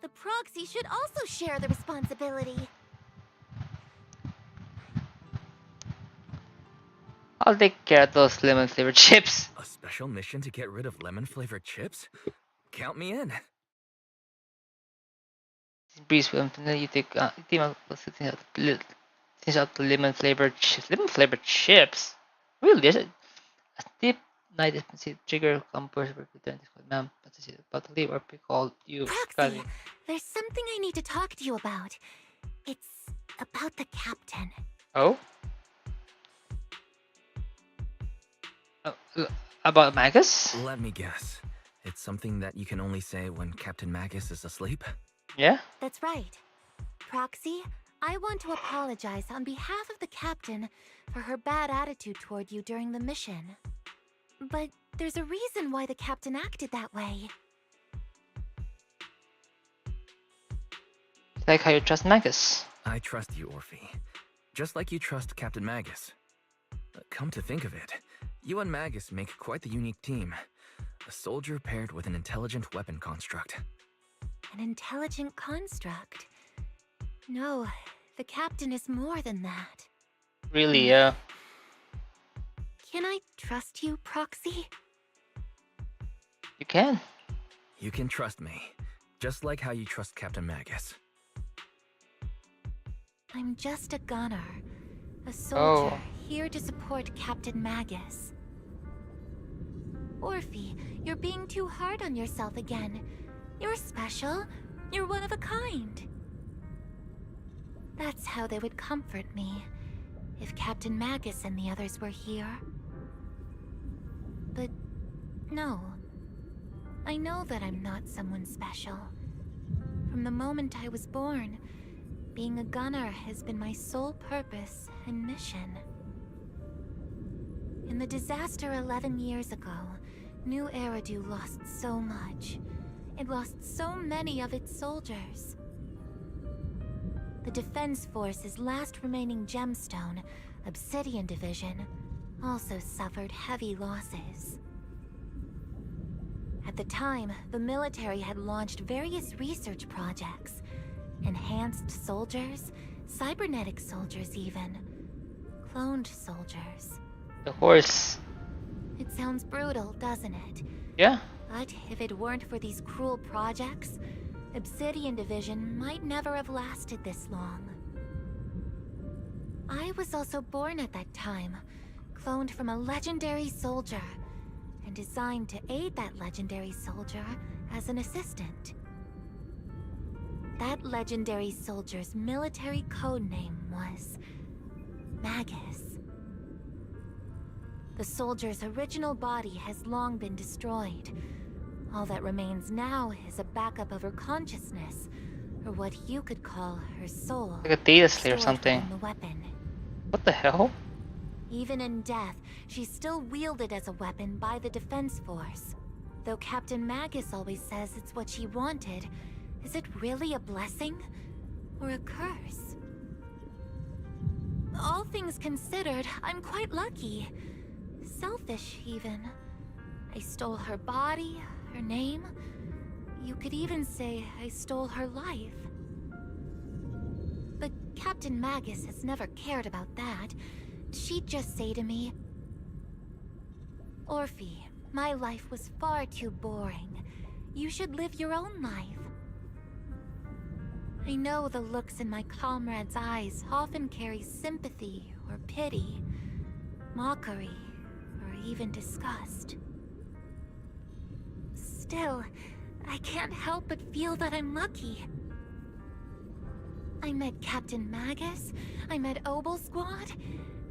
the proxy should also share the responsibility. I'll take care of those lemon flavored chips. A special mission to get rid of lemon-flavored chips? Count me in. Breeze with him, you take team up things out the lemon flavored chips. Lemon flavored chips? Really? Is it a deep night defensive trigger compares with the ma'am? That's it. About to leave or be called you. Proxy, there's something I need to talk to you about. It's about the captain. Oh? About Magus? Let me guess. It's something that you can only say when Captain Magus is asleep? Yeah? That's right. Proxy, I want to apologize on behalf of the captain for her bad attitude toward you during the mission. But there's a reason why the captain acted that way. Like how you trust Magus. I trust you, Orphe. Just like you trust Captain Magus. Come to think of it, you and Magus make quite the unique team. A soldier paired with an intelligent weapon construct. An intelligent construct? No, the captain is more than that. Really, yeah. Can I trust you, Proxy? You can. You can trust me, just like how you trust Captain Magus. I'm just a gunner. A soldier here to support Captain Magus. Orphe, you're being too hard on yourself again. You're special. You're one of a kind. That's how they would comfort me, if Captain Magus and the others were here. But no. I know that I'm not someone special. From the moment I was born, being a gunner has been my sole purpose and mission. In the disaster 11 years ago, New Eridu lost so much. It lost so many of its soldiers. The Defense Force's last remaining gemstone, Obsidian Division, also suffered heavy losses. At the time, the military had launched various research projects. Enhanced soldiers, cybernetic soldiers even. Cloned soldiers. The horse. It sounds brutal, doesn't it? Yeah. But if it weren't for these cruel projects, Obsidian Division might never have lasted this long. I was also born at that time, cloned from a legendary soldier, and designed to aid that legendary soldier as an assistant. That legendary soldier's military codename was Magus. The soldier's original body has long been destroyed. All that remains now is a backup of her consciousness, or what you could call her soul. Like a data slave or something. The weapon. What the hell? Even in death, she's still wielded as a weapon by the Defense Force. Though Captain Magus always says it's what she wanted, is it really a blessing or a curse? All things considered, I'm quite lucky. Selfish, even. I stole her body, her name. You could even say I stole her life. But Captain Magus has never cared about that. She'd just say to me, Orphe, my life was far too boring. You should live your own life. I know the looks in my comrades' eyes often carry sympathy or pity, mockery, or even disgust. Still, I can't help but feel that I'm lucky. I met Captain Magus, I met Obel Squad,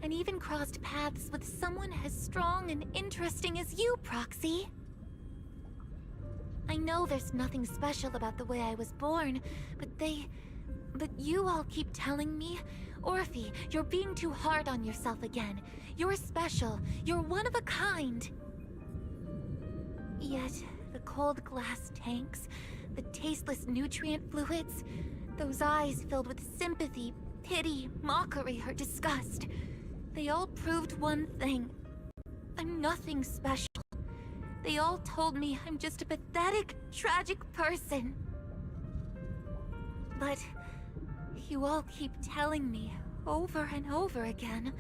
and even crossed paths with someone as strong and interesting as you, Proxy. I know there's nothing special about the way I was born, but you all keep telling me, Orphe, you're being too hard on yourself again. You're special. You're one of a kind. Yet, the cold glass tanks, the tasteless nutrient fluids, those eyes filled with sympathy, pity, mockery, or disgust, they all proved one thing. I'm nothing special. They all told me I'm just a pathetic, tragic person. But you all keep telling me over and over again,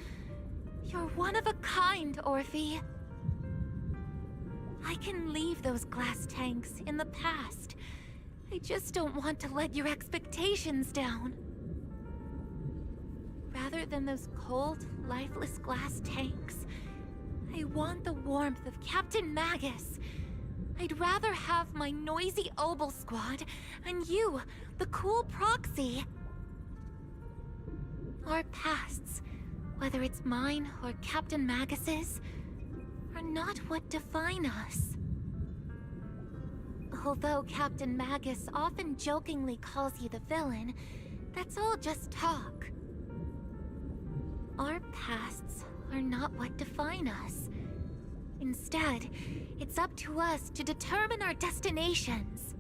you're one of a kind, Orphe. I can leave those glass tanks in the past. I just don't want to let your expectations down. Rather than those cold, lifeless glass tanks, I want the warmth of Captain Magus. I'd rather have my noisy Obel Squad and you, the cool Proxy. Our pasts, whether it's mine or Captain Magus's, are not what define us. Although Captain Magus often jokingly calls you the villain, that's all just talk. Our pasts are not what define us. Instead, it's up to us to determine our destinations.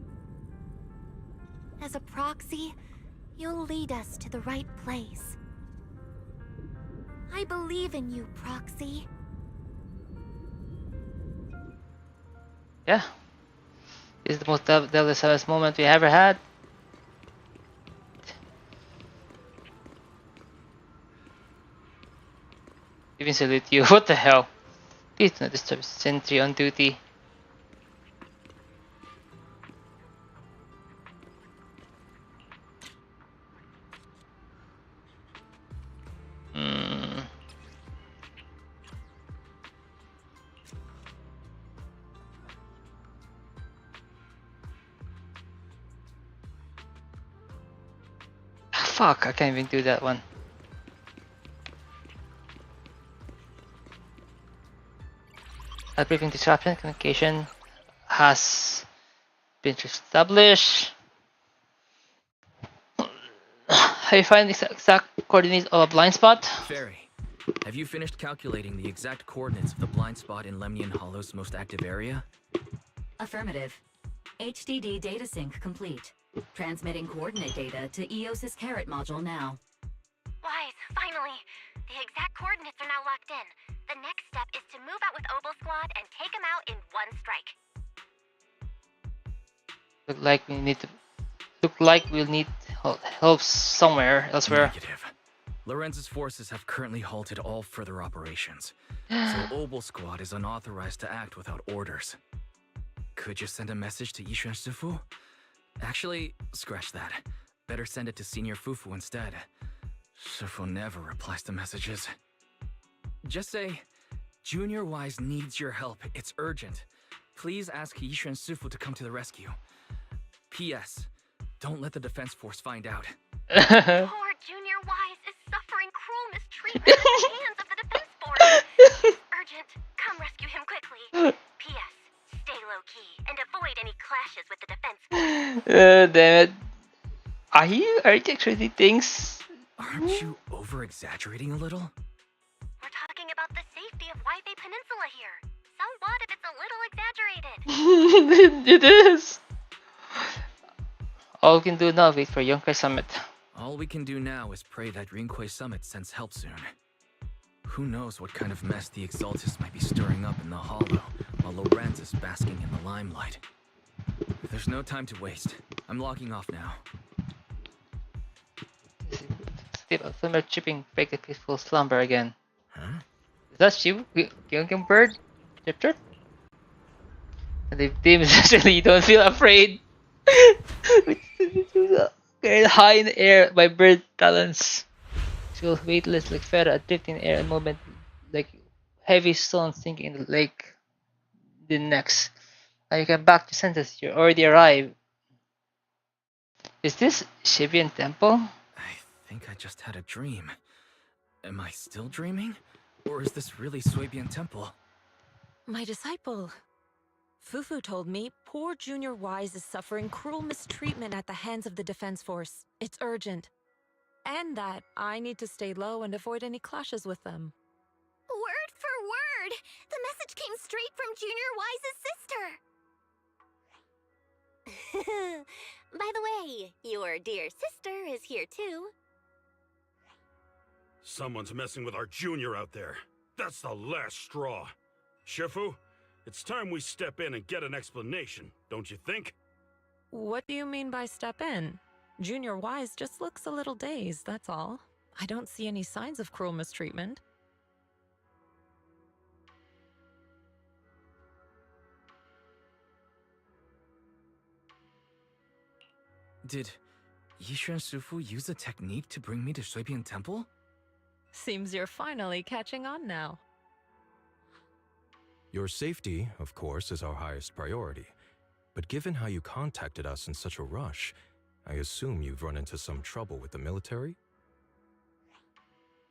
As a Proxy, you'll lead us to the right place. I believe in you, Proxy. Yeah. This is the most devil's moment we ever had. Even salute you. What the hell? Please do not disturb sentry on duty. Fuck, I can't even do that one. Briefing disruption communication has been established. Have you found the exact coordinates of a blind spot? Fairy, have you finished calculating the exact coordinates of the blind spot in Lemnian Hollow's most active area? Affirmative. HDD data sync complete. Transmitting coordinate data to EOS's Carrot module now. Wise, finally! The exact coordinates are now locked in. The next step is to move out with Obel Squad and take them out in one strike. Look like we'll need help somewhere elsewhere. Negative. Lorenz's forces have currently halted all further operations, so Obel Squad is unauthorized to act without orders. Could you send a message to Yishuan Sufu? Actually, scratch that. Better send it to Senior Fufu instead. Sufu never replies to messages. Just say, Junior Wise needs your help. It's urgent. Please ask Yishuan Sufu to come to the rescue. P.S. Don't let the Defense Force find out. Poor Junior Wise is suffering cruel mistreatment at the hands of the Defense Force. Urgent, come rescue him quickly. P.S. Stay low-key and avoid any clashes with the Defense Force. Damn it. Are you actually things? Aren't you over-exaggerating a little? We're talking peninsula here. So what if it's a little exaggerated? It is. All we can do now is wait for Yonkai Summit. All we can do now is pray that Rinquay Summit sends help soon. Who knows what kind of mess the Exaltists might be stirring up in the Hollow, while Lorenz is basking in the limelight. There's no time to waste. I'm logging off now. Steve Alzheimer chipping break the peaceful slumber again. Huh? Is that you, young bird? Chirp chirp. And the team is actually, you don't feel afraid. Carried high in the air by bird talons. She was weightless like feather adrift in air, and movement like heavy stones sinking in the lake. The next. Now you come back to senses, you already arrived. Is this Shibian Temple? I think I just had a dream. Am I still dreaming? Or is this really Swabian Temple? My disciple. Fufu told me poor Junior Wise is suffering cruel mistreatment at the hands of the Defense Force. It's urgent. And that I need to stay low and avoid any clashes with them. Word for word! The message came straight from Junior Wise's sister! By the way, your dear sister is here too. Someone's messing with our junior out there. That's the last straw. Shifu, it's time we step in and get an explanation, don't you think? What do you mean by step in? Junior Wise just looks a little dazed, that's all. I don't see any signs of cruel mistreatment. Did Yishuan Sufu use a technique to bring me to Swabian Temple? Seems you're finally catching on now. Your safety, of course, is our highest priority. But given how you contacted us in such a rush, I assume you've run into some trouble with the military?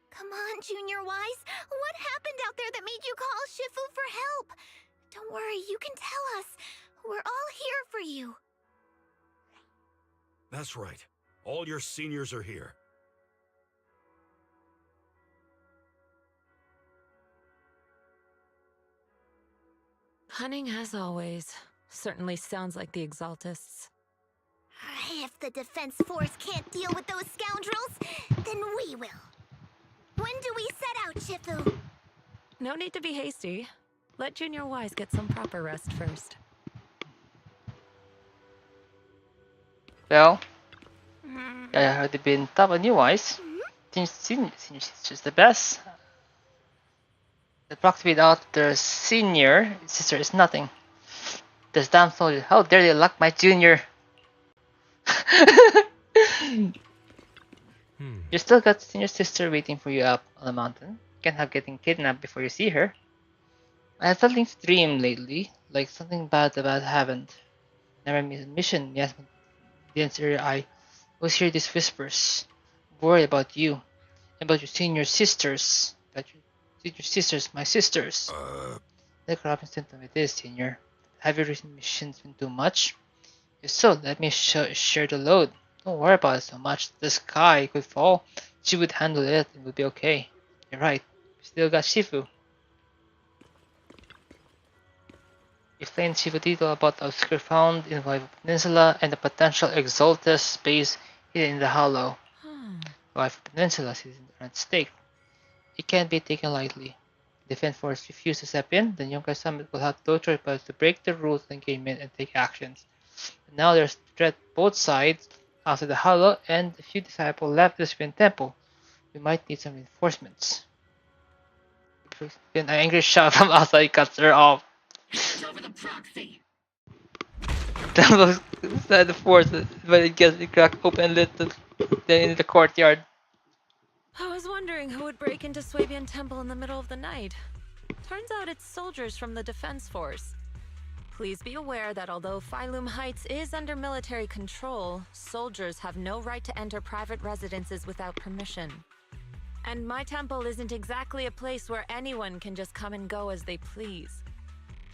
Come on, Junior Wise. What happened out there that made you call Shifu for help? Don't worry, you can tell us. We're all here for you. That's right. All your seniors are here. Cunning as always. Certainly sounds like the Exaltists. If the Defense Force can't deal with those scoundrels, then we will. When do we set out, Shifu? No need to be hasty. Let Junior Wise get some proper rest first. Well, I heard they've been tough on you, Wise. Senior sister's the best. The proxy without their senior sister is nothing. This damn soldier, how dare they lock my junior? You still got senior sister waiting for you up on the mountain. Can't have getting kidnapped before you see her. I had something to dream lately, like something bad happened. Never missed a mission, yes, the answer I always hear these whispers. Worry about you, about your senior sisters. About your senior sisters, my sisters. The cropping symptom it is, senior. Have your recent missions been too much? If so, let me share the load. Don't worry about it so much. The sky could fall. She would handle it. It would be okay. You're right. We still got Shifu. Explain Shifu detail about the obscure found in the Peninsula and the potential Exaltist base hidden in the Hollow. The Peninsula is at stake. It can't be taken lightly. Defense Force refuse to step in, then Yonkai Summit will have no choice but to break the rules of engagement and take actions. And now there's threat both sides after the Hollow and a few disciples left the Spin Temple. We might need some reinforcements. An angry shout from outside cuts her off. Over the proxy. That was the force, but it gets cracked open and lit in the courtyard. I was wondering who would break into Swabian Temple in the middle of the night. Turns out it's soldiers from the Defense Force. Please be aware that although Phylum Heights is under military control, soldiers have no right to enter private residences without permission. And my temple isn't exactly a place where anyone can just come and go as they please.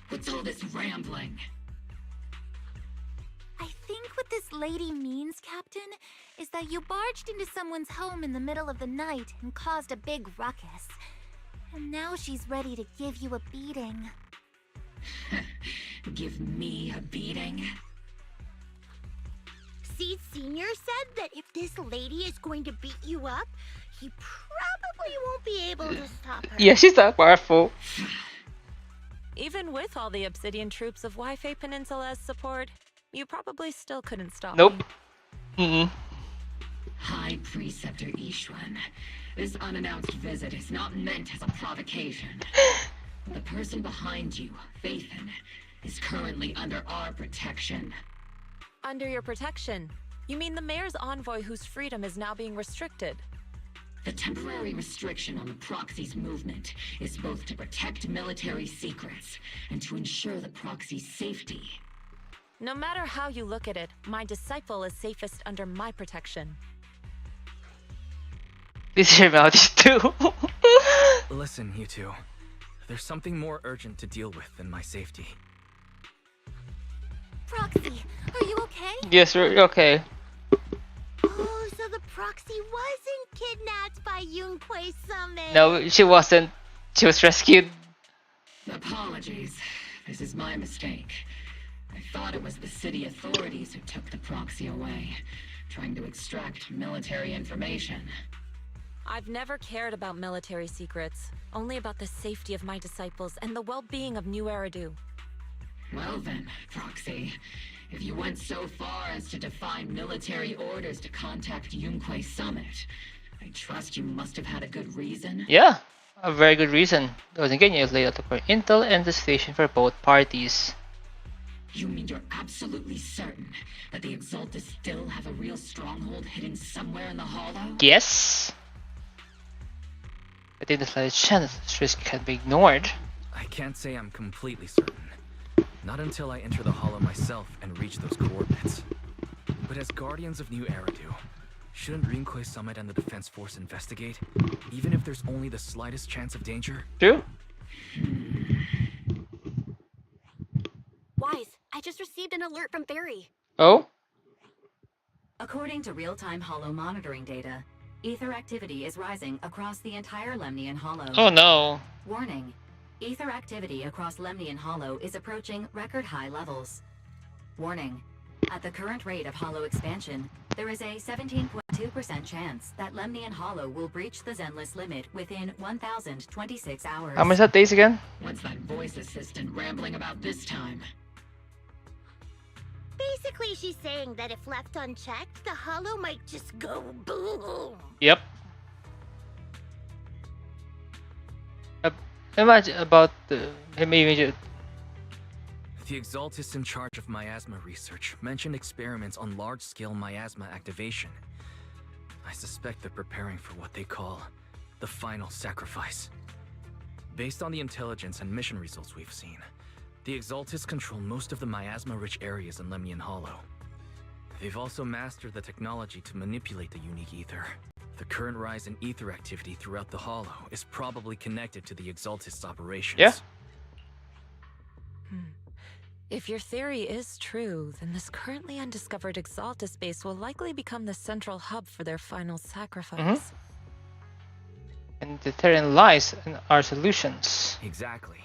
What's all this rambling? I think what this lady means, Captain, is that you barged into someone's home in the middle of the night and caused a big ruckus. And now she's ready to give you a beating. Give me a beating? Seed Senior said that if this lady is going to beat you up, he probably won't be able to stop her. Yeah, she's that powerful. Even with all the Obsidian troops of Wi-Fi Peninsula's support, you probably still couldn't stop Nope. me. High Preceptor Ishwan, this unannounced visit is not meant as a provocation. The person behind you, Phaethon, is currently under our protection. Under your protection? You mean the mayor's envoy whose freedom is now being restricted? The temporary restriction on the proxy's movement is both to protect military secrets and to ensure the proxy's safety. No matter how you look at it, my disciple is safest under my protection. This is your mouth too. Listen, you two. There's something more urgent to deal with than my safety. Proxy, are you okay? Yes, we're okay. Oh, so the Proxy wasn't kidnapped by Yunquei Summit. No, she wasn't. She was rescued. Apologies. This is my mistake. I thought it was the city authorities who took the proxy away, trying to extract military information. I've never cared about military secrets, only about the safety of my disciples and the well-being of New Eridu. Well then, Proxy, if you went so far as to defy military orders to contact Yunquei Summit, I trust you must have had a good reason? Yeah, a very good reason. Those ingredients laid out for intel and the situation for both parties. You mean you're absolutely certain that the Exaltus still have a real stronghold hidden somewhere in the Hollow? Yes. I think the slightest chance this risk can be ignored. I can't say I'm completely certain. Not until I enter the Hollow myself and reach those coordinates. But as Guardians of New Eridu, shouldn't Yunquei Summit and the Defense Force investigate, even if there's only the slightest chance of danger? True. Wise, I just received an alert from Barry. Oh? According to real-time Hollow monitoring data, ether activity is rising across the entire Lemnian Hollow. Oh no. Warning. Ether activity across Lemnian Hollow is approaching record high levels. Warning. At the current rate of Hollow expansion, there is a 17.2% chance that Lemnian Hollow will breach the Zenless limit within 1,026 hours. How much that days again? What's that voice assistant rambling about this time? Basically, she's saying that if left unchecked, the Hollow might just go boom. Yep. Imagine about the maybe. The Exaltus in charge of miasma research mentioned experiments on large-scale miasma activation. I suspect they're preparing for what they call the final sacrifice. Based on the intelligence and mission results we've seen, the Exaltus control most of the miasma-rich areas in Lemnian Hollow. They've also mastered the technology to manipulate the unique ether. The current rise in ether activity throughout the Hollow is probably connected to the Exaltus operations. Yeah. If your theory is true, then this currently undiscovered Exaltus base will likely become the central hub for their final sacrifice. And the therein lies in our solutions. Exactly.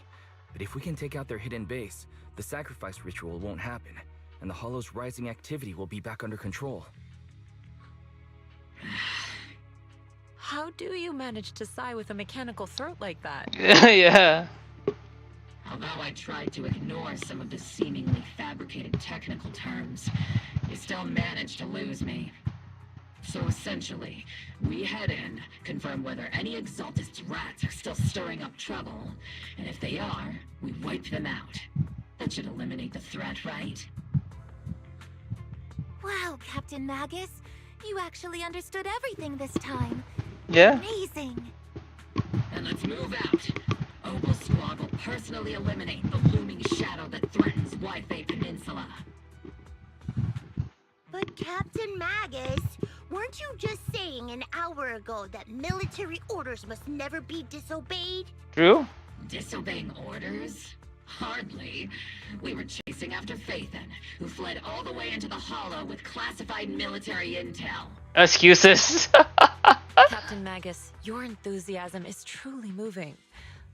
But if we can take out their hidden base, the sacrifice ritual won't happen, and the Hollow's rising activity will be back under control. How do you manage to sigh with a mechanical throat like that? Yeah. Although I tried to ignore some of the seemingly fabricated technical terms, you still managed to lose me. So essentially, we head in, confirm whether any Exaltus rats are still stirring up trouble, and if they are, we wipe them out. That should eliminate the threat, right? Wow, Captain Magus. You actually understood everything this time. Yeah. Amazing. And let's move out. Opal Squad will personally eliminate the looming shadow that threatens Wi-Fi Peninsula. But Captain Magus, weren't you just saying an hour ago that military orders must never be disobeyed? True. Disobeying orders? Hardly. We were chasing after Phaethon, who fled all the way into the Hollow with classified military intel. Excuses. Captain Magus, your enthusiasm is truly moving.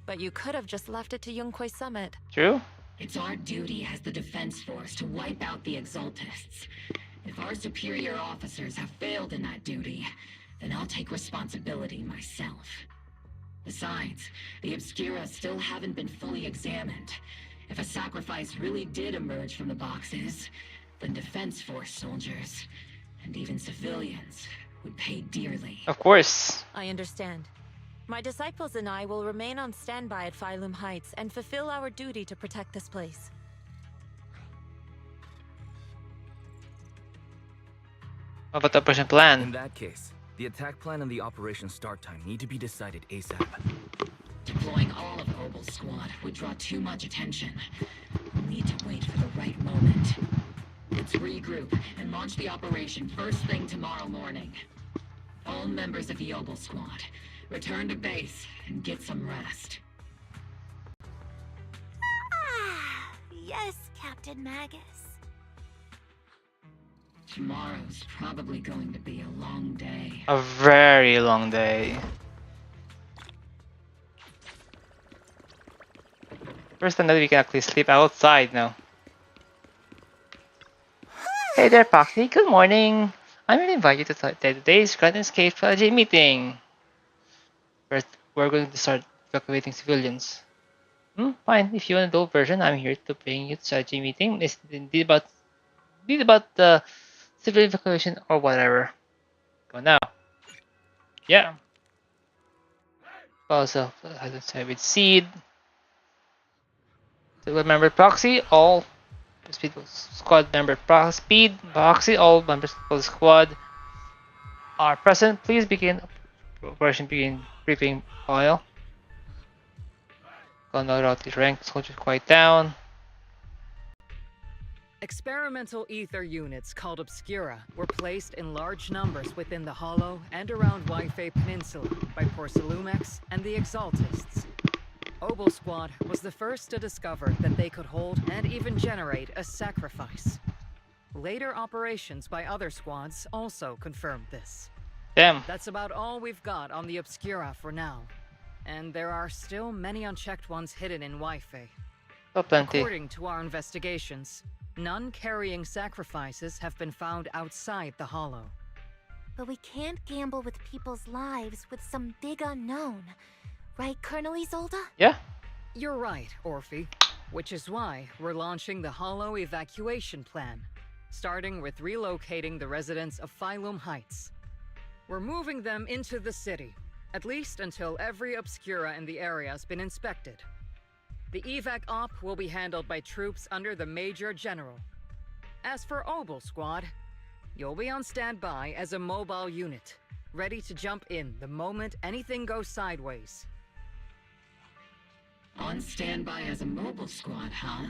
But you could have just left it to Yunquay Summit. True. It's our duty as the Defense Force to wipe out the Exaltists. If our superior officers have failed in that duty, then I'll take responsibility myself. Besides, the Obscura still haven't been fully examined. If a sacrifice really did emerge from the boxes, then Defense Force soldiers, and even civilians, would pay dearly. Of course. I understand. My disciples and I will remain on standby at Phylum Heights and fulfill our duty to protect this place. What about the operation plan? In that case, the attack plan and the operation start time need to be decided ASAP. Deploying all of Obel's squad would draw too much attention. We'll need to wait for the right moment. Let's regroup and launch the operation first thing tomorrow morning. All members of the Obel squad, return to base and get some rest. Yes, Captain Magus. Tomorrow's probably going to be a long day. A very long day. First time that we can actually sleep outside now. Hey there, Proxy. Good morning. I'm going to invite you to today's Grand Escape Strategy meeting. First, we're going to start evacuating civilians. Fine. If you want a dual version, I'm here to bring you to strategy meeting. It's indeed about the civilian evacuation or whatever. Go now. Yeah. Also, let's have with Seed. To member Proxy, all speed squad member Proxy, all members of the squad are present. Please begin operation briefing oil. Gonna route the rank soldiers quite down. Experimental ether units called Obscura were placed in large numbers within the Hollow and around Waifei Peninsula by Porcelumex and the Exaltists. Obel Squad was the first to discover that they could hold and even generate a sacrifice. Later operations by other squads also confirmed this. Damn. That's about all we've got on the Obscura for now. And there are still many unchecked ones hidden in Waifei. Oh, plenty. According to our investigations, none carrying sacrifices have been found outside the Hollow. But we can't gamble with people's lives with some big unknown. Right, Colonel Isolde? Yeah. You're right, Orphe. Which is why we're launching the Hollow evacuation plan, starting with relocating the residents of Phylum Heights. We're moving them into the city, at least until every Obscura in the area has been inspected. The evac op will be handled by troops under the Major General. As for Obel Squad, you'll be on standby as a mobile unit, ready to jump in the moment anything goes sideways. On standby as a mobile squad, huh?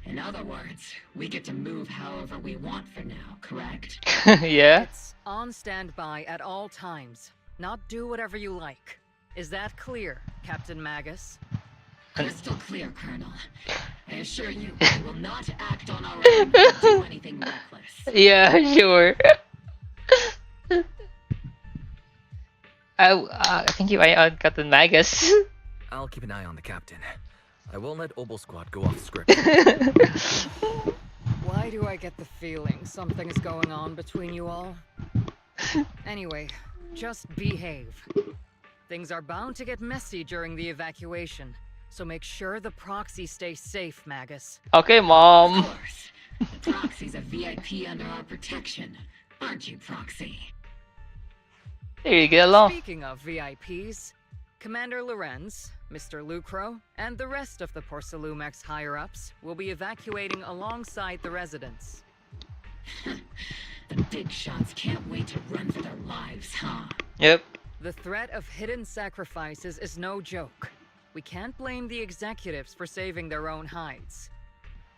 In other words, we get to move however we want for now, correct? Yeah. It's on standby at all times, not do whatever you like. Is that clear, Captain Magus? Crystal clear, Colonel. I assure you, we will not act on our own or do anything reckless. Yeah, sure. I think you got Captain Magus. I'll keep an eye on the captain. I won't let Obel Squad go off script. Why do I get the feeling something is going on between you all? Anyway, just behave. Things are bound to get messy during the evacuation, so make sure the proxy stays safe, Magus. Okay, Mom. Of course. The proxy's a VIP under our protection, aren't you, Proxy? There you get along. Speaking of VIPs, Commander Lorenz, Mr. Lucro, and the rest of the Porcelumex higher-ups will be evacuating alongside the residents. The big shots can't wait to run for their lives, huh? Yep. The threat of hidden sacrifices is no joke. We can't blame the executives for saving their own hides.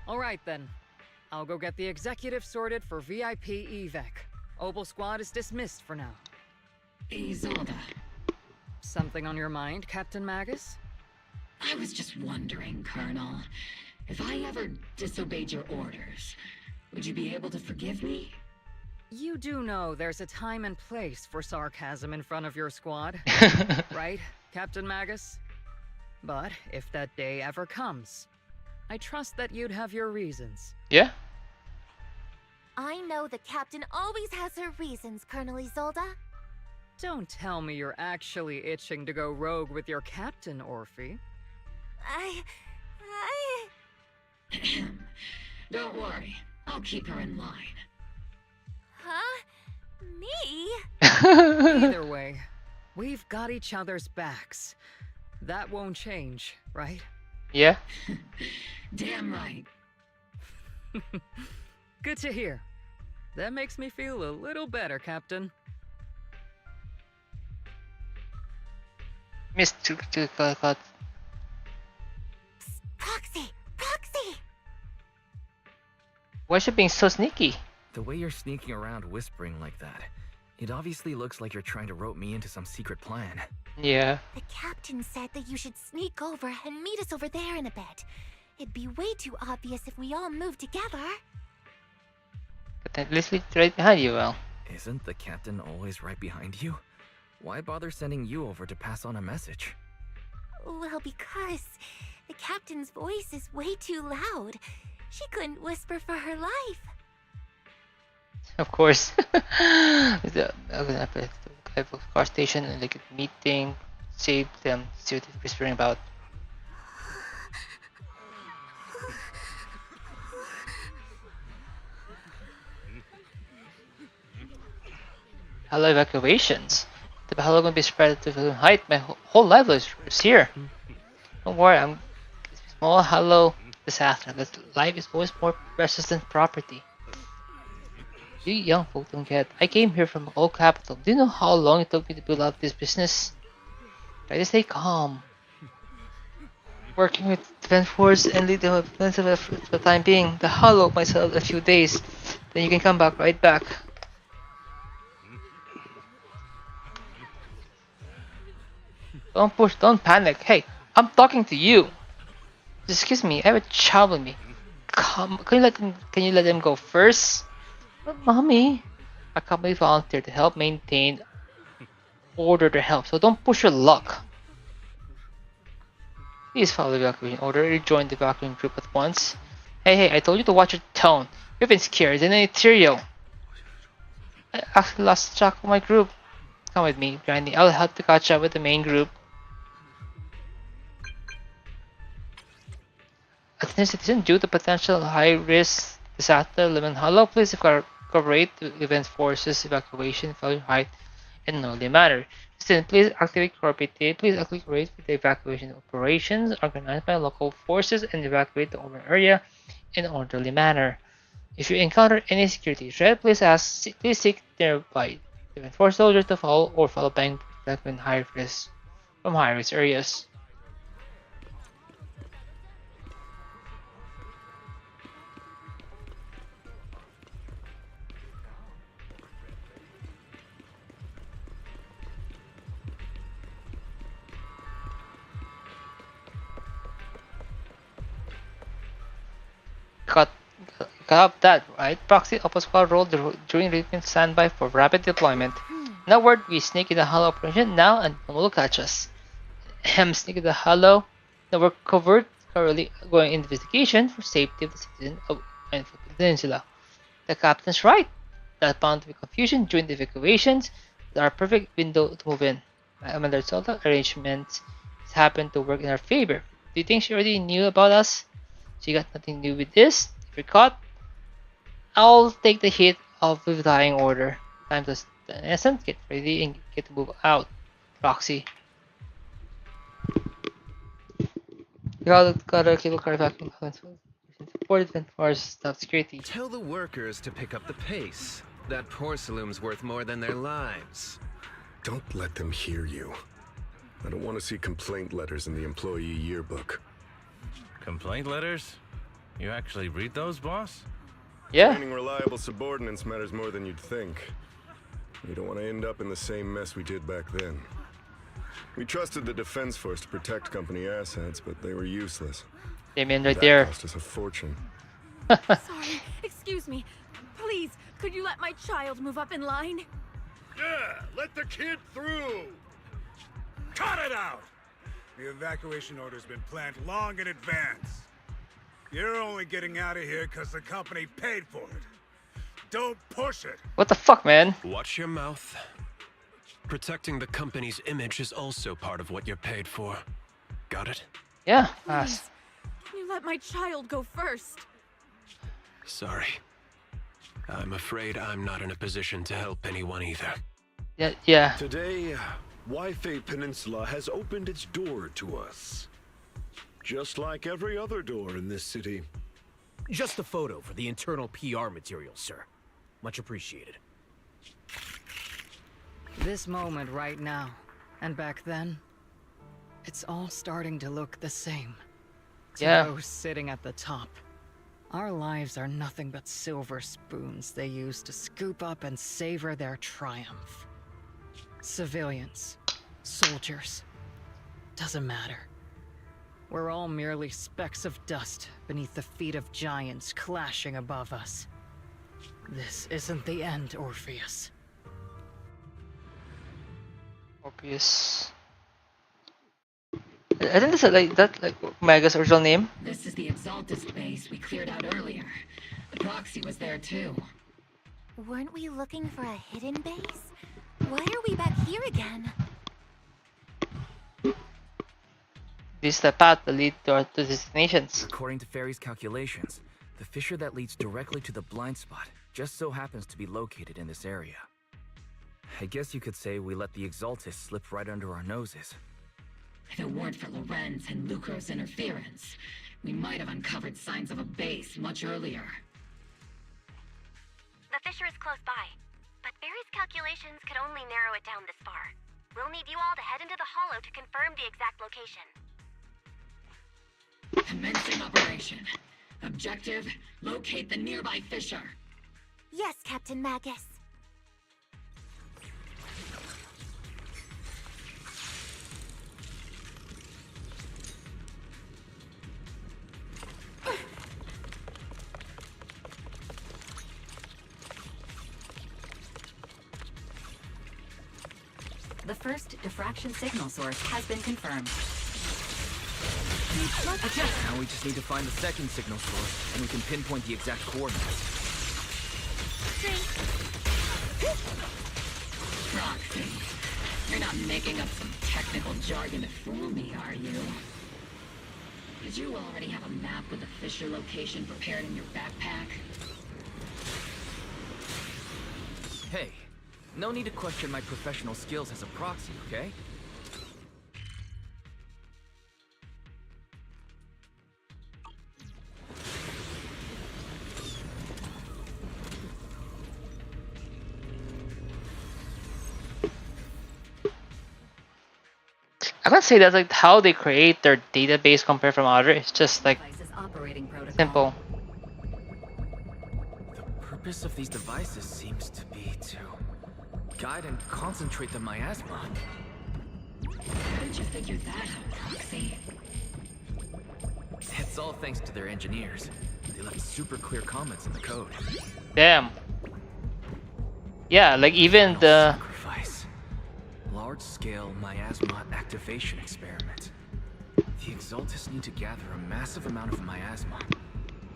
Alright then. I'll go get the executive sorted for VIP evac. Obel Squad is dismissed for now. Isolde. Something on your mind, Captain Magus? I was just wondering, Colonel. If I ever disobeyed your orders, would you be able to forgive me? You do know there's a time and place for sarcasm in front of your squad, right, Captain Magus? But if that day ever comes, I trust that you'd have your reasons. Yeah? I know the captain always has her reasons, Colonel Isolde. Don't tell me you're actually itching to go rogue with your captain, Orphe. Don't worry, I'll keep her in line. Huh? Me? Either way, we've got each other's backs. That won't change, right? Yeah? Damn right. Good to hear. That makes me feel a little better, Captain. Mr. Proxy! Proxy! Why is she being so sneaky? The way you're sneaking around whispering like that, it obviously looks like you're trying to rope me into some secret plan. Yeah. The captain said that you should sneak over and meet us over there in a bit. It'd be way too obvious if we all moved together. But at least it's right behind you, well. Isn't the captain always right behind you? Why bother sending you over to pass on a message? Well, because the captain's voice is way too loud. She couldn't whisper for her life. Of course. The car station and like a meeting. Save them. See what they're whispering about. Hello, evacuations. The Bahalo gonna be spread to the height. My whole life is here. Don't worry, I'm small Hello disaster. That life is always more precious than property. You young folk don't get. I came here from the old capital. Do you know how long it took me to build up this business? Try to stay calm. Working with defense force and lead the offensive effort for the time being. The Hollow myself a few days. Then you can come back right back. Don't push, don't panic. Hey, I'm talking to you. Just excuse me, I have a child with me. Come, can you let them go first? But mommy, a company volunteered to help maintain order to help, so don't push your luck. Please follow the evacuation order. Rejoin the evacuating group at once. Hey, I told you to watch your tone. You've been scared in Ethereal. I actually lost track of my group. Come with me, Granny. I'll help to catch up with the main group. Attention citizen, due to potential high-risk disaster, Lemon Hollow, please cooperate with event forces evacuation, follow height, in an orderly manner. Citizen, please actively cooperate with the evacuation operations organized by local forces and evacuate the urban area in an orderly manner. If you encounter any security threat, please seek nearby event force soldiers to follow bank from high-risk areas. Got that right. Proxy Opus Squad rolled during recent standby for rapid deployment. In other words, we sneak in the hollow operation now and no one will catch us. Sneak in the hollow. Now we're currently going investigation for safety of the citizen of the peninsula. The captain's right. That bound to be confusion during the evacuations. There are perfect window to move in. My Commander Solta arrangements happen to work in our favor. Do you think she already knew about us? She got nothing to do with this. If you're caught, I'll take the hit of the dying order. Time to essence, get ready and get to move out. Proxy. Got a cable car vacuum supported and force staff security. Tell the workers to pick up the pace. That porcelain's worth more than their lives. Don't let them hear you. I don't want to see complaint letters in the employee yearbook. Complaint letters? You actually read those, boss? Yeah. Finding reliable subordinates matters more than you'd think. You don't want to end up in the same mess we did back then. We trusted the Defense Force to protect company assets, but they were useless. Damien right that there. Cost us a fortune. Sorry, excuse me. Please, could you let my child move up in line? Yeah, let the kid through! Cut it out! The evacuation order's been planned long in advance. You're only getting out of here because the company paid for it. Don't push it. What the fuck, man? Watch your mouth. Protecting the company's image is also part of what you're paid for. Got it? Yeah. Please, can you let my child go first? Sorry. I'm afraid I'm not in a position to help anyone either. Yeah. Today, Wi-Fi Peninsula has opened its door to us. Just like every other door in this city. Just a photo for the internal PR material, sir. Much appreciated. This moment right now, and back then, it's all starting to look the same. To those sitting at the top, our lives are nothing but silver spoons they use to scoop up and savor their triumph. Civilians, soldiers, doesn't matter. We're all merely specks of dust beneath the feet of giants clashing above us. This isn't the end, Orpheus. Orpheus. I think that's like Mega's original name. This is the Exaltus base we cleared out earlier. The proxy was there too. Weren't we looking for a hidden base? Why are we back here again? This is the path that leads to our destinations. According to Fairy's calculations, the fissure that leads directly to the blind spot just so happens to be located in this area. I guess you could say we let the Exaltus slip right under our noses. If it weren't for Lorenz and Lucro's interference, we might have uncovered signs of a base much earlier. The fissure is close by, but Barry's calculations could only narrow it down this far. We'll need you all to head into the hollow to confirm the exact location. Commencing operation. Objective, locate the nearby fissure. Yes, Captain Magus. The first diffraction signal source has been confirmed. Now we just need to find the second signal source, and we can pinpoint the exact coordinates. Proxy. You're not making up some technical jargon to fool me, are you? Did you already have a map with the fissure location prepared in your backpack? Hey, no need to question my professional skills as a proxy, okay? I can't say that's like how they create their database compared from other. It's just like simple. The purpose of these devices seems to be to guide and concentrate the miasma. How did you figure that out, Proxy? It's all thanks to their engineers. They left super clear comments in the code. Damn. Yeah, like even the sacrifice. Large-scale miasma activation experiment. The Exaltus need to gather a massive amount of miasma.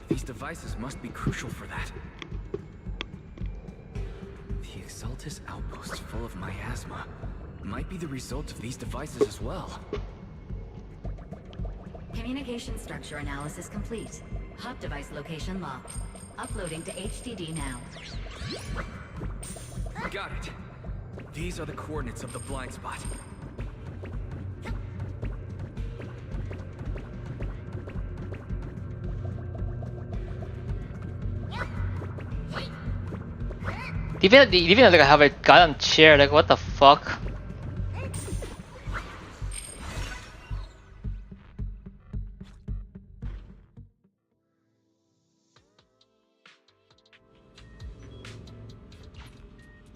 These devices must be crucial for that. The Exaltus outpost full of miasma might be the result of these devices as well. Communication structure analysis complete. Hop device location locked. Uploading to HDD now. Got it. These are the coordinates of the blind spot. even like I have a gun on chair, like what the fuck?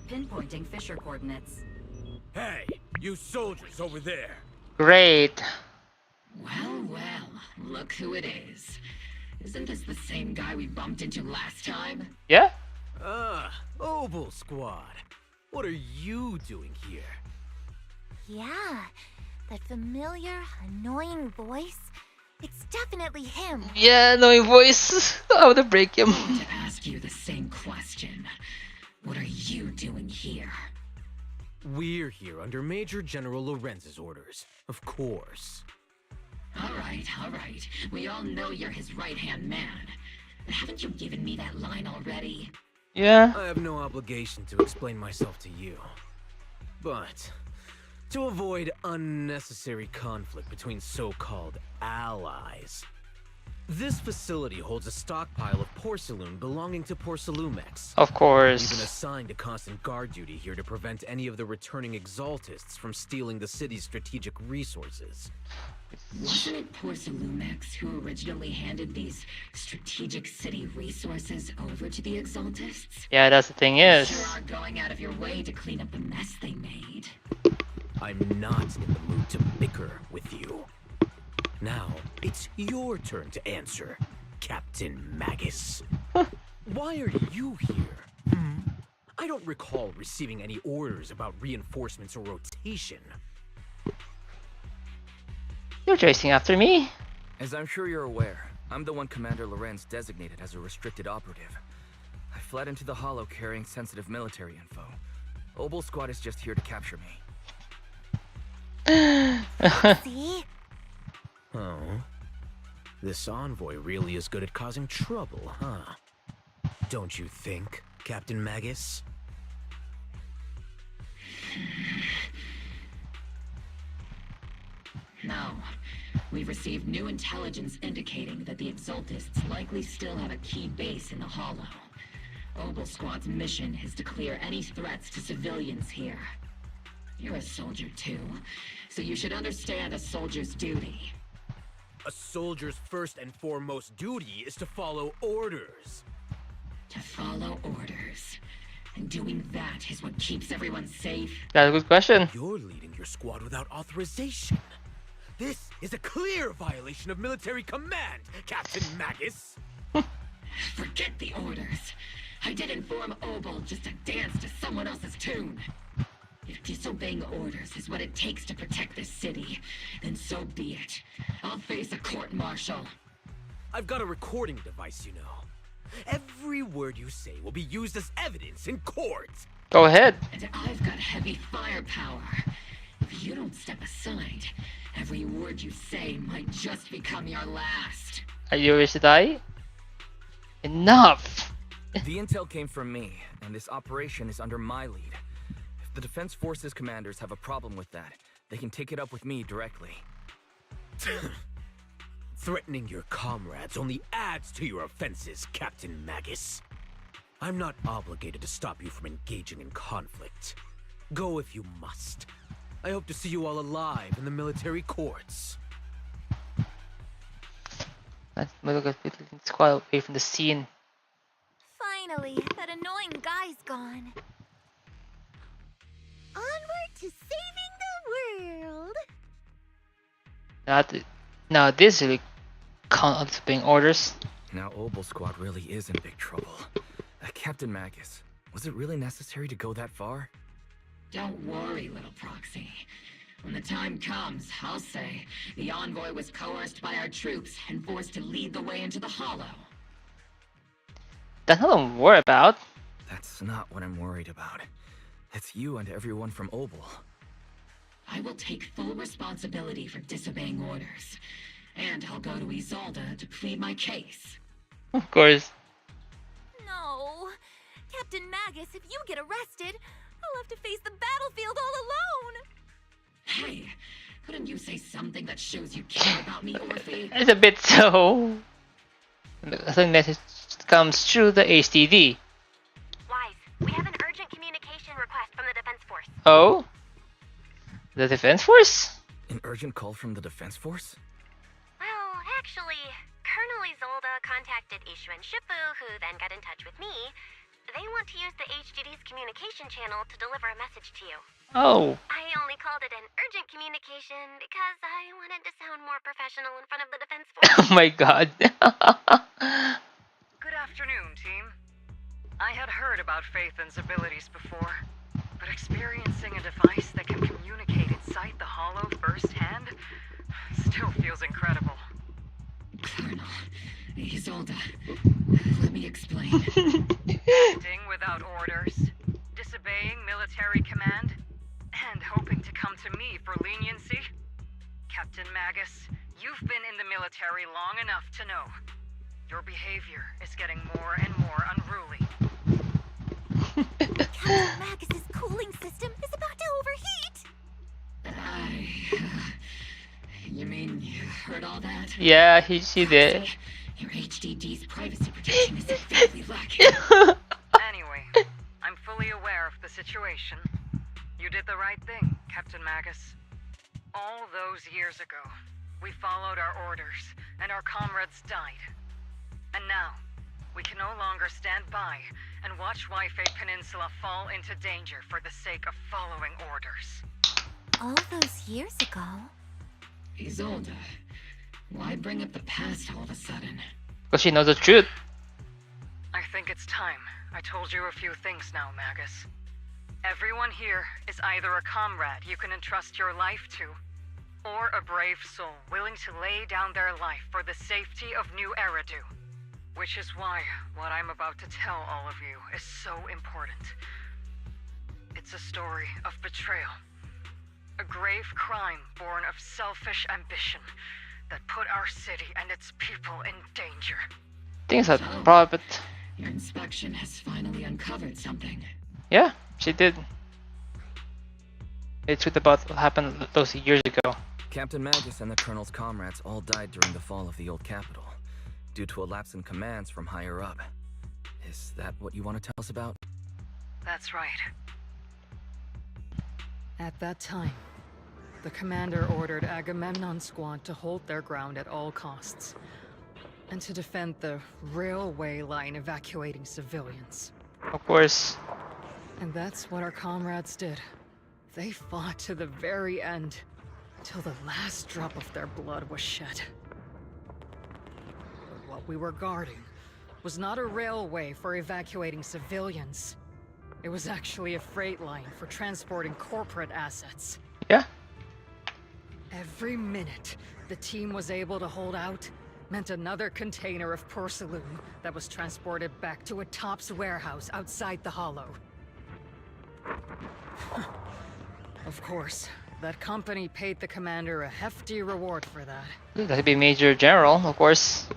Pinpointing fissure coordinates. Hey, you soldiers over there. Great. Well, look who it is. Isn't this the same guy we bumped into last time? Yeah? Obel Squad. What are you doing here? Yeah, That familiar, annoying voice? It's definitely him. Yeah, annoying voice. I would break him. I want to ask you the same question. What are you doing here? We're here under Major General Lorenz's orders, of course. All right. We all know you're his right-hand man. But haven't you given me that line already? Yeah. I have no obligation to explain myself to you. But to avoid unnecessary conflict between so-called allies, this facility holds a stockpile of porcelain belonging to Porcelumex. Of course. We've been assigned a constant guard duty here to prevent any of the returning exaltists from stealing the city's strategic resources. Wasn't it Porcelumex who originally handed these strategic city resources over to the exaltists? Yeah, that's the thing is. You sure are going out of your way to clean up the mess they made. I'm not in the mood to bicker with you. Now, it's your turn to answer, Captain Magus. Why are you here? I don't recall receiving any orders about reinforcements or rotation. You're chasing after me? As I'm sure you're aware, I'm the one Commander Lorenz designated as a restricted operative. I fled into the Hollow carrying sensitive military info. Obel Squad is just here to capture me. See? Oh? This envoy really is good at causing trouble, huh? Don't you think, Captain Magus? No. We've received new intelligence indicating that the Exaltists likely still have a key base in the Hollow. Obel Squad's mission is to clear any threats to civilians here. You're a soldier too, so you should understand a soldier's duty. A soldier's first and foremost duty is to follow orders. To follow orders. And doing that is what keeps everyone safe. That's a good question. You're leading your squad without authorization. This is a clear violation of military command, Captain Magus. Forget the orders. I didn't form Obel just to dance to someone else's tune. If disobeying orders is what it takes to protect this city, then so be it. I'll face a court-martial. I've got a recording device, you know. Every word you say will be used as evidence in court. Go ahead. And I've got heavy firepower. If you don't step aside, every word you say might just become your last. Are you ready to die? Enough! The intel came from me, and this operation is under my lead. If the Defense Forces commanders have a problem with that, they can take it up with me directly. Threatening your comrades only adds to your offenses, Captain Magus. I'm not obligated to stop you from engaging in conflict. Go if you must. I hope to see you all alive in the military courts. Let's look at the squad away from the scene. Finally, that annoying guy's gone. Onward to saving the world. Now this really count up to being orders. Now Obel Squad really is in big trouble. Captain Magus, was it really necessary to go that far? Don't worry, little proxy. When the time comes, I'll say the envoy was coerced by our troops and forced to lead the way into the Hollow. That's not what I'm worried about. That's not what I'm worried about. It's you and everyone from Obel. I will take full responsibility for disobeying orders. And I'll go to Isolda to plead my case. Of course. No. Captain Magus, if you get arrested, I'll have to face the battlefield all alone. Hey, couldn't you say something that shows you care about me, Orphe? It's a bit so. I think message comes through the HDD. Wise, we have an urgent communication request from the Defense Force. Oh? The Defense Force? An urgent call from the Defense Force? Well, actually, Colonel Isolda contacted Ishu and Shifu, who then got in touch with me. They want to use the HDD's communication channel to deliver a message to you. Oh. I only called it an urgent communication because I wanted to sound more professional in front of the Defense Force. Oh my god. Good afternoon, team. I had heard about Phaethon's abilities before, but but experiencing a device that can communicate inside the Hollow firsthand still feels incredible. Colonel, Isolde, let me explain. Acting without orders, disobeying military command, and hoping to come to me for leniency? Captain Magus, you've been in the military long enough to know. Your behavior is getting more and more unruly. Captain Magus's cooling system is about to overheat! You mean you heard all that? Yeah, she did. Your HDD's privacy protection is severely lacking. Anyway, I'm fully aware of the situation. You did the right thing, Captain Magus. All those years ago, we followed our orders, and our comrades died. And now, we can no longer stand by and watch Wi-Fi Peninsula fall into danger for the sake of following orders. All those years ago? Isolde, why bring up the past all of a sudden? Because she knows the truth. I think it's time I told you a few things now, Magus. Everyone here is either a comrade you can entrust your life to, or a brave soul willing to lay down their life for the safety of New Eridu. Which is why what I'm about to tell all of you is so important. It's a story of betrayal. A grave crime born of selfish ambition that put our city and its people in danger. Things are private. Your inspection has finally uncovered something. Yeah, she did. It's truth about what happened those years ago. Captain Magus and the Colonel's comrades all died during the fall of the old capital, due to a lapse in commands from higher up. Is that what you want to tell us about? That's right. At that time, the commander ordered Agamemnon's squad to hold their ground at all costs, and to defend the railway line evacuating civilians. Of course. And that's what our comrades did. They fought to the very end, till the last drop of their blood was shed. But what we were guarding was not a railway for evacuating civilians. It was actually a freight line for transporting corporate assets. Yeah. Every minute the team was able to hold out meant another container of porcelain that was transported back to a Topps warehouse outside the Hollow. Of course, that company paid the commander a hefty reward for that. That'd be Major General, of course.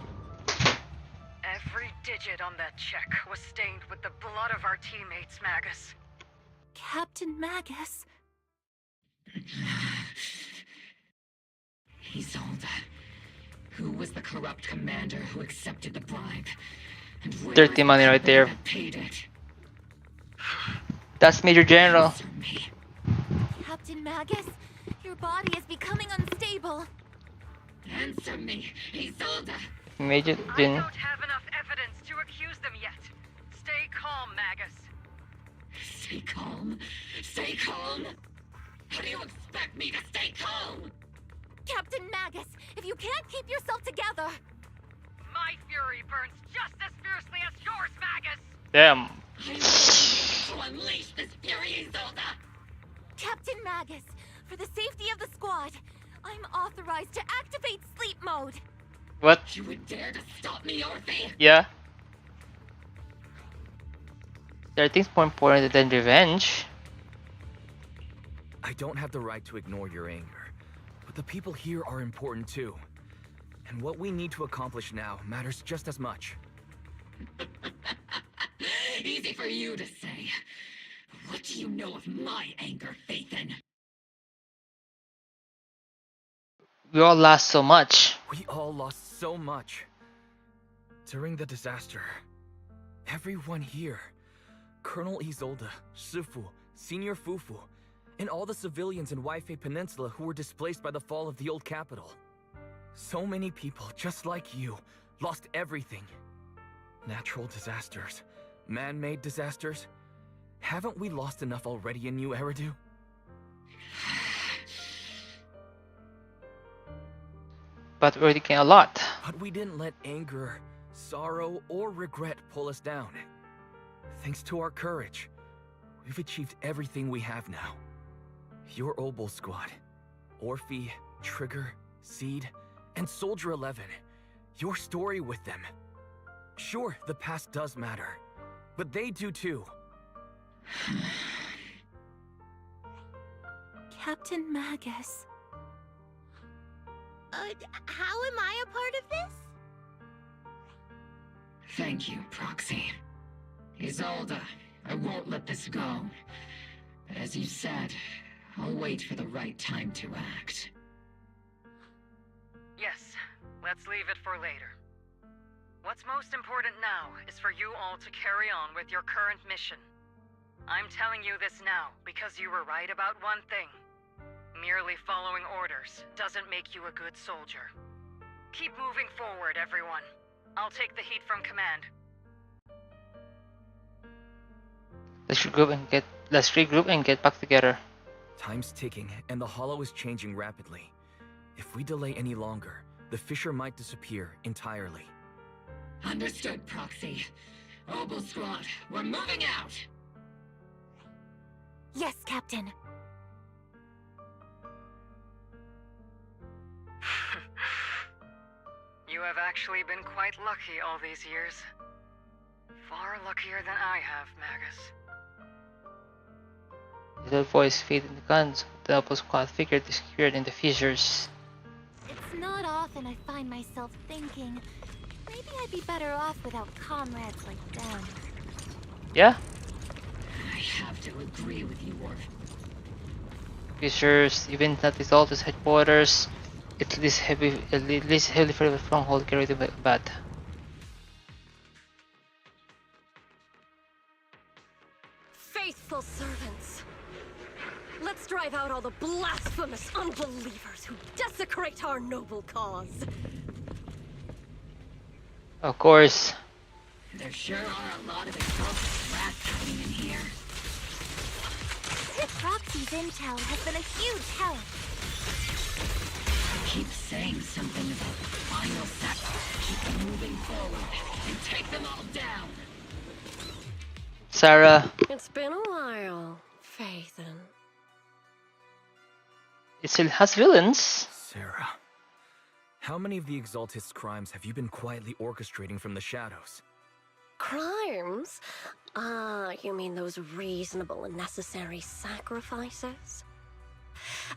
Every digit on that check was stained with the blood of our teammates, Magus. Captain Magus? Isolde, who was the corrupt commander who accepted the bribe? And where Dirty money right there. that paid it? That's Major General. Captain Magus, your body is becoming unstable. Answer me, Isolde. Major I Gen. don't have enough evidence to accuse them yet. Stay calm, Magus. Stay calm? Stay calm? How do you expect me to stay calm? Captain Magus, if you can't keep yourself together... My fury burns just as fiercely as yours, Magus! Damn. To unleash this fury, Isolde! Captain Magus, for the safety of the squad, I'm authorized to activate sleep mode. What? You would dare to stop me, Orphe? Yeah. There are things more important than revenge. I don't have the right to ignore your anger, but the people here are important too. And what we need to accomplish now matters just as much. Easy for you to say. What do you know of my anger, Phaethon? We all lost so much. We all lost so much. During the disaster, everyone here, Colonel Isolde, Shifu, Senior Fufu, and all the civilians in Wi-Fi Peninsula who were displaced by the fall of the old capital. So many people, just like you, lost everything. Natural disasters, man-made disasters. Haven't we lost enough already in New Eridu? But we already gained a lot. But we didn't let anger, sorrow, or regret pull us down. Thanks to our courage, we've achieved everything we have now. Your Obel Squad, Orphe, Trigger, Seed, and Soldier 11. Your story with them. Sure, the past does matter, but they do too. Captain Magus. How am I a part of this? Thank you, Proxy. Isolde, I won't let this go. But as you said, I'll wait for the right time to act. Yes, let's leave it for later. What's most important now is for you all to carry on with your current mission. I'm telling you this now because you were right about one thing. Merely following orders doesn't make you a good soldier. Keep moving forward, everyone. I'll take the heat from command. Let's regroup and get back together. Time's ticking, and the Hollow is changing rapidly. If we delay any longer, the Fisher might disappear entirely. Understood, Proxy. Obel Squad, we're moving out! Yes, Captain. You have actually been quite lucky all these years. Far luckier than I have, Magus. Little voice faded in the guns. The Obel Squad figure disappeared in the fissures. It's not often I find myself thinking, maybe I'd be better off without comrades like them. Yeah? I have to agree with you, Orphe. Fissures, even at Isolde's headquarters. At least heavily for the stronghold carried the bat. Faithful servants. Let's drive out all the blasphemous unbelievers who desecrate our noble cause. Of course. There sure are a lot of exalted rats hiding in here. Proxy's intel has been a huge help. Keep saying something about the final sacrifice. Keep moving forward and take them all down. Sarah. It's been a while, Phaethon. It still has villains. Sarah, how many of the Exaltist's crimes have you been quietly orchestrating from the shadows? Crimes? You mean those reasonable and necessary sacrifices?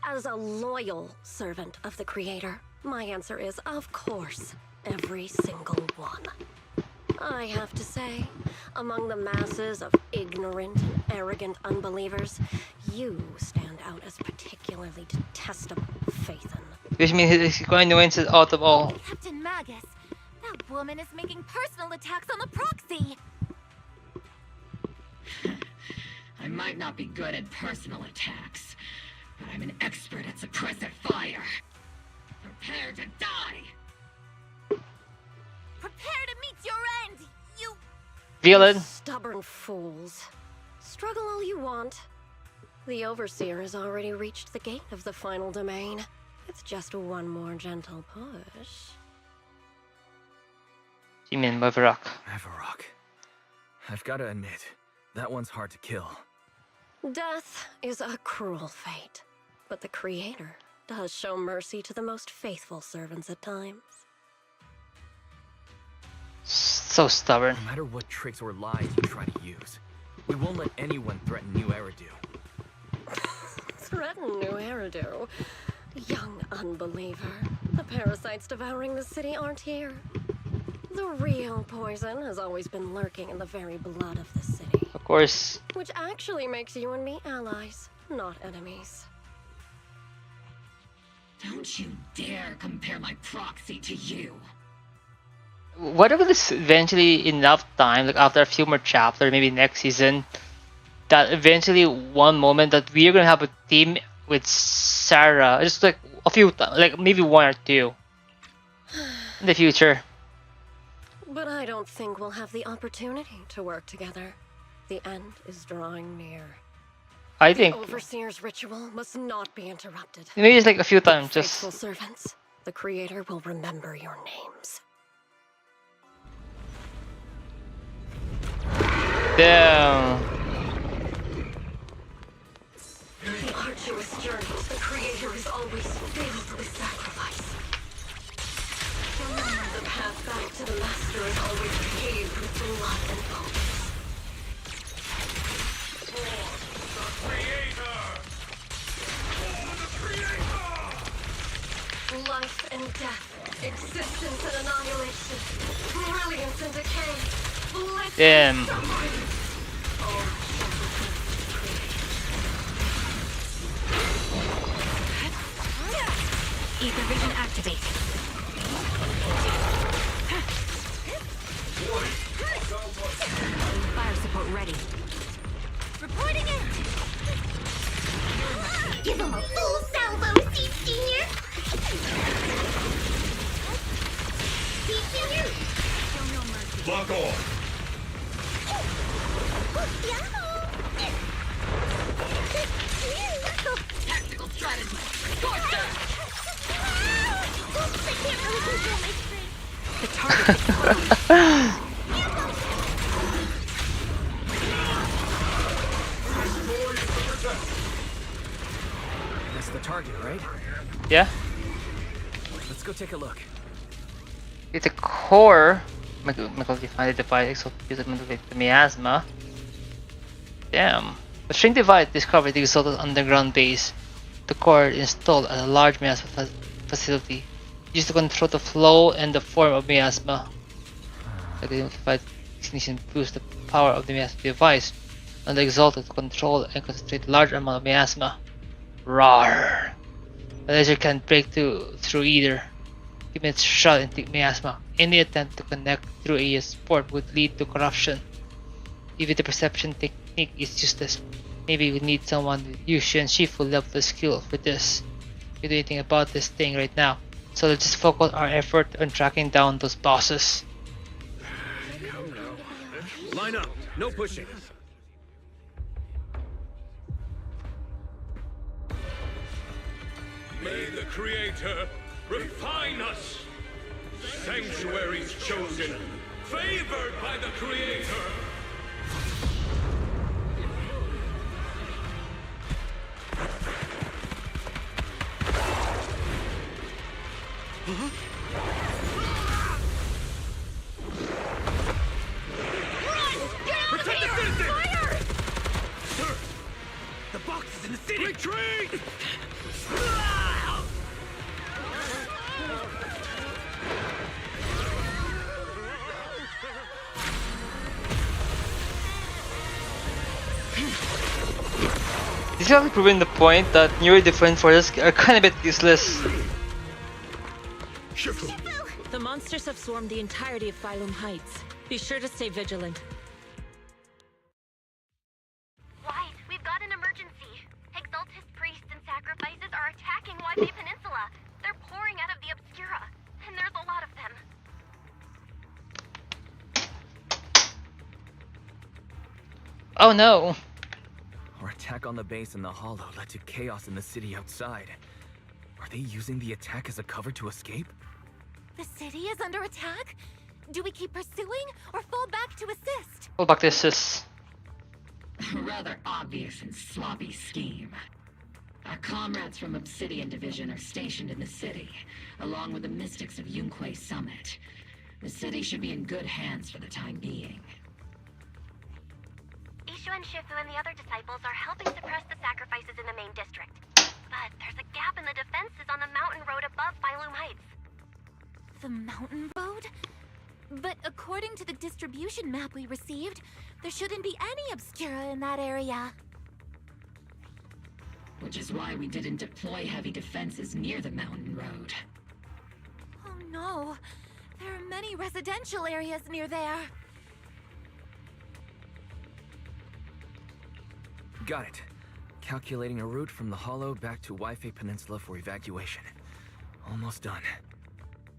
As a loyal servant of the Creator, my answer is, of course, every single one. I have to say, among the masses of ignorant and arrogant unbelievers, you stand out as particularly detestable, Phaethon. Which means he's going to win out of all. Captain Magus, that woman is making personal attacks on the Proxy. I might not be good at personal attacks, but I'm an expert at suppressive fire. Prepare to die! Prepare to meet your end, you... Villain. You stubborn fools. Struggle all you want. The Overseer has already reached the gate of the final domain. It's just one more gentle push. You mean Mavarok? Mavarok. I've gotta admit, that one's hard to kill. Death is a cruel fate, but the Creator does show mercy to the most faithful servants at times. So stubborn. No matter what tricks or lies you try to use, we won't let anyone threaten New Eridu. Threaten New Eridu? Young unbeliever. The parasites devouring the city aren't here. The real poison has always been lurking in the very blood of the city. Of course. Which actually makes you and me allies, not enemies. Don't you dare compare my Proxy to you. What if this eventually enough time, like after a few more chapters, maybe next season, that eventually one moment that we're gonna have a team with Sarah, just like a few times, like maybe one or two in the future. But I don't think we'll have the opportunity to work together. The end is drawing near. I think the Overseer's ritual must not be interrupted. maybe it's like a few times, just Faithful servants, the Creator will remember your names. damn. Heroes always paved with blood and bones. Life and death, existence and annihilation, brilliance and decay, bliss Damn. and suffering. All Ether vision activate. Fire support ready. Reporting in! Give him a full salvo, Seed Senior! Seed Senior! Show no mercy. Lock on! Tactical strategy. Scorcher! I can't really control my strength. The target is close. That's the target, right? Yeah. Let's go take a look. It's a core. Mechanical defined device exotic the miasma. Damn. The shrink device discovered the exalted underground base. The core installed at a large miasma facility, used to control the flow and the form of miasma. The identified ignition boosts the power of the miasma device, and the exalted to control and concentrate large amount of miasma. Rawr! The laser can't break through either. Given its shot into miasma, any attempt to connect through a port would lead to corruption. Even the perception technique is useless. Maybe we need someone with Yushi and Shifu level of skill for this. We do anything about this thing right now, so let's just focus our effort on tracking down those bosses. Line up. No pushing. May the Creator refine us. Sanctuaries chosen, favored by the Creator. Protect the citizen! Fire! Sir, the box is in the city. Retreat! This is proving the point that newer defense forces are kind of a bit useless. The monsters have swarmed the entirety of Phylum Heights. Be sure to stay vigilant. White, we've got an emergency. Exalted priests and sacrifices are attacking Waipei Peninsula. They're pouring out of the Obscura, and there's a lot of them. Oh no! Our attack on the base in the hollow led to chaos in the city outside. Are they using the attack as a cover to escape? The city is under attack? Do we keep pursuing or fall back to assist? Fall back to assist. Rather obvious and sloppy scheme. Our comrades from Obsidian Division are stationed in the city, along with the mystics of Yunquay Summit. The city should be in good hands for the time being. Ishu and Shifu and the other disciples are helping suppress the sacrifices in the main district. But there's a gap in the defenses on the mountain road above Phylum Heights. The mountain road? But according to the distribution map we received, there shouldn't be any Obscura in that area. Which is why we didn't deploy heavy defenses near the mountain road. Oh no, there are many residential areas near there. Got it. Calculating a route from the hollow back to Waipei Peninsula for evacuation. Almost done.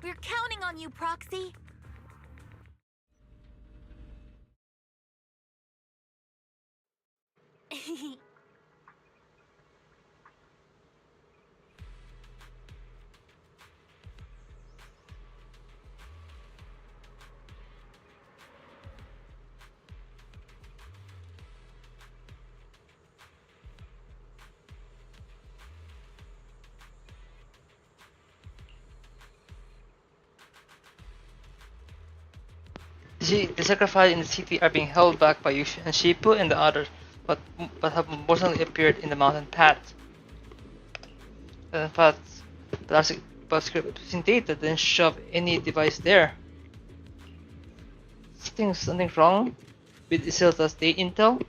We're counting on you, Proxy. The sacrifices in the city are being held back by Yushu and Shipu and the others, but have most recently appeared in the mountain path. But using data, then shove any device there. Something wrong with Isilda's data intel?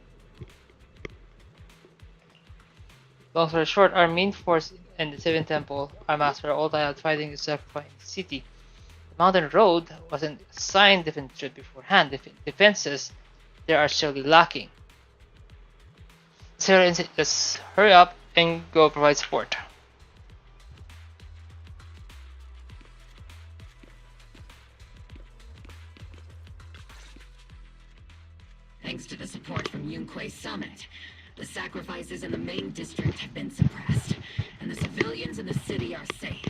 Long story short, our main force and the Seven Temple, our master, are all died fighting the sacrifice in the city. The mountain road wasn't assigned defenses beforehand. Defenses there are surely lacking. So let's hurry up and go provide support. Thanks to the support from Yunquei Summit, the sacrifices in the main district have been suppressed, and the civilians in the city are safe.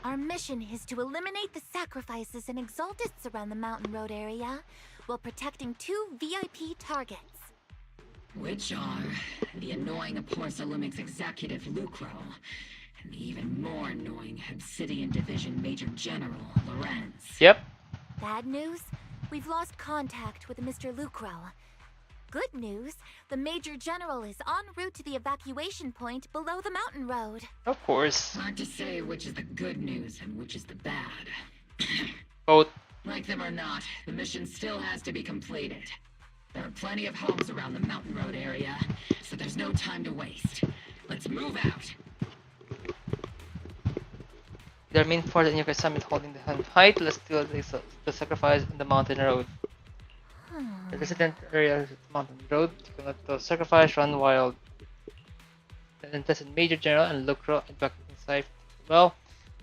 Our mission is to eliminate the sacrifices and exaltists around the Mountain Road area, while protecting 2 VIP targets. Which are the annoying Porcelumix executive Lucro, and the even more annoying Obsidian Division Major General Lorenz. Yep. Bad news? We've lost contact with Mr. Lucro. Good news, the Major General is en route to the evacuation point below the mountain road. Of course. Hard to say which is the good news and which is the bad. Both. Like them or not, the mission still has to be completed. There are plenty of homes around the mountain road area, so there's no time to waste. Let's move out. Their main force and Yunquei Summit holding the hand fight. Let's do the sacrifice in the mountain road. The resident area of the mountain road to let the sacrifice run wild. The intended Major General and Lucro back inside. Well,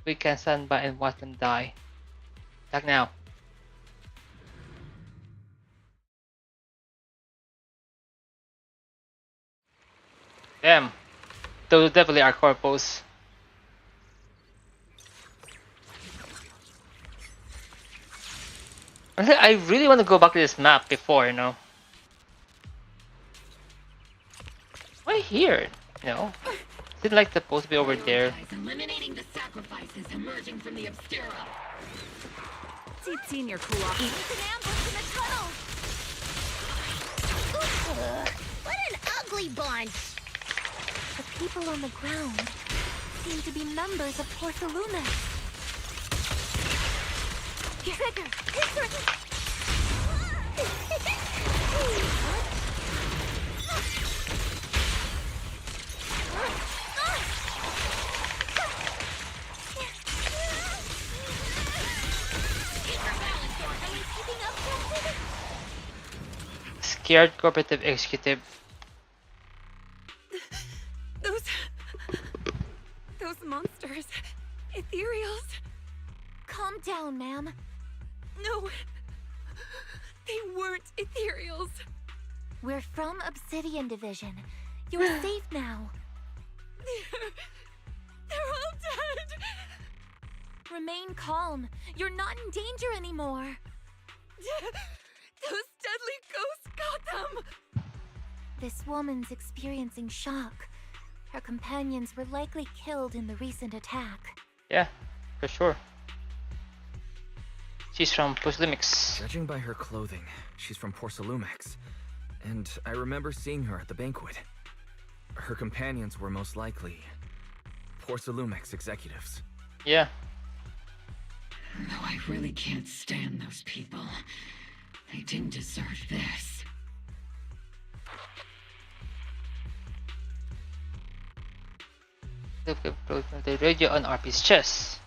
we can stand by and watch them die. Attack now. Damn. Those are definitely our corpos. I really want to go back to this map before, you know. Why here? You know? Is it like supposed to be over there? Eliminating the sacrifices emerging from the Obscura. Senior cool off. It's an ambush in the tunnel! What an ugly bunch! The people on the ground seem to be members of Porcelumix. Trigger! Scared cooperative executive. Those monsters. Ethereals. Calm down, ma'am. No. They weren't Ethereals. We're from Obsidian Division. You're safe now. They're all dead. Remain calm. You're not in danger anymore. Those deadly ghosts got them. This woman's experiencing shock. Her companions were likely killed in the recent attack. Yeah, for sure. She's from Porcelumix. Judging by her clothing, she's from Porcelumix. And I remember seeing her at the banquet. Her companions were most likely Porcelumix executives. Yeah. Though I really can't stand those people. They didn't deserve this. The radio on RP's chest.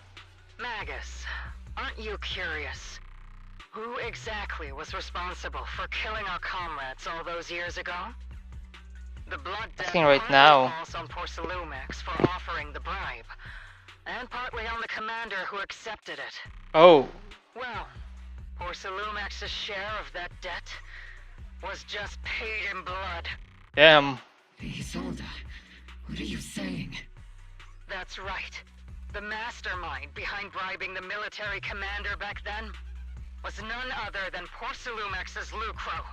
Magus, aren't you curious? Who exactly was responsible for killing our comrades all those years ago? The blood debt right now. falls on Porcelumix for offering the bribe, and partly on the commander who accepted it. Oh. Well, Porcelumix's share of that debt was just paid in blood. Damn. Isolde, what are you saying? That's right. The mastermind behind bribing the military commander back then was none other than Porcelumix's Lucro.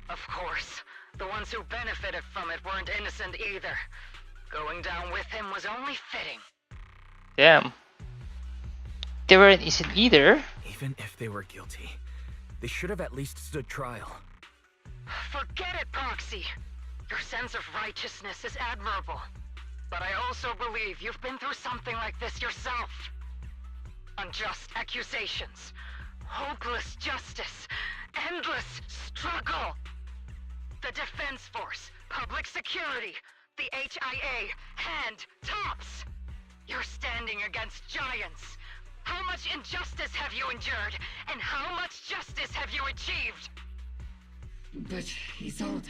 Of course, the ones who benefited from it weren't innocent either. Going down with him was only fitting. Damn. They weren't innocent either. Even if they were guilty, They should have at least stood trial. Forget it, Proxy. Your sense of righteousness is admirable. But I also believe you've been through something like this yourself. Unjust accusations, hopeless justice, endless struggle. The Defense Force, public security, the HIA, hand tops. You're standing against giants. How much injustice have you endured, and how much justice have you achieved? But, Isolde,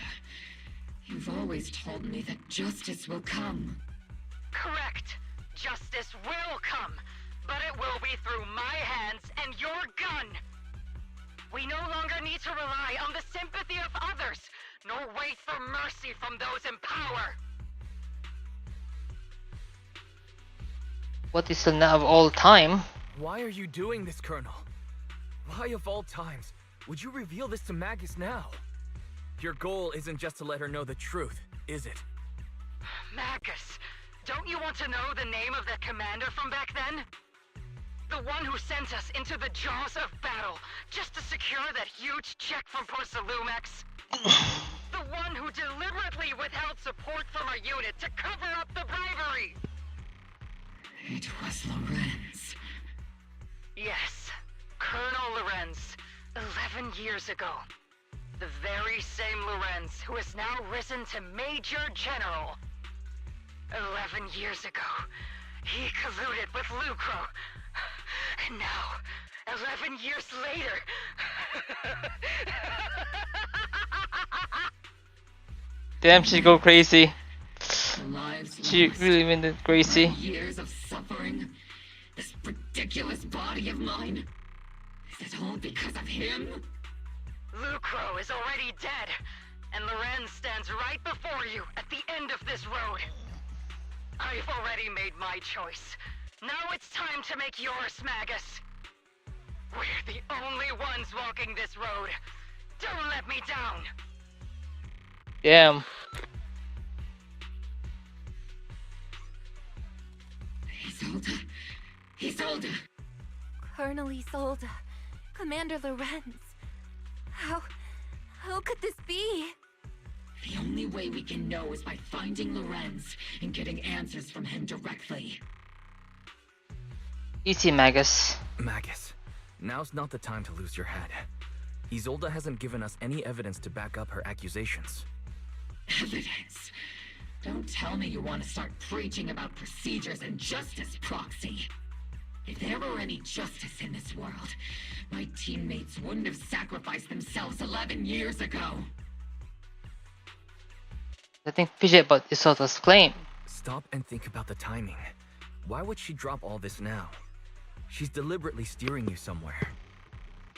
you've always told me that justice will come. Correct. Justice will come, but it will be through my hands and your gun. We no longer need to rely on the sympathy of others, nor wait for mercy from those in power. What is the now of all time? Why are you doing this, Colonel? Why of all times would you reveal this to Magus now? Your goal isn't just to let her know the truth, is it? Magus, don't you want to know the name of the commander from back then? The one who sent us into the jaws of battle just to secure that huge check from Porcelumex? The one who deliberately withheld support from our unit to cover up the bribery? It was Lorenz. Yes, Colonel Lorenz, 11 years ago. The very same Lorenz who has now risen to Major General. 11 years ago, he colluded with Lucro. And now, 11 years later... Damn, she go crazy. She Lost, really went crazy. years of suffering. This ridiculous body of mine. Is it all because of him? Lucro is already dead, and Lorenz stands right before you at the end of this road. I've already made my choice. Now it's time to make yours, Magus. We're the only ones walking this road. Don't let me down. Damn. Isolde. Colonel Isolde. Commander Lorenz. How could this be? The only way we can know is by finding Lorenz and getting answers from him directly. Easy, Magus. Magus, now's not the time to lose your head. Isolde hasn't given us any evidence to back up her accusations. Evidence? Don't tell me you want to start preaching about procedures and justice, Proxy. If there were any justice in this world, my teammates wouldn't have sacrificed themselves 11 years ago. I think fidget about Isolde's claim. Stop and think about the timing. Why would she drop all this now? She's deliberately steering you somewhere.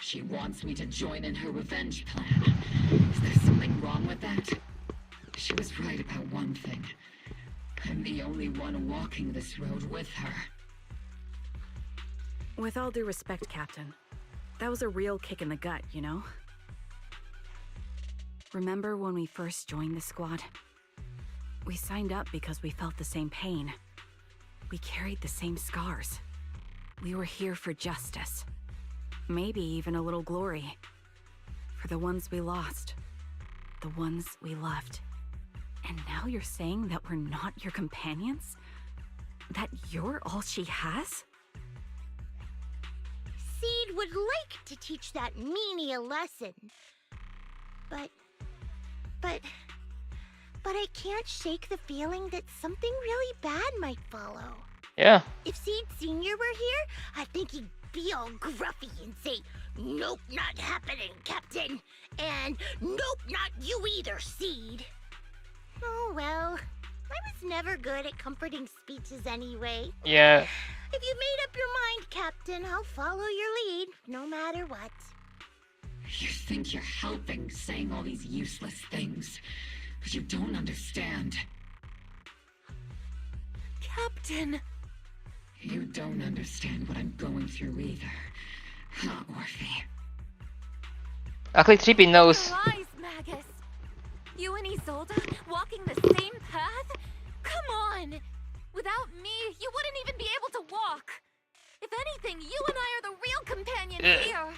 She wants me to join in her revenge plan. Is there something wrong with that? She was right about one thing. I'm the only one walking this road with her. With all due respect, Captain, that was a real kick in the gut, you know? Remember when we first joined the squad? We signed up because we felt the same pain. We carried the same scars. We were here for justice. Maybe even a little glory. For the ones we lost. The ones we loved. And now you're saying that we're not your companions? That you're all she has? Seed would like to teach that meanie a lesson. But I can't shake the feeling that something really bad might follow. Yeah. If Seed Sr. were here, I think he'd be all gruffy and say, "Nope, not happening, Captain." And "Nope, not you either, Seed." Oh well, I was never good at comforting speeches anyway. Yeah. If you made up your mind, Captain, I'll follow your lead, no matter what. You think you're helping saying all these useless things, but you don't understand. Captain! You don't understand what I'm going through either, huh, Orphe? Actually, Trippy knows. Lies, Magus! You and Isolde walking the same path? Come on! Without me, you wouldn't even be able to walk! If anything, you and I are the real companions here!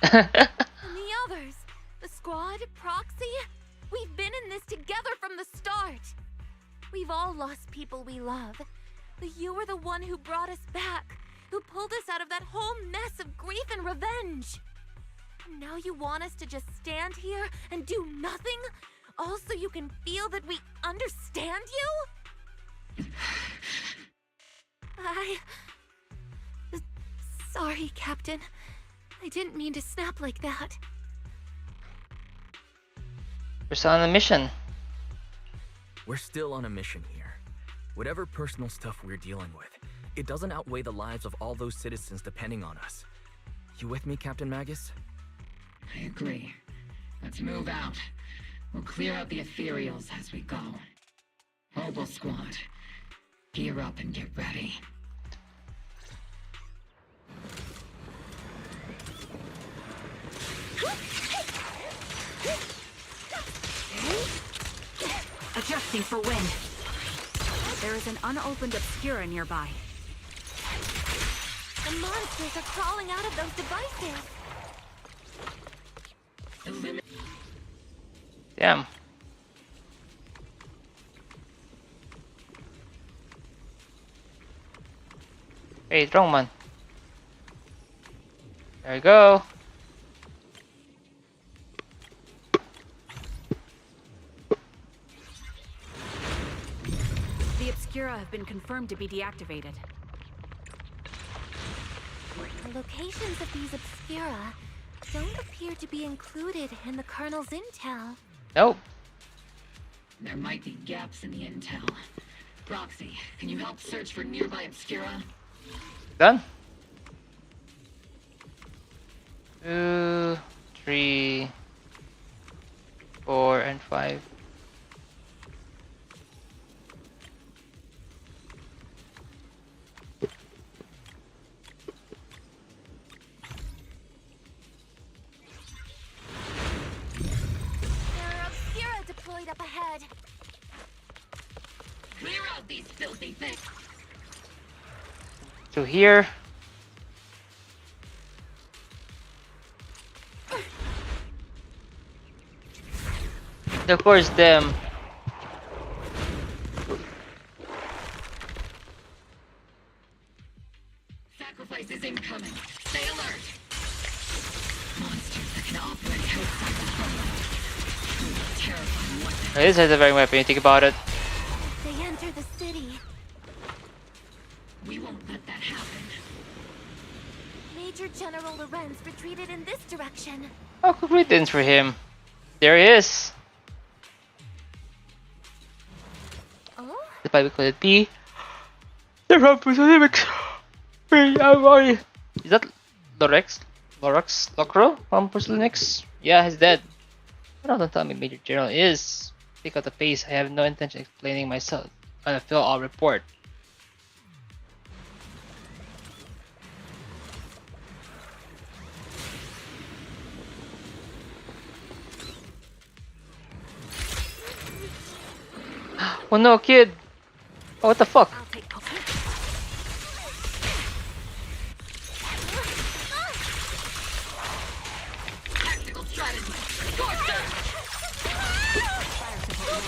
And the others, Squad, Proxy, we've been in this together from the start. We've all lost people we love, but you were the one who brought us back, who pulled us out of that whole mess of grief and revenge. And now you want us to just stand here and do nothing, all so you can feel that we understand you? Sorry, Captain. I didn't mean to snap like that. We're still on a mission. We're still on a mission here. Whatever personal stuff we're dealing with, it doesn't outweigh the lives of all those citizens depending on us. You with me, Captain Magus? I agree. Let's move out. We'll clear out the ethereals as we go. Mobile Squad, gear up and get ready. Adjusting for wind. There is an unopened obscura nearby. The monsters are crawling out of those devices. Damn. Hey, Strongman. There you go. The obscura have been confirmed to be deactivated. The locations of these obscura don't appear to be included in the Colonel's intel. Nope. There might be gaps in the intel. Roxy, can you help search for nearby obscura? Done. 2, 3, 4, and 5. Deployed up ahead. Clear out these filthy things. To here. Of course, them. Sacrifice is incoming. Stay alert. Monsters that can operate outside the home. This is a very weapon, you think about it. They enter the city. We won't let that happen. Major General Lorenz retreated in this direction. Oh, greetings for him. There he is. Oh? The Bible could it be? The representatives. Is that Lorax Locro from Perslinix? Yeah, he's dead. Don't tell me Major General is. Pick up the pace. I have no intention of explaining myself on a fill-out report. Oh no, kid! Oh, what the fuck? Tactical strategy.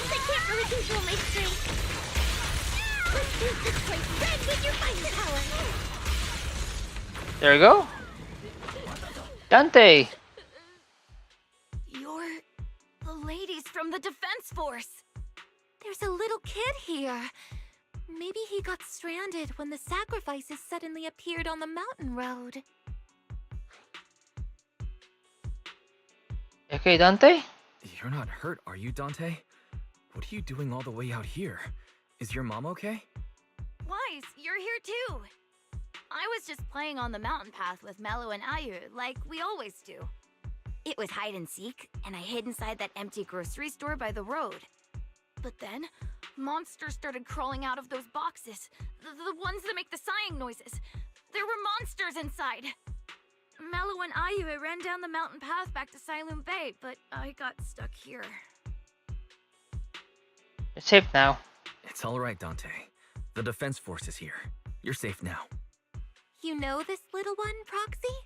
I can't really control my strength. Let's use this place red with your fighting power. There we go. Dante! You're the ladies from the Defense Force. There's a little kid here. Maybe he got stranded when the sacrifices suddenly appeared on the mountain road. Okay, Dante? You're not hurt, are you, Dante? What are you doing all the way out here? Is your mom okay? Wise, you're here too. I was just playing on the mountain path with Mello and Ayu, like we always do. It was hide and seek, and I hid inside that empty grocery store by the road. But then, monsters started crawling out of those boxes. The ones that make the sighing noises. There were monsters inside. Mello and Ayu ran down the mountain path back to Silum Bay, but I got stuck here. You're safe now. It's alright, Dante. The Defense Force is here. You're safe now. You know this little one, Proxy?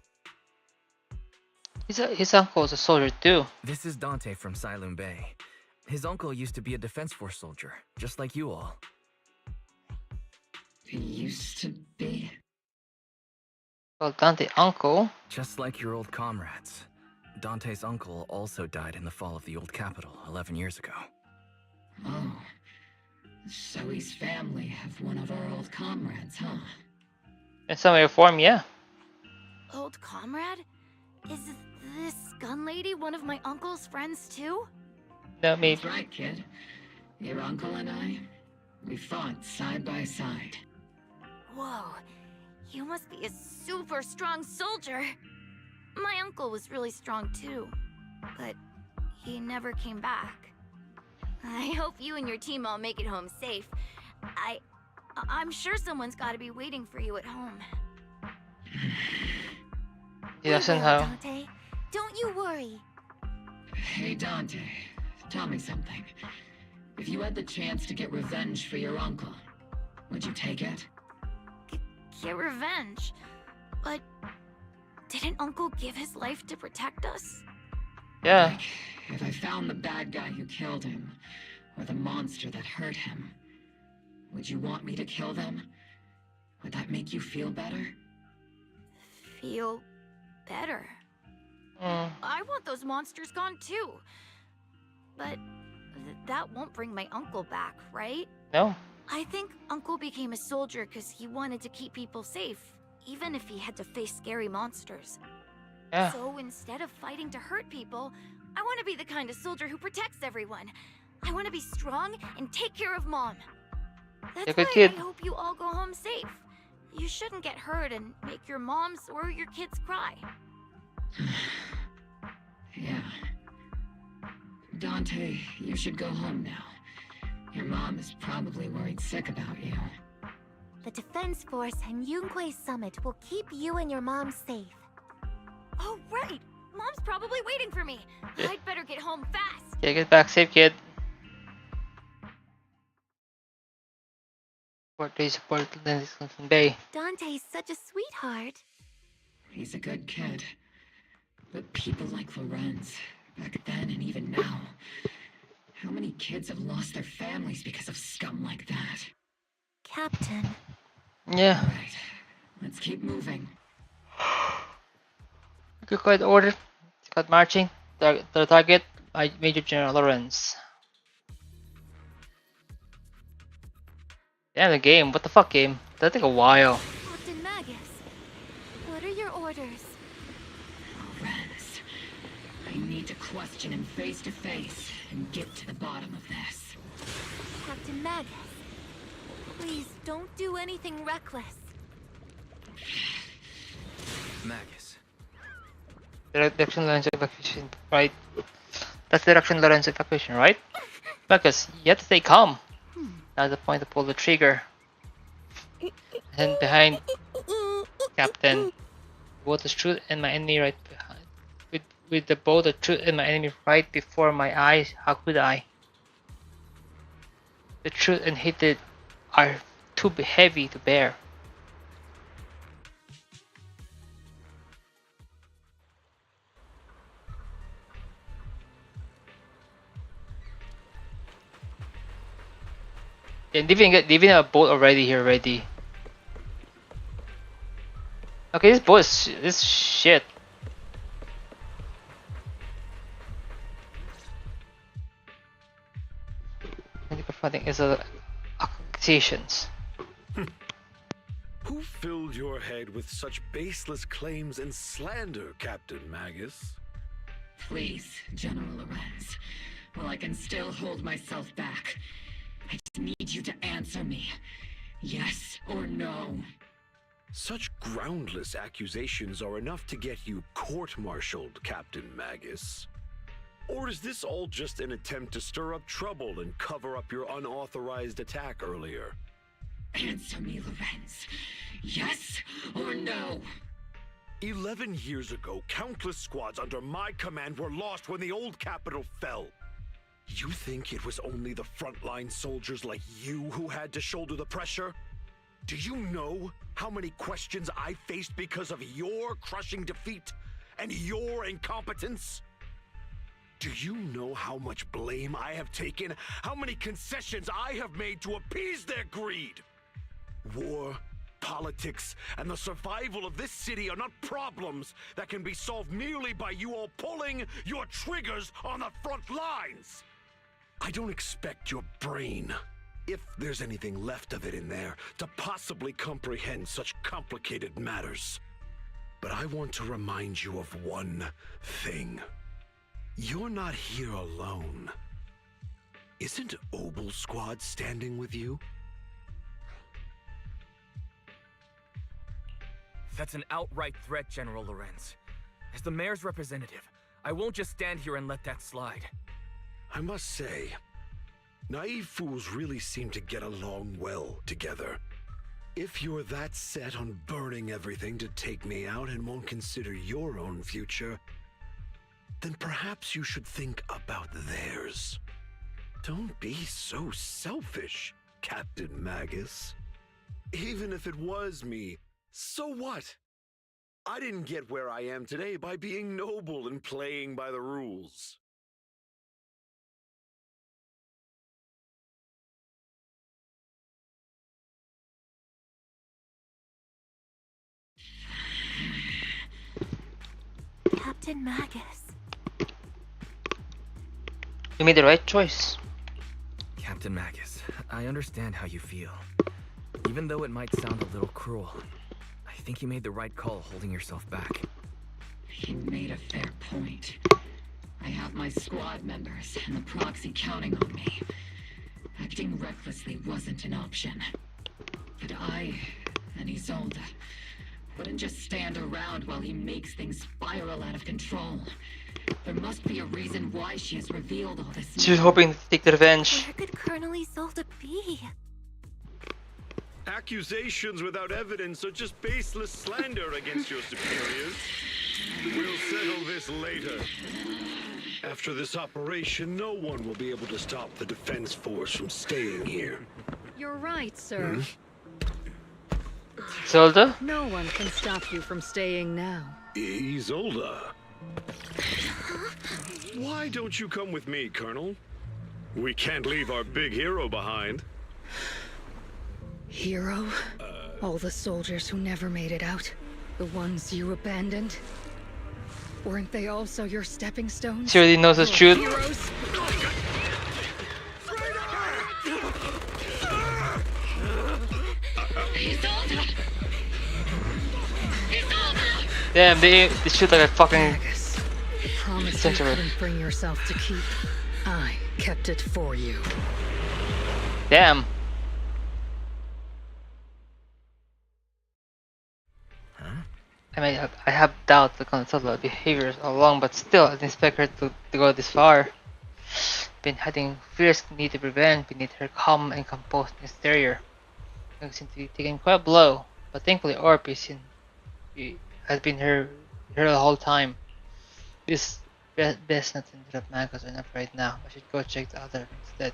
His uncle's a soldier too. This is Dante from Siloam Bay. His uncle used to be a Defense Force soldier, just like you all. He used to be. Well, Dante uncle. Just like your old comrades. Dante's uncle also died in the fall of the old capital 11 years ago. Oh. So his family have one of our old comrades, huh? In some way or form, yeah. Old comrade? Is this gun lady one of my uncle's friends too? No, maybe. That's right, kid. Your uncle and I, we fought side by side. Whoa, you must be a super strong soldier. My uncle was really strong too, but he never came back. I hope you and your team all make it home safe. I'm sure someone's got to be waiting for you at home. He doesn't have. Dante, don't you worry. Hey, Dante, tell me something. If you had the chance to get revenge for your uncle, would you take it? Get revenge? But didn't Uncle give his life to protect us? Yeah. Like, if I found the bad guy who killed him, or the monster that hurt him, would you want me to kill them? Would that make you feel better? Feel better? I want those monsters gone too. But that won't bring my uncle back, right? No. I think Uncle became a soldier because he wanted to keep people safe, even if he had to face scary monsters. Yeah. So instead of fighting to hurt people, I want to be the kind of soldier who protects everyone. I want to be strong and take care of Mom. That's why kid. I hope you all go home safe. You shouldn't get hurt and make your moms or your kids cry. Yeah. Dante, you should go home now. Your mom is probably worried sick about you. The Defense Force and Yunquei Summit will keep you and your mom safe. Oh, right! Mom's probably waiting for me. I'd better get home fast. Yeah, get back safe, kid. They support the Bay. Dante's such a sweetheart. He's a good kid. But people like Lorenz, back then and even now, how many kids have lost their families because of scum like that? Captain. Yeah. Alright, let's keep moving. Good quiet order. Got marching. The target, Major General Lawrence. Yeah, the game. What the fuck, game? That take a while. Captain Magus, what are your orders? Lorenz, I need to question him face to face and get to the bottom of this. Captain Magus, please don't do anything reckless. Magus. Direction Lawrence evacuation, right? That's direction Lawrence evacuation, right? Because you have to stay calm. Now's the point to pull the trigger. And behind Captain, both the truth and my enemy right behind. With the both the truth and my enemy right before my eyes, how could I? The truth and hatred are too heavy to bear. Yeah, they even have a boat already here ready. Okay, this boat is shit. Confronting is accusations. Who filled your head with such baseless claims and slander, Captain Magus? Please, General Lorenz, while I can still hold myself back, I just need you to answer me. Yes or no? Such groundless accusations are enough to get you court-martialed, Captain Magus. Or is this all just an attempt to stir up trouble and cover up your unauthorized attack earlier? Answer me, Lorenz. Yes or no? 11 years ago, countless squads under my command were lost when the old capital fell. You think it was only the frontline soldiers like you who had to shoulder the pressure? Do you know how many questions I faced because of your crushing defeat? and your incompetence? Do you know how much blame I have taken? How many concessions I have made to appease their greed? War, politics, and the survival of this city are not problems that can be solved merely by you all pulling your triggers on the front lines. I don't expect your brain, if there's anything left of it in there, to possibly comprehend such complicated matters. But I want to remind you of one thing. You're not here alone. Isn't Obel Squad standing with you? That's an outright threat, General Lorenz. As the mayor's representative, I won't just stand here and let that slide. I must say, naive fools really seem to get along well together. If you're that set on burning everything to take me out and won't consider your own future, then perhaps you should think about theirs. Don't be so selfish, Captain Magus. Even if it was me, so what? I didn't get where I am today by being noble and playing by the rules. Captain Magus. You made the right choice. Captain Magus, I understand how you feel. Even though it might sound a little cruel, I think you made the right call holding yourself back. He made a fair point. I have my squad members and the proxy counting on me. Acting recklessly wasn't an option. But I and Isolde wouldn't just stand around while he makes things spiral out of control. There must be a reason why she has revealed all this. She was hoping to take the revenge. Where could Colonel Isolde be? Accusations without evidence are just baseless slander against your superiors. We'll settle this later. After this operation, no one will be able to stop the defense force from staying here. You're right, sir. Zelda? No one can stop you from staying now. Isolde. Why don't you come with me, Colonel? We can't leave our big hero behind. Hero? All the soldiers who never made it out? The ones you abandoned? Weren't they also your stepping stones? She already knows the truth. Heroes? Damn, they shoot like a fucking Promise you century. couldn't bring yourself to keep. I kept it for you. Damn. I have doubts the consular behaviors all along, but still, I didn't expect her to go this far. Been hiding fierce need to prevent beneath her calm and composed exterior. Things seem to be taking quite a blow, but thankfully Orp has been her the whole time. This best not to interrupt Magus enough right now. I should go check the other instead.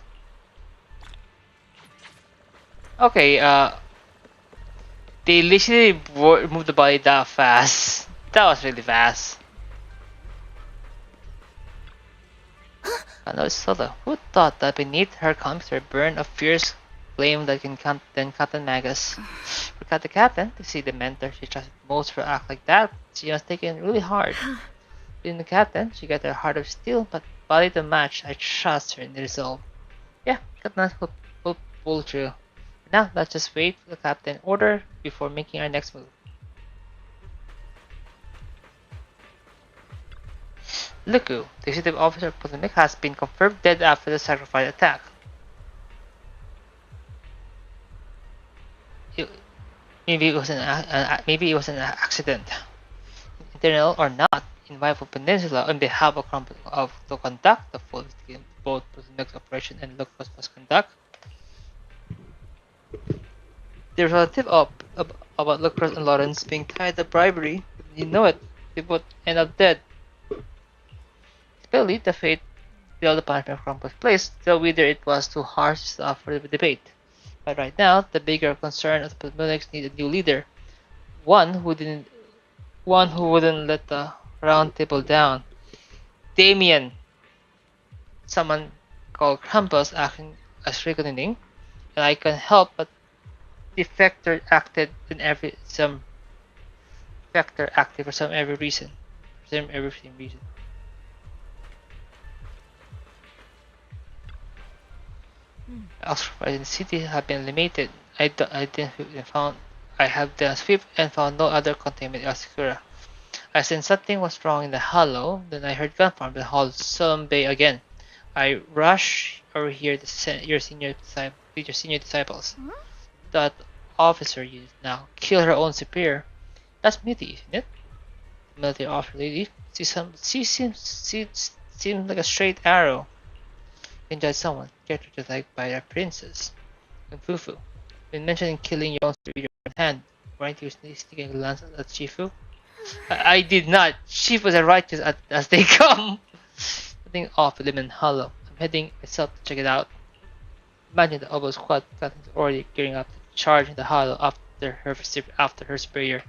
Okay, they literally moved the body that fast. That was really fast. I know it's Soda. Who thought that beneath her comes a burn of fierce flame that can then Captain Magus? Forgot the captain to see the mentor she trusted most for act like that. She was taken really hard. Being the captain, she got her heart of steel, but body to match. I trust her in the resolve. Yeah, Captain will pull through. Now let's just wait for the captain order before making our next move. Luku, the executive officer of Potomac, has been confirmed dead after the sacrifice attack. Maybe it was an accident, internal or not. In Waifu Peninsula, on behalf of to conduct the full investigation, both Potomac's operation and Luku's must conduct. The relative about Lucas and Lawrence being tied to bribery, you know it, they both end up dead. Spelly, the fate the punishment from was placed, though whether it was too harsh is up for the debate. But right now, the bigger concern of the Potomac's need a new leader, one who wouldn't let the Round table down. Damien. Someone called Krampus acting as reckoning, and I can help, but defector acted in some vector active for some every reason. For some every reason. Oxford in the city have been limited. I have done sweep and found no other containment in Asakura. I sensed something was wrong in the hollow, then I heard gunfire from the hollow some bay again. I rush over here to your senior disciples. That officer you now kill her own superior. That's Mitty, isn't it? The military officer lady. She seems like a straight arrow. You can judge someone, character just like by a princess. And Fufu. When mentioning killing your own superior in hand, weren't you sneaking a glance at Shifu? I did not. Shifu was as righteous as they come. Something off with Lemon Hollow. I'm heading myself to check it out. Imagine the Obo squad is already gearing up to charge in the hollow after her superior.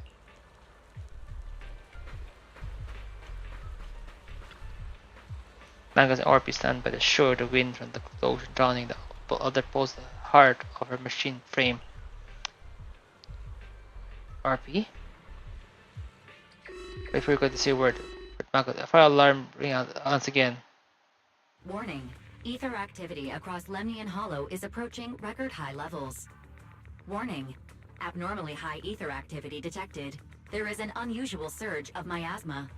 Mango's RP stand by the shore, the wind from the ocean drowning the other post the heart of her machine frame. RP? Wait for you to say a word. Mango, a fire alarm ring out once again. Warning. Ether activity across Lemnian Hollow is approaching record high levels. Warning. Abnormally high ether activity detected. There is an unusual surge of miasma.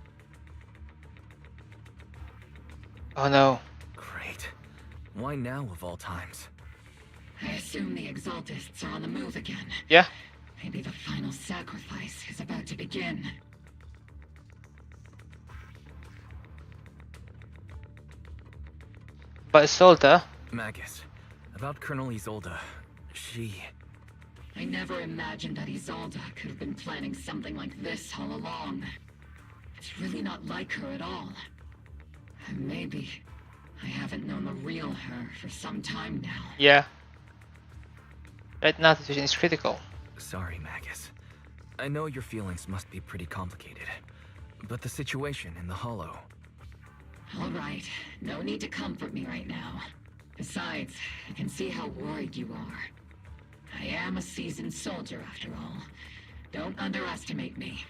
Oh no. Great. Why now of all times? I assume the Exaltists are on the move again. Yeah. Maybe the final sacrifice is about to begin. But Isolda? Magus, about Colonel Isolda, she... I never imagined that Isolda could have been planning something like this all along. It's really not like her at all. And maybe I haven't known the real her for some time now. Yeah. Right now the situation is critical. Sorry, Magus. I know your feelings must be pretty complicated. But the situation in the Hollow... Alright, no need to comfort me right now. Besides, I can see how worried you are. I am a seasoned soldier after all. Don't underestimate me.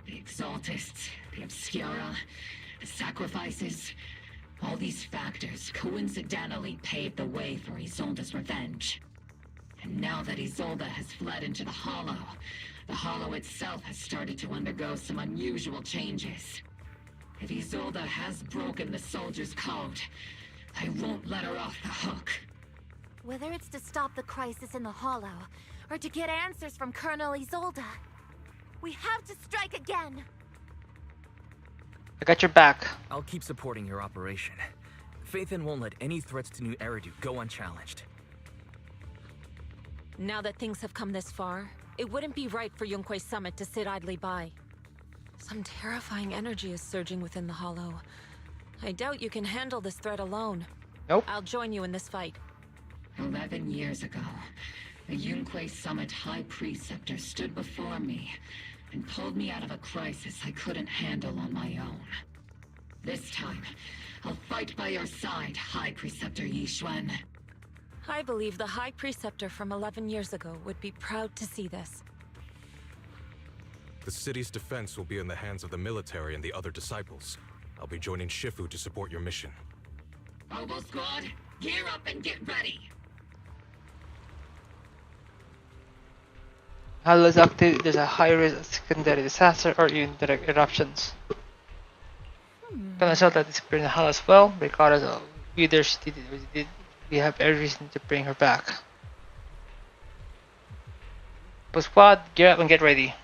The Exaltists, the Obscura, the sacrifices, all these factors coincidentally paved the way for Isolda's revenge. And now that Isolda has fled into the Hollow itself has started to undergo some unusual changes. If Isolda has broken the soldier's code, I won't let her off the hook. Whether it's to stop the crisis in the Hollow, or to get answers from Colonel Isolda, we have to strike again! I got your back. I'll keep supporting your operation. Phaethon won't let any threats to New Eridu go unchallenged. Now that things have come this far, it wouldn't be right for Yunque's summit to sit idly by. Some terrifying energy is surging within the Hollow. I doubt you can handle this threat alone. Nope. I'll join you in this fight. 11 years ago, the Yunque Summit High Preceptor stood before me and pulled me out of a crisis I couldn't handle on my own. This time, I'll fight by your side, High Preceptor Yixuan. I believe the High Preceptor from 11 years ago would be proud to see this. The city's defense will be in the hands of the military and the other disciples. I'll be joining Shifu to support your mission. Obo Squad, gear up and get ready! Hollow is active, there's a high risk of secondary disaster or even direct eruptions. Can I that disappear in the Hollow as well? Regardless of whether she did it or did, we have every reason to bring her back. But squad, gear up and get ready.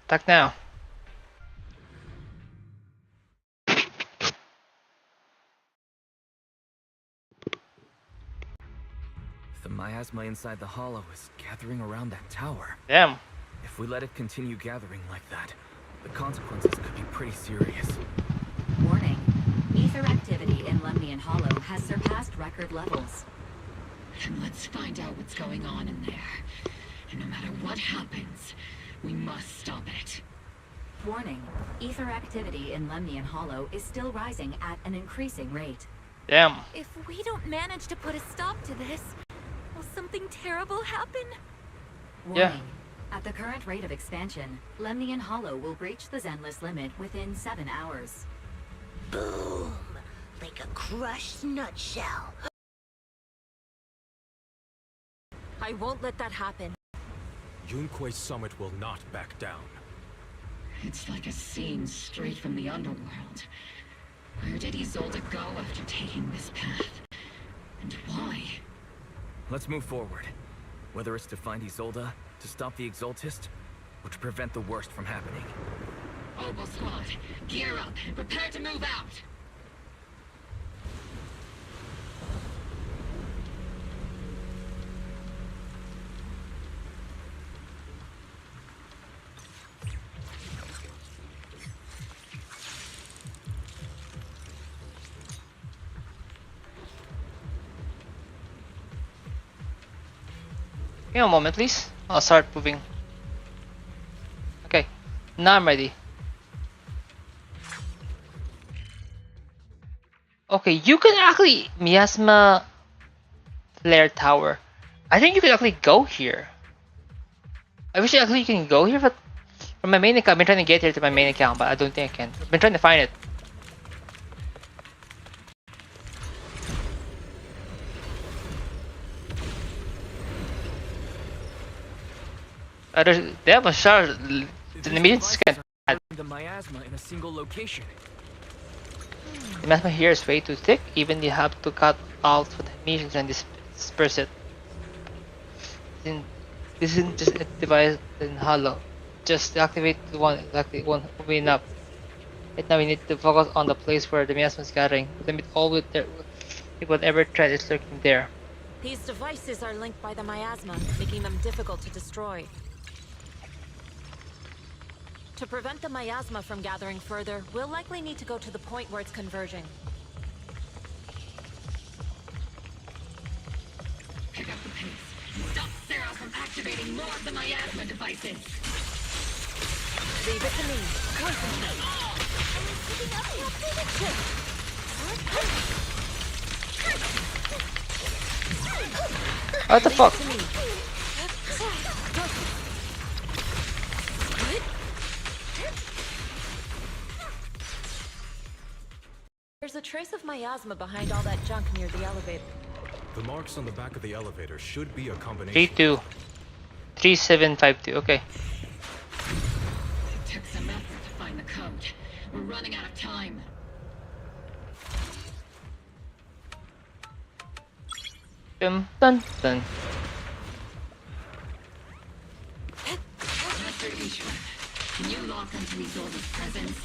Attack now. The miasma inside the Hollow is gathering around that tower. Damn. If we let it continue gathering like that, the consequences could be pretty serious. Warning. Ether activity in Lemnian Hollow has surpassed record levels. And let's find out what's going on in there. And no matter what happens, we must stop it. Warning, ether activity in Lemnian Hollow is still rising at an increasing rate. Damn. If we don't manage to put a stop to this, will something terrible happen? Warning. At the current rate of expansion, Lemnian Hollow will breach the Zenless limit within 7 hours. Boom! Like a crushed nutshell. I won't let that happen. Yunquei Summit will not back down. It's like a scene straight from the underworld. Where did Isolde go after taking this path? And why? Let's move forward. Whether it's to find Isolde, to stop the Exaltist, or to prevent the worst from happening. Oboe Squad, gear up and prepare to move out! Give me a moment, please. I'll start moving. Okay, now I'm ready. Okay, you can actually Miasma Flare Tower. I think you can actually go here. I wish actually you can go here, but from my main account, I've been trying to get here to my main account, but I don't think I can. I've been trying to find it. They have a shot. The immediate can't. The miasma in a single location. The miasma here is way too thick. Even you have to cut out for the emissions and disperse it. This isn't just a device in hollow. Just activate the one exactly one will be enough. Right now we need to focus on the place where the miasma is gathering. Limit all with whatever threat is lurking there. These devices are linked by the miasma, making them difficult to destroy. To prevent the miasma from gathering further, we'll likely need to go to the point where it's converging. Pick up the pace. Stop Sarah from activating more of the miasma devices. Leave it to me. Concentrate. What the fuck? There's a trace of miasma behind all that junk near the elevator. The marks on the back of the elevator should be a combination. 32 3752. Okay. It took some effort to find the code. We're running out of time. Dun dun dun. Master Ishra, can you lock onto Isolde's presence?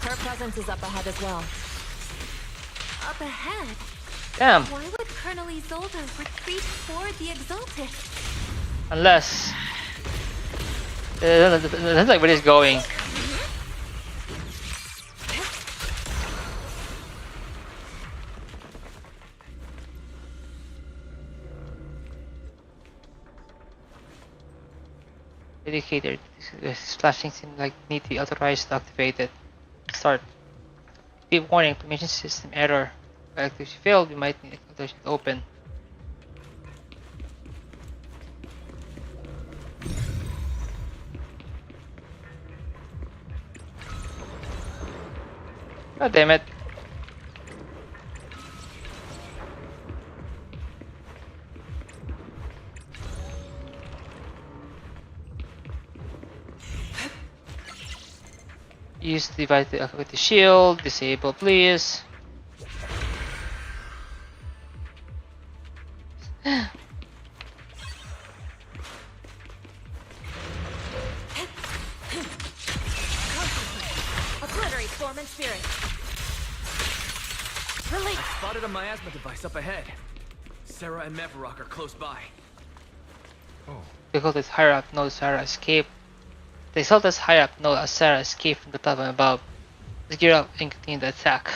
Her presence is up ahead as well. Up ahead? Damn. Why would Colonel Isolde retreat toward the Exalted? Unless that's like where it's going. Indicator. This flashing seems like need to be authorized to activate it. Start. Give warning. Permission system error. If activation failed, we might need authorization to open. God damn it. Use the device to activate the shield. Disable, please. Obliterate form and spirit. Release. I spotted a miasma device up ahead. Sarah and Mevarok are close by. Because it's higher up, no Sarah escaped. The Exalted's higher up, no Sarah escaped from the platform above. Let's gear up and continue the attack.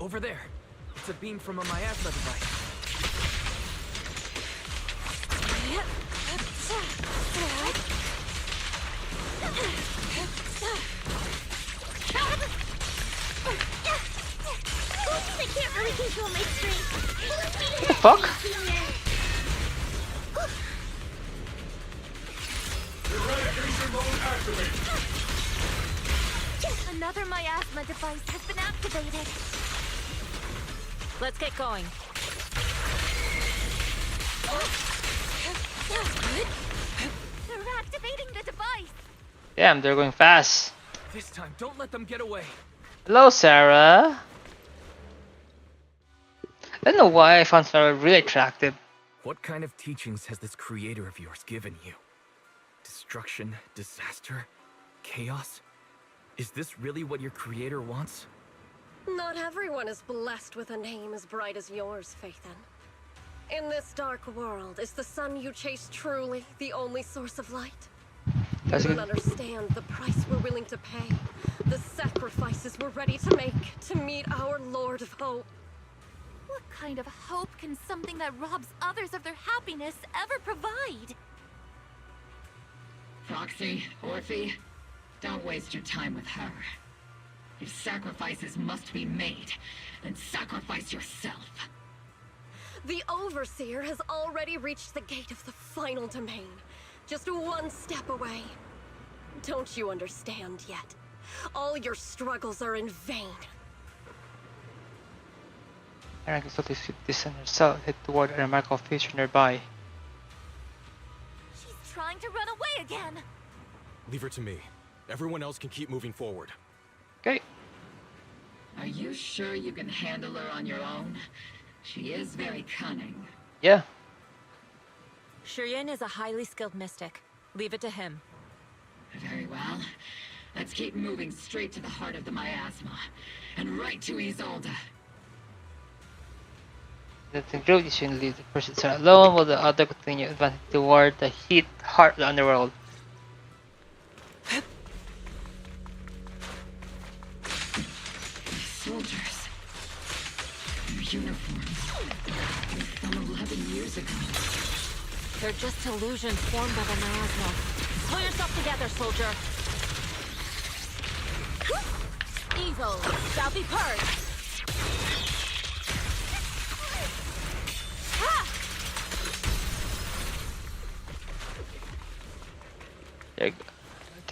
Over there. It's a beam from a miasma device. I can't really control my strength. What the fuck? Another miasma device has been activated. Let's get going. They're activating the device. Damn, they're going fast. This time, don't let them get away. Hello, Sarah. I don't know why I found Sarah really attractive. What kind of teachings has this creator of yours given you? Destruction, disaster, chaos? Is this really what your creator wants? Not everyone is blessed with a name as bright as yours, Phaethon. In this dark world, is the sun you chase truly the only source of light? You don't understand the price we're willing to pay, the sacrifices we're ready to make to meet our Lord of Hope. What kind of hope can something that robs others of their happiness ever provide? Foxy, Orphe, don't waste your time with her. If sacrifices must be made, then sacrifice yourself. The Overseer has already reached the gate of the final domain, just one step away. Don't you understand yet? All your struggles are in vain. Aaron can slowly sweep this on herself, head toward a remarkable feature nearby. She's trying to run away again. Leave her to me. Everyone else can keep moving forward. Okay. Are you sure you can handle her on your own? She is very cunning. Yeah. Shiryen is a highly skilled mystic. Leave it to him. Very well. Let's keep moving straight to the heart of the miasma, and right to Isolde. The group is to leave the person alone while the other continue advancing toward the heart of the underworld. Soldiers. Their uniforms. From 11 years ago. They're just illusions formed by the miasma. Pull yourself together, soldier. Evil shall be purged.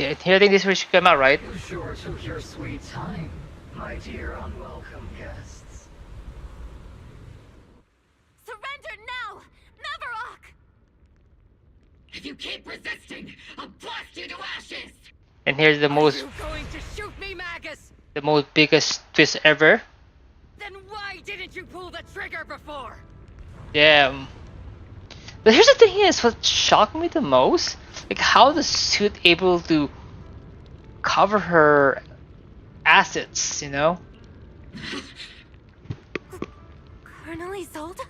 Okay, I think this should come out, right? You sure took your sweet time, my dear unwelcome guests. Surrender now! Mavarok! If you keep resisting, I'll blast you to ashes! And here's the most Going to shoot me, Magus? the most biggest twist ever. Then why didn't you pull the trigger before? Damn. But here's the thing is, what shocked me the most, like how the suit able to cover her assets, you know? Colonel Isolde?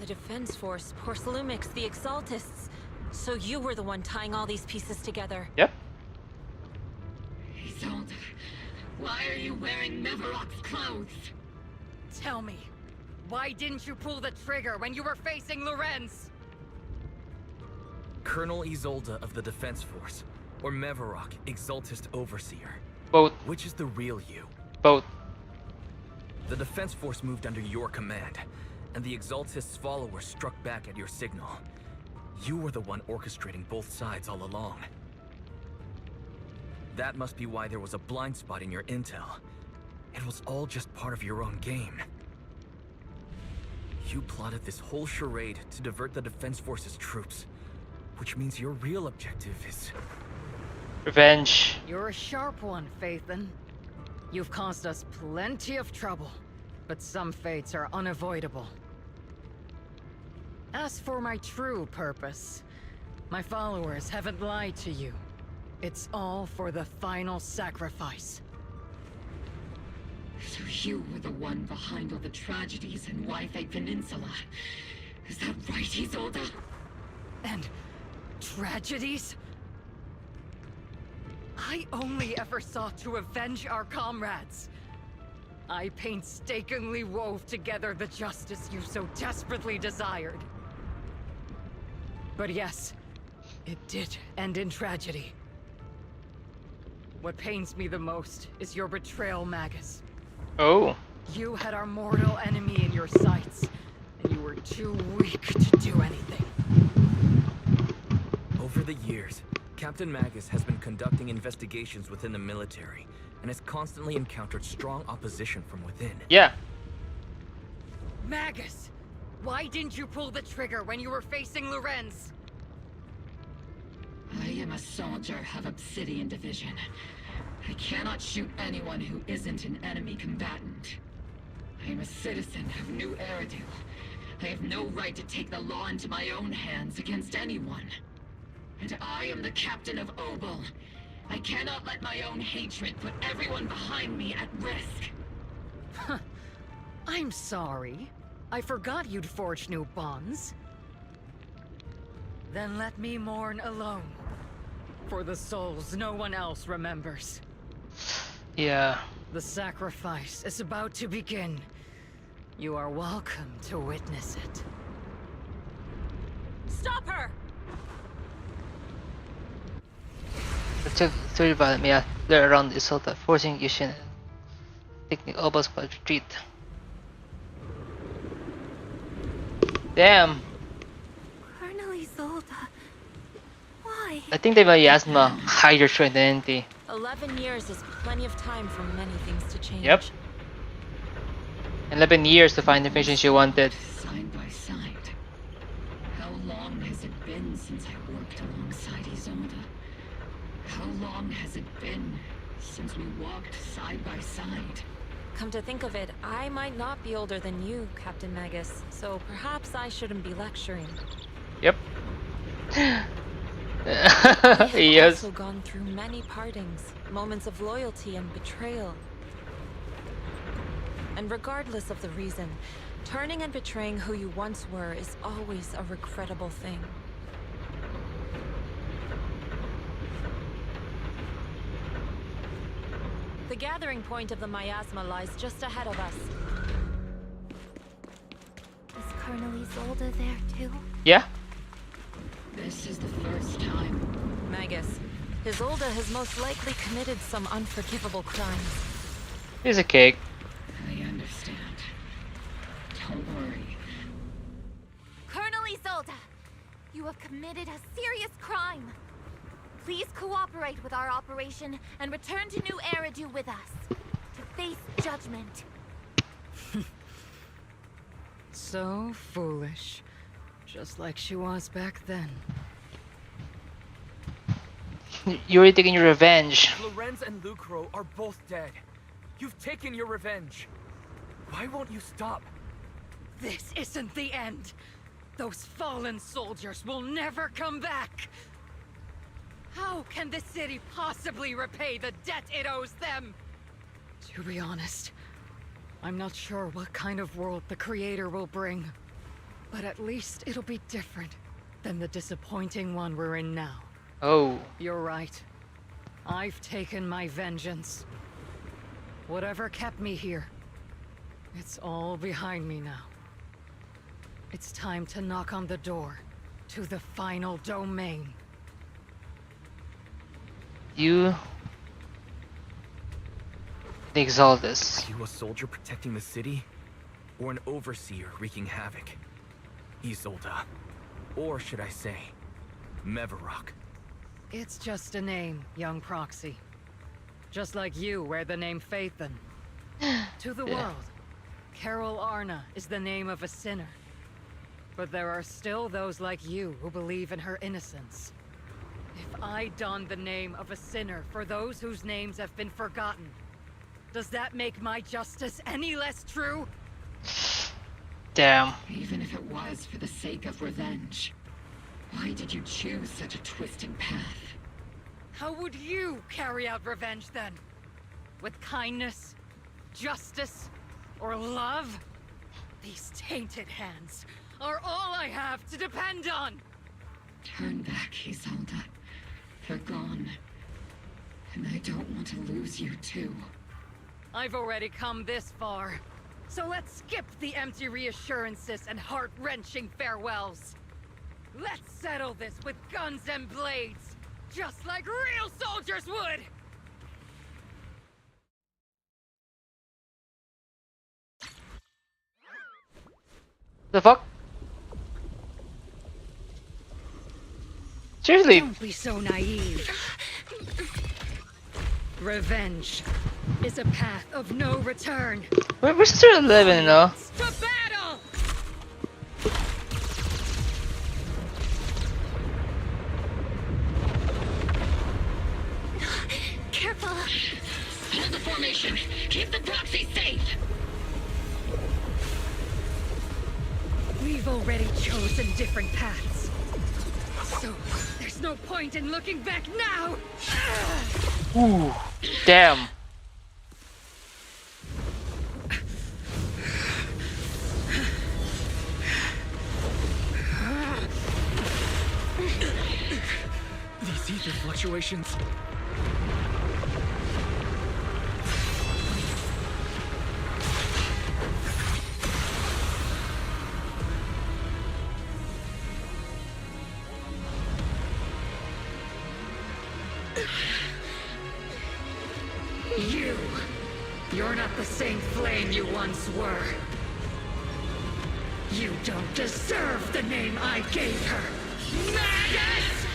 The Defense Force, Porcelumix, the Exaltists. So you were the one tying all these pieces together. Yep. Isolde, why are you wearing Mavarok's clothes? Tell me, why didn't you pull the trigger when you were facing Lorenz? Colonel Isolde of the Defense Force, or Mavarok, Exaltist Overseer. Both. Which is the real you? Both. The Defense Force moved under your command, and the Exaltist's followers struck back at your signal. You were the one orchestrating both sides all along. That must be why there was a blind spot in your intel. It was all just part of your own game. You plotted this whole charade to divert the Defense Force's troops, which means your real objective is... revenge. You're a sharp one, Phaethon. You've caused us plenty of trouble, but some fates are unavoidable. As for my true purpose, my followers haven't lied to you. It's all for the final sacrifice. So you were the one behind all the tragedies in Wi-Fi Peninsula. Is that right, Isolde? And tragedies? I only ever sought to avenge our comrades. I painstakingly wove together the justice you so desperately desired. But yes, it did end in tragedy. What pains me the most is your betrayal, Magus. Oh. You had our mortal enemy in your sights, and you were too weak to do anything. Over the years, Captain Magus has been conducting investigations within the military and has constantly encountered strong opposition from within. Yeah. Magus, why didn't you pull the trigger when you were facing Lorenz? I am a soldier of Obsidian Division. I cannot shoot anyone who isn't an enemy combatant. I am a citizen of New Eridu. I have no right to take the law into my own hands against anyone. And I am the captain of Obel. I cannot let my own hatred put everyone behind me at risk. I'm sorry. I forgot you'd forged new bonds. Then let me mourn alone. For the souls no one else remembers. Yeah. The sacrifice is about to begin. You are welcome to witness it. Stop her! The three violent yeah, they're around the Isolta, forcing Yushin taking Obel's squad retreat. Damn. Colonel Isolde. Why? I think the miasma hide your true identity. 11 years is plenty of time for many things to change. Yep. 11 years to find the information she wanted. Side by side. How long has it been since I worked alongside Isolde? How long has it been since we walked side by side? Come to think of it, I might not be older than you, Captain Magus, so perhaps I shouldn't be lecturing. Yep. I've Yes. also gone through many partings, moments of loyalty and betrayal. And regardless of the reason, turning and betraying who you once were is always a regrettable thing. The gathering point of the miasma lies just ahead of us. Is Colonel Isolde there too? Yeah. This is the first time. Magus, Isolde has most likely committed some unforgivable crimes. Here's a cake. I understand. Don't worry. Colonel Isolde, you have committed a serious crime. Please cooperate with our operation and return to New Eridu with us to face judgment. So foolish. Just like she was back then. You're already taking your revenge. Lorenz and Lucro are both dead. You've taken your revenge. Why won't you stop? This isn't the end. Those fallen soldiers will never come back. How can the city possibly repay the debt it owes them? To be honest, I'm not sure what kind of world the Creator will bring. But at least it'll be different than the disappointing one we're in now. Oh. You're right. I've taken my vengeance. Whatever kept me here, it's all behind me now. It's time to knock on the door to the final domain. You... the Exaltus. Are you a soldier protecting the city? Or an overseer wreaking havoc? Isolde. Or should I say, Mevarok. It's just a name, young proxy. Just like you wear the name Phaethon. To the world, Carol Arna is the name of a sinner. But there are still those like you who believe in her innocence. If I don the name of a sinner for those whose names have been forgotten, does that make my justice any less true? Damn. Even if it was for the sake of revenge, why did you choose such a twisted path? How would you carry out revenge then? With kindness, justice, or love? These tainted hands are all I have to depend on! Turn back, Isolde. They're gone. And I don't want to lose you too. I've already come this far. So let's skip the empty reassurances and heart-wrenching farewells. Let's settle this with guns and blades, just like real soldiers would! The fuck? Seriously? Don't be so naive. Revenge is a path of no return. We're still 11, you know? To battle! Careful. Hold the formation. Keep the proxy safe. We've already chosen different paths. So, there's no point in looking back now! Ooh, damn. These ether fluctuations. You're not the same flame you once were. You don't deserve the name I gave her. Magus!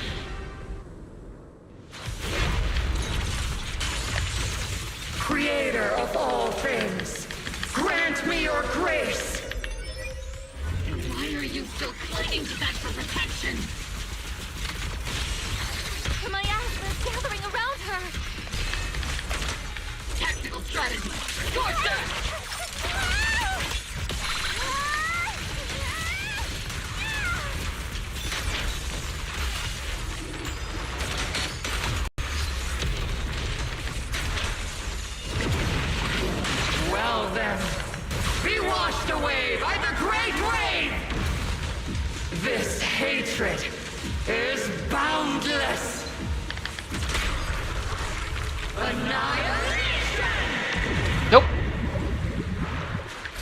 Creator of all things, grant me your grace! Why are you still clinging to that for protection? My asthma is gathering around her. Tactical strategy. Torture! Well then, be washed away by the great rain! This hatred is boundless! Annihilation! Nope.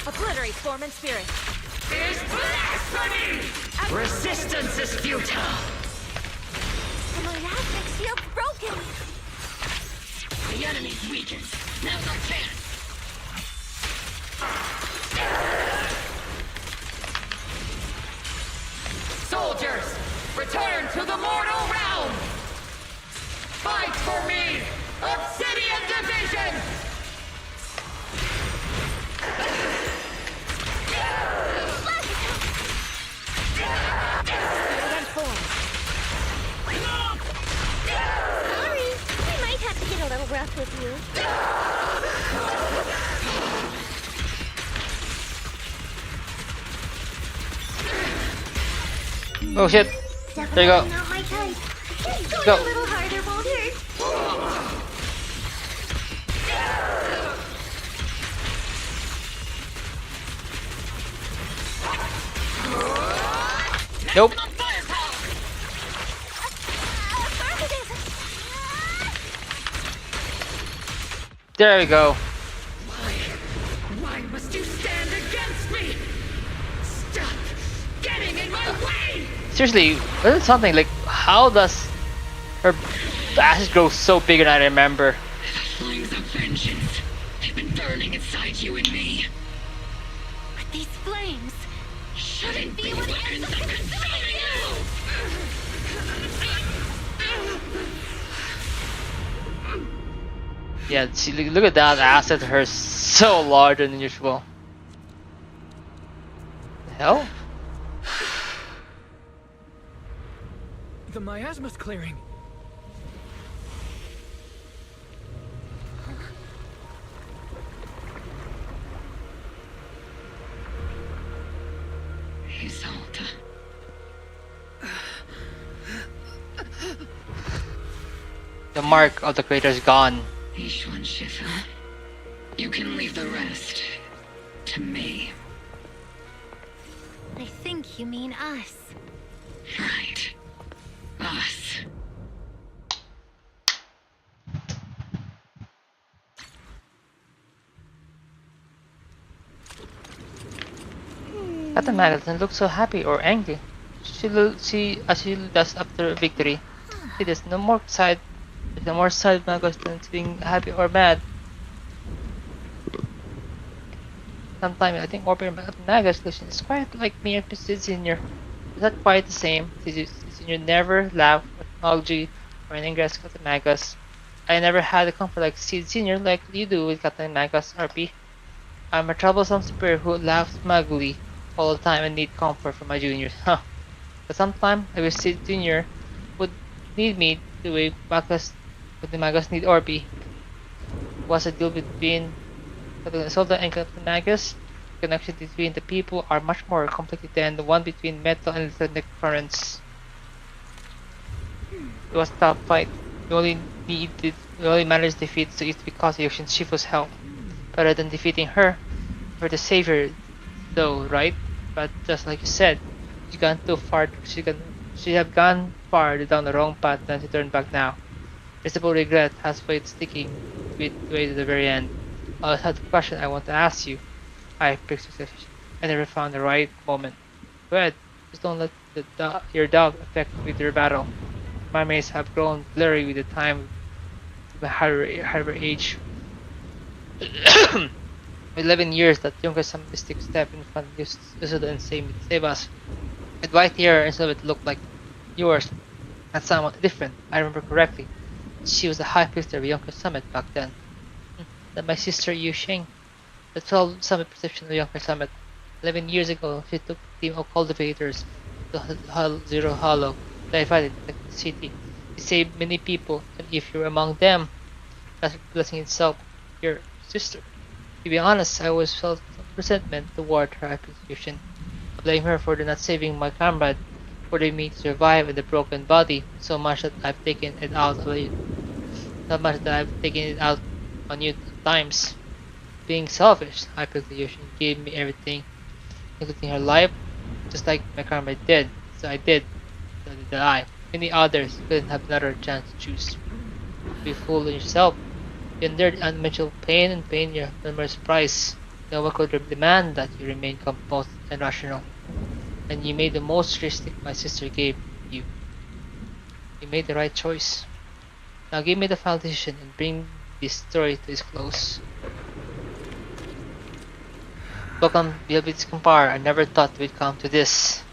Obliterate form and spirit. Is blasphemy! Resistance is futile! My aspect shield's broken! The enemy's weakened. Now's our chance. Soldiers, return to the mortal realm! Fight for me! Obsidian Division! Sorry, I might have to get a little rough with you. Oh shit. There you go. Not my type. Just Go. going a little harder won't hurt. Nope. There we go. Why must you stand against me? Stop getting in my way! Seriously, this is something like, how does her ass grow so big than I remember? Flames of vengeance. They've been burning inside you and me. But these flames Shouldn't be weapons that consume you! Yeah, see, look at that ass at her, so larger than usual. The hell? The miasma's clearing. Isolde. The mark of the crater is gone. Ishwan Shifa. You can leave the rest to me. I think you mean us. Right. Us. Katamaga doesn't look so happy or angry. As she does after victory. See, there's no more side Magos than being happy or mad. Sometimes I think Orphan Maga's solution is quite like me and Sid Senior. It's not quite the same. Sid Senior never laughed at Malji or an ingress Katamagas. I never had a comfort like Sid Senior like you do with Katamagas, RP. I'm a troublesome superior who laughs smugly all the time and need comfort from my juniors. Huh. But sometimes I wish Sid Jr. would need me the way the Magus need Orby. Was a deal between Solda and Captain Magus? The connection between the people are much more complicated than the one between metal and electronic currents. It was a tough fight. We only managed to defeat Suit because of Yoshin Shifu's help. Better than defeating her, for the savior, though, right? But just like you said, she gone too far. She have gone far down the wrong path than to turn back now. Visible regret has weight sticking with way to the very end. I also had a question I want to ask you. I picked succession. I never found the right moment. Go ahead, just don't let your doubt affect with your battle. My memories have grown blurry with the time of my higher age. 11 years that younger some mystic step in front of Usuda and save us. With white hair and so it looked like yours, and somewhat different, I remember correctly. She was the high priestess of Yonker Summit back then. Then my sister Yu Sheng, the 12 summit perception of Yonker Summit. 11 years ago, she took a team of cultivators to Zero Hollow, divided the city. She saved many people, and if you're among them, that's a blessing itself. Your sister. To be honest, I always felt resentment toward her accusation. I blame her for not saving my comrade, ordering me to survive in the broken body, so much that I've taken it out on you at times. Being selfish, accusation gave me everything, including her life, just like my comrade did. So I did. So did I. Many others couldn't have another chance to choose. Be fool in yourself. You endured unmentionable pain and pain your numerous price. No one could demand that you remain composed and rational. And you made the most realistic my sister gave you. You made the right choice. Now give me the final decision and bring this story to its close. Welcome, Beloved Kumpar. I never thought we'd come to this.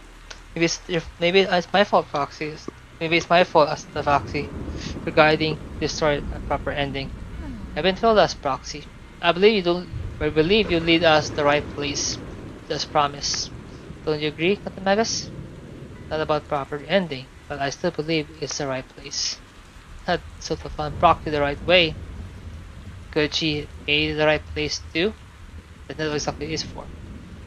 Maybe it's my fault, Foxy. Maybe it's my fault as the Foxy regarding this story a proper ending. I've been told us, Proxy. I believe you lead us the right place. Just promise. Don't you agree, Katamagas? Not about proper ending, but I still believe it's the right place. Not sort of found Proxy the right way. Could she aid the right place too? That's not what exactly it is for.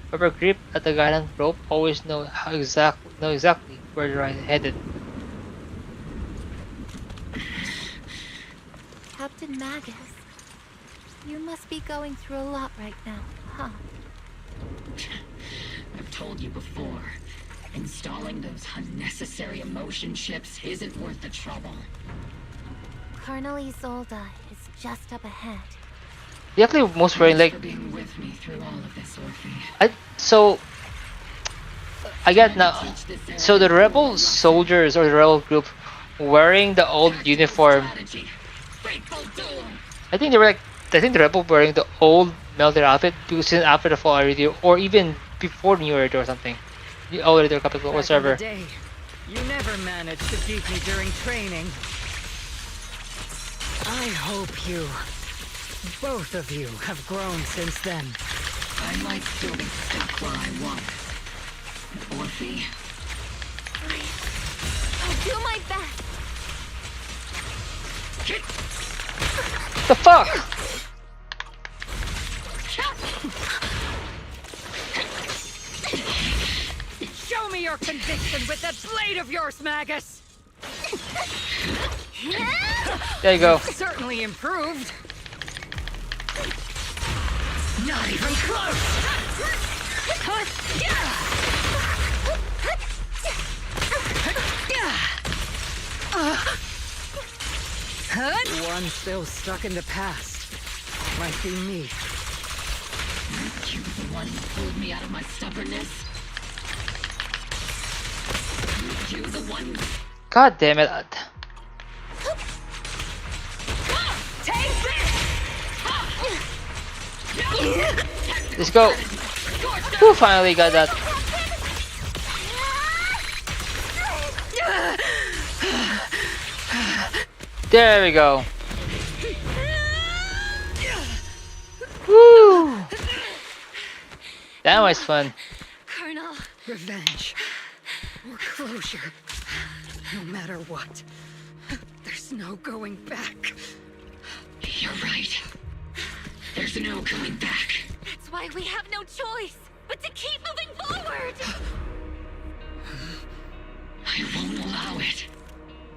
Whoever grip at the guidance rope always know exactly where the right headed. Captain Magus, you must be going through a lot right now, huh? I've told you before, installing those unnecessary emotion chips isn't worth the trouble. Colonel Isolde is just up ahead. You actually most wearing like being with me through all of this, Orphe. I get now. So the rebel soldiers or the rebel group wearing the old uniform. I think the rebel wearing the old military outfit because after the fall already, or even before New Year or something. The older couple or whatever. You never managed to beat me during training. I hope both of you have grown since then. I might still be stuck where I was. Orphe? I'll do my best. The fuck? Show me your conviction with that blade of yours, Magus! There you go. Certainly improved. Not even close. One still stuck in the past. Might be me. You were the one who pulled me out of my stubbornness. God damn it. Let's go. Who finally got that? There we go. Woo! That was fun. Colonel. Revenge. Or closure. No matter what. There's no going back. You're right. There's no going back. That's why we have no choice but to keep moving forward. I won't allow it.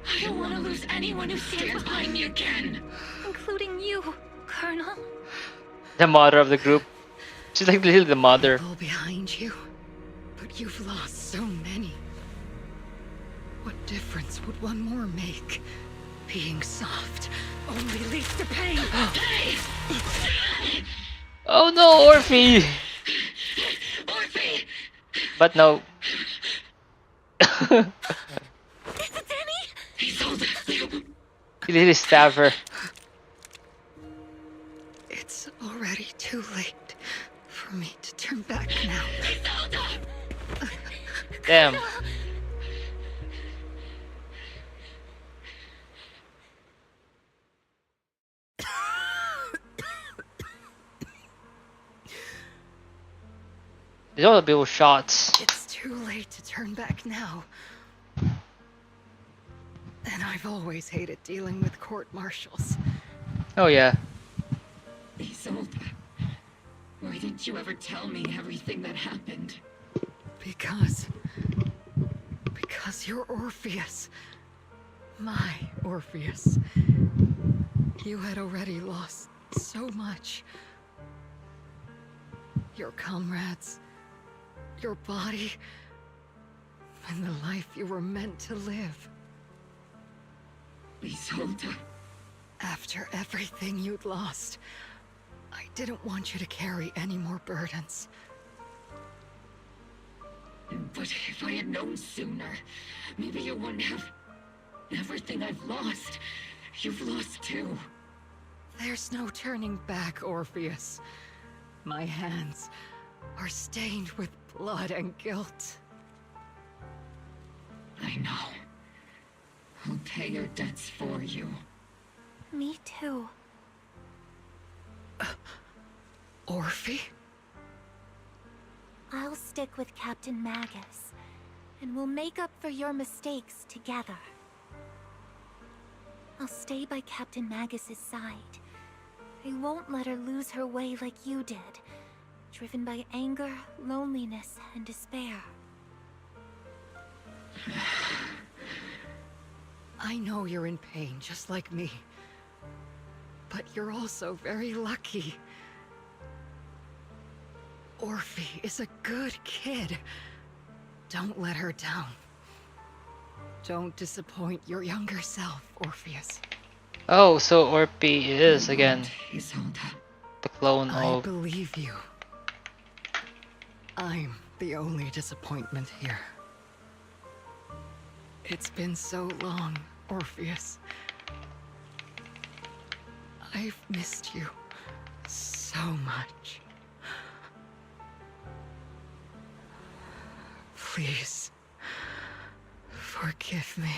I don't want to lose anyone who stands behind me again. Including you, Colonel. The mother of the group. She's like literally the mother. All behind you. But you've lost so many. What difference would one more make? Being soft only leads to pain. Oh no, Orphe! Orphe! But no. He literally stabbed her. It's already too late for me to turn back now. Damn. These are the beautiful shots. It's too late to turn back now. And I've always hated dealing with court martials. Oh yeah. Isolde, why didn't you ever tell me everything that happened? Because you're Orpheus. My Orpheus. You had already lost so much. Your comrades, your body, and the life you were meant to live. Isolde. After everything you'd lost, I didn't want you to carry any more burdens. But if I had known sooner, maybe you wouldn't have... Everything I've lost, you've lost too. There's no turning back, Orpheus. My hands are stained with blood and guilt. I know. I'll pay your debts for you. Me too. Orphe? I'll stick with Captain Magus, and we'll make up for your mistakes together. I'll stay by Captain Magus's side. I won't let her lose her way like you did, driven by anger, loneliness, and despair. I know you're in pain, just like me. But you're also very lucky. Orphe is a good kid. Don't let her down. Don't disappoint your younger self, Orpheus. Oh, so Orphe is again Isolde. the clone I of... believe you. I'm the only disappointment here. It's been so long, Orpheus. I've missed you so much. Please, forgive me.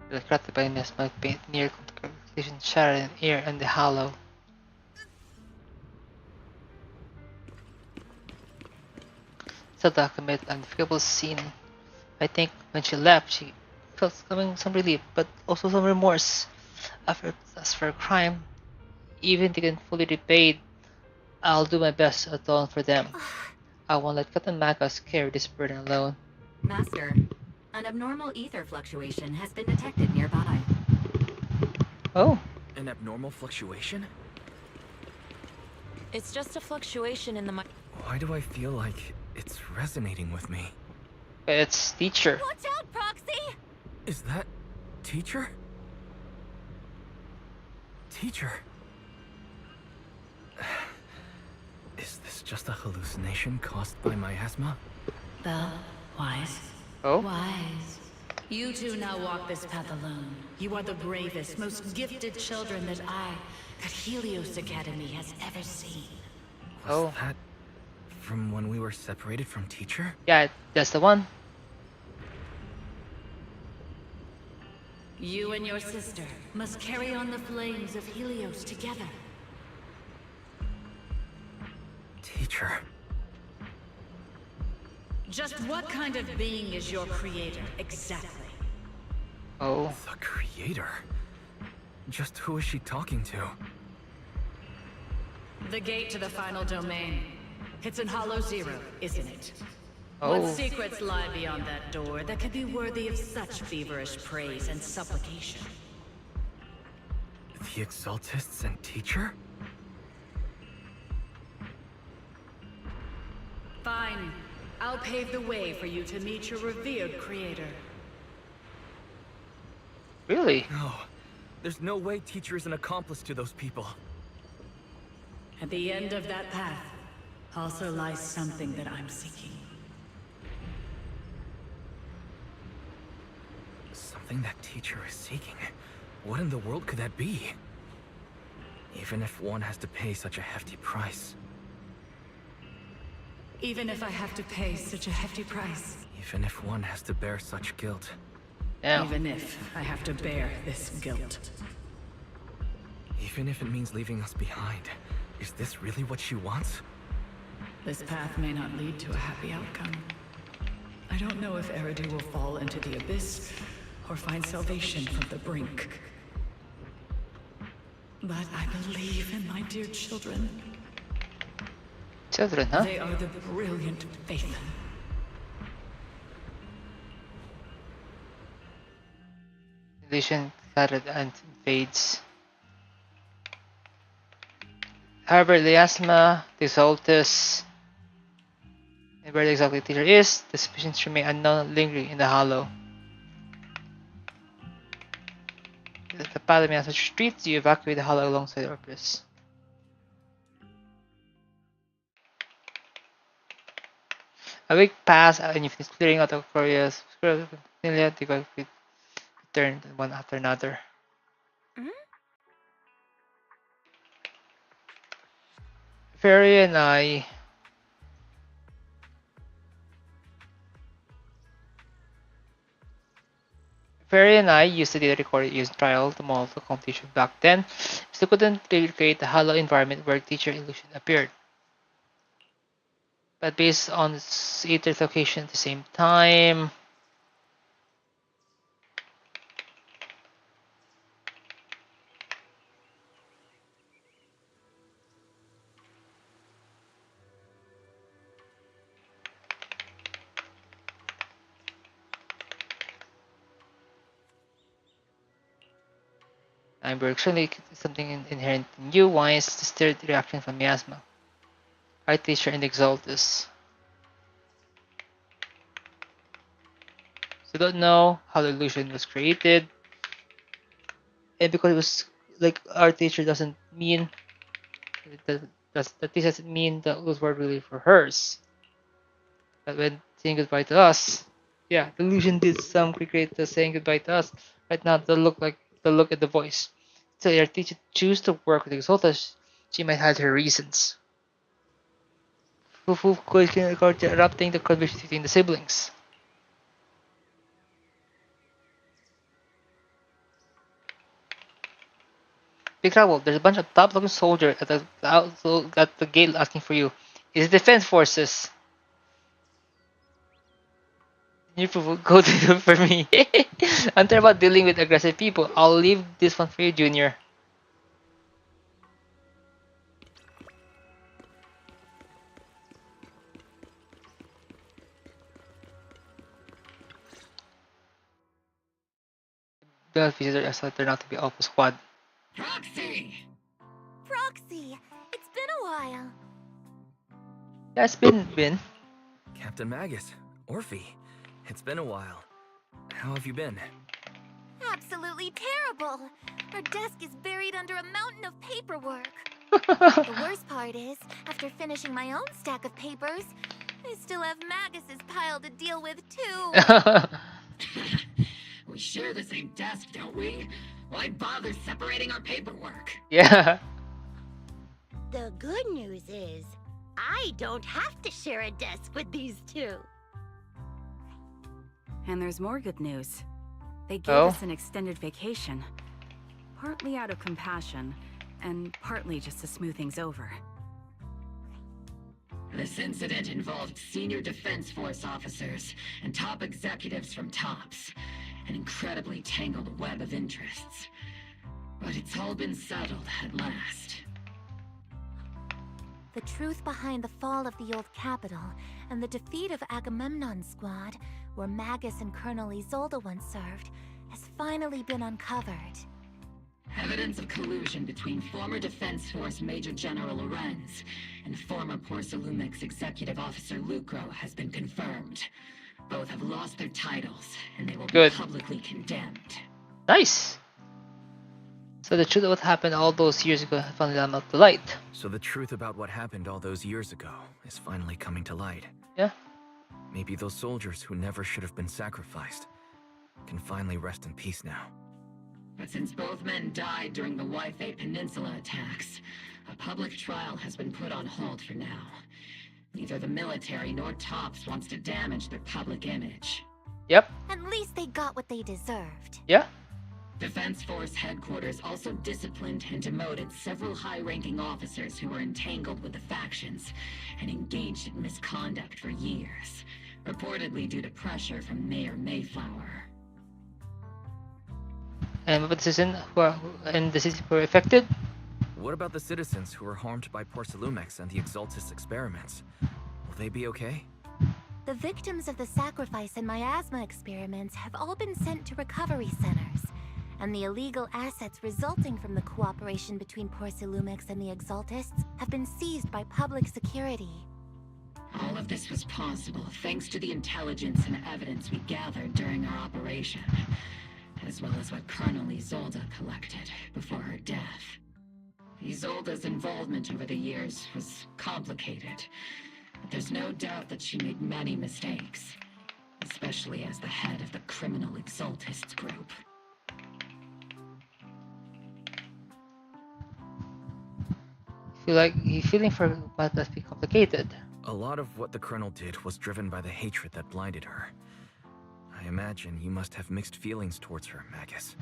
The crafted by might paint near condition shattered in air and the hollow. Still document an unforgettable scene. I think when she left, she felt some relief, but also some remorse. After as for a crime, even if they can fully repaid, I'll do my best to atone for them. I won't let Captain Magus carry this burden alone. Master, an abnormal ether fluctuation has been detected nearby. Oh. An abnormal fluctuation? It's just a fluctuation in the Why do I feel like it's resonating with me? It's teacher. Watch out, Proxy! Is that teacher? Teacher? Is this just a hallucination caused by miasma? Belle, Wise. Oh? Wise. You two now walk this path alone. You are the bravest, most gifted children that Helios Academy has ever seen. Was that from when we were separated from teacher? Yeah, that's the one. You and your sister must carry on the flames of Helios together. Teacher. Just what kind of being is your creator, exactly? Oh. The creator? Just who is she talking to? The gate to the final domain. It's in Hollow Zero, isn't it? Oh. What secrets lie beyond that door that could be worthy of such feverish praise and supplication? The Exaltists and teacher? Fine. I'll pave the way for you to meet your revered creator. Really? No. There's no way teacher is an accomplice to those people. At the end of that path also lies something that I'm seeking. Something that teacher is seeking? What in the world could that be? Even if one has to pay such a hefty price. Even if I have to pay such a hefty price. Even if one has to bear such guilt. Yeah. Even if I have to bear this guilt. Even if it means leaving us behind. Is this really what she wants? This path may not lead to a happy outcome. I don't know if Eridu will fall into the abyss or find salvation from the brink. But I believe in my dear children. Children, huh? They are the brilliant Phaethon. Illusion scattered and fades. However, the asthma, the Exaltus, and where the exactly teacher is, the suspicions remain unknown, lingering in the hollow. At the path of Miasma Street, you evacuate the hollow alongside Orpheus. A week passed and you finish clearing out the Aquarius. Returned one after another. Fairy and I used the data recorded using trial to model the competition back then, so couldn't recreate the hollow environment where teacher illusion appeared. But based on its eighth location at the same time, and we're actually something inherent in you. Why is the stirred reaction from miasma? Art teacher and Exaltus. So you don't know how the illusion was created, and because it was like our teacher doesn't mean that this doesn't mean that those were really for hers. But when saying goodbye to us, yeah, the illusion did some create the saying goodbye to us. Right now, the look at the voice. So your teacher choose to work with Exaltus, she might have her reasons. Who could record to erupting the conversation between the siblings. Big trouble, there's a bunch of top-looking soldiers at the gate asking for you. It's defense forces. You go to them for me. I'm talking about dealing with aggressive people. I'll leave this one for you, Junior. The visitors are turned out to be Alpha Squad. Proxy! Proxy! It's been a while. Yeah, it's been. Captain Magus, Orphe, it's been a while. How have you been? Absolutely terrible! Our desk is buried under a mountain of paperwork. The worst part is, after finishing my own stack of papers, I still have Magus's pile to deal with too. We share the same desk, don't we? Why bother separating our paperwork? Yeah. The good news is, I don't have to share a desk with these two. And there's more good news. They gave Oh? us an extended vacation. Partly out of compassion, and partly just to smooth things over. This incident involved senior Defense Force officers and top executives from TOPS. An incredibly tangled web of interests. But it's all been settled at last. The truth behind the fall of the old capital and the defeat of Agamemnon's squad, where Magus and Colonel Isolde once served, has finally been uncovered. Evidence of collusion between former Defense Force Major General Lorenz and former Porcelumix Executive Officer Lucro has been confirmed. Both have lost their titles, and they will Good. be publicly condemned. Nice. So the truth of what happened all those years ago has finally come up to light. So the truth about what happened all those years ago is finally coming to light. Yeah. Maybe those soldiers who never should have been sacrificed can finally rest in peace now. But since both men died during the Waifei Peninsula attacks, a public trial has been put on hold for now. Neither the military nor TOPS wants to damage their public image. Yep. At least they got what they deserved. Yeah. Defense Force headquarters also disciplined and demoted several high-ranking officers who were entangled with the factions and engaged in misconduct for years, reportedly due to pressure from Mayor Mayflower. And what about the citizens in the city who were affected? What about the citizens who were harmed by Porcelumix and the Exaltus experiments? Will they be okay? The victims of the sacrifice and miasma experiments have all been sent to recovery centers, and the illegal assets resulting from the cooperation between Porcelumix and the Exaltists have been seized by public security. All of this was possible thanks to the intelligence and evidence we gathered during our operation, as well as what Colonel Isolde collected before her death. Isolde's involvement over the years was complicated, but there's no doubt that she made many mistakes, especially as the head of the criminal Exaltists group. You feeling for what must be complicated. A lot of what the Colonel did was driven by the hatred that blinded her. I imagine you must have mixed feelings towards her, Magus.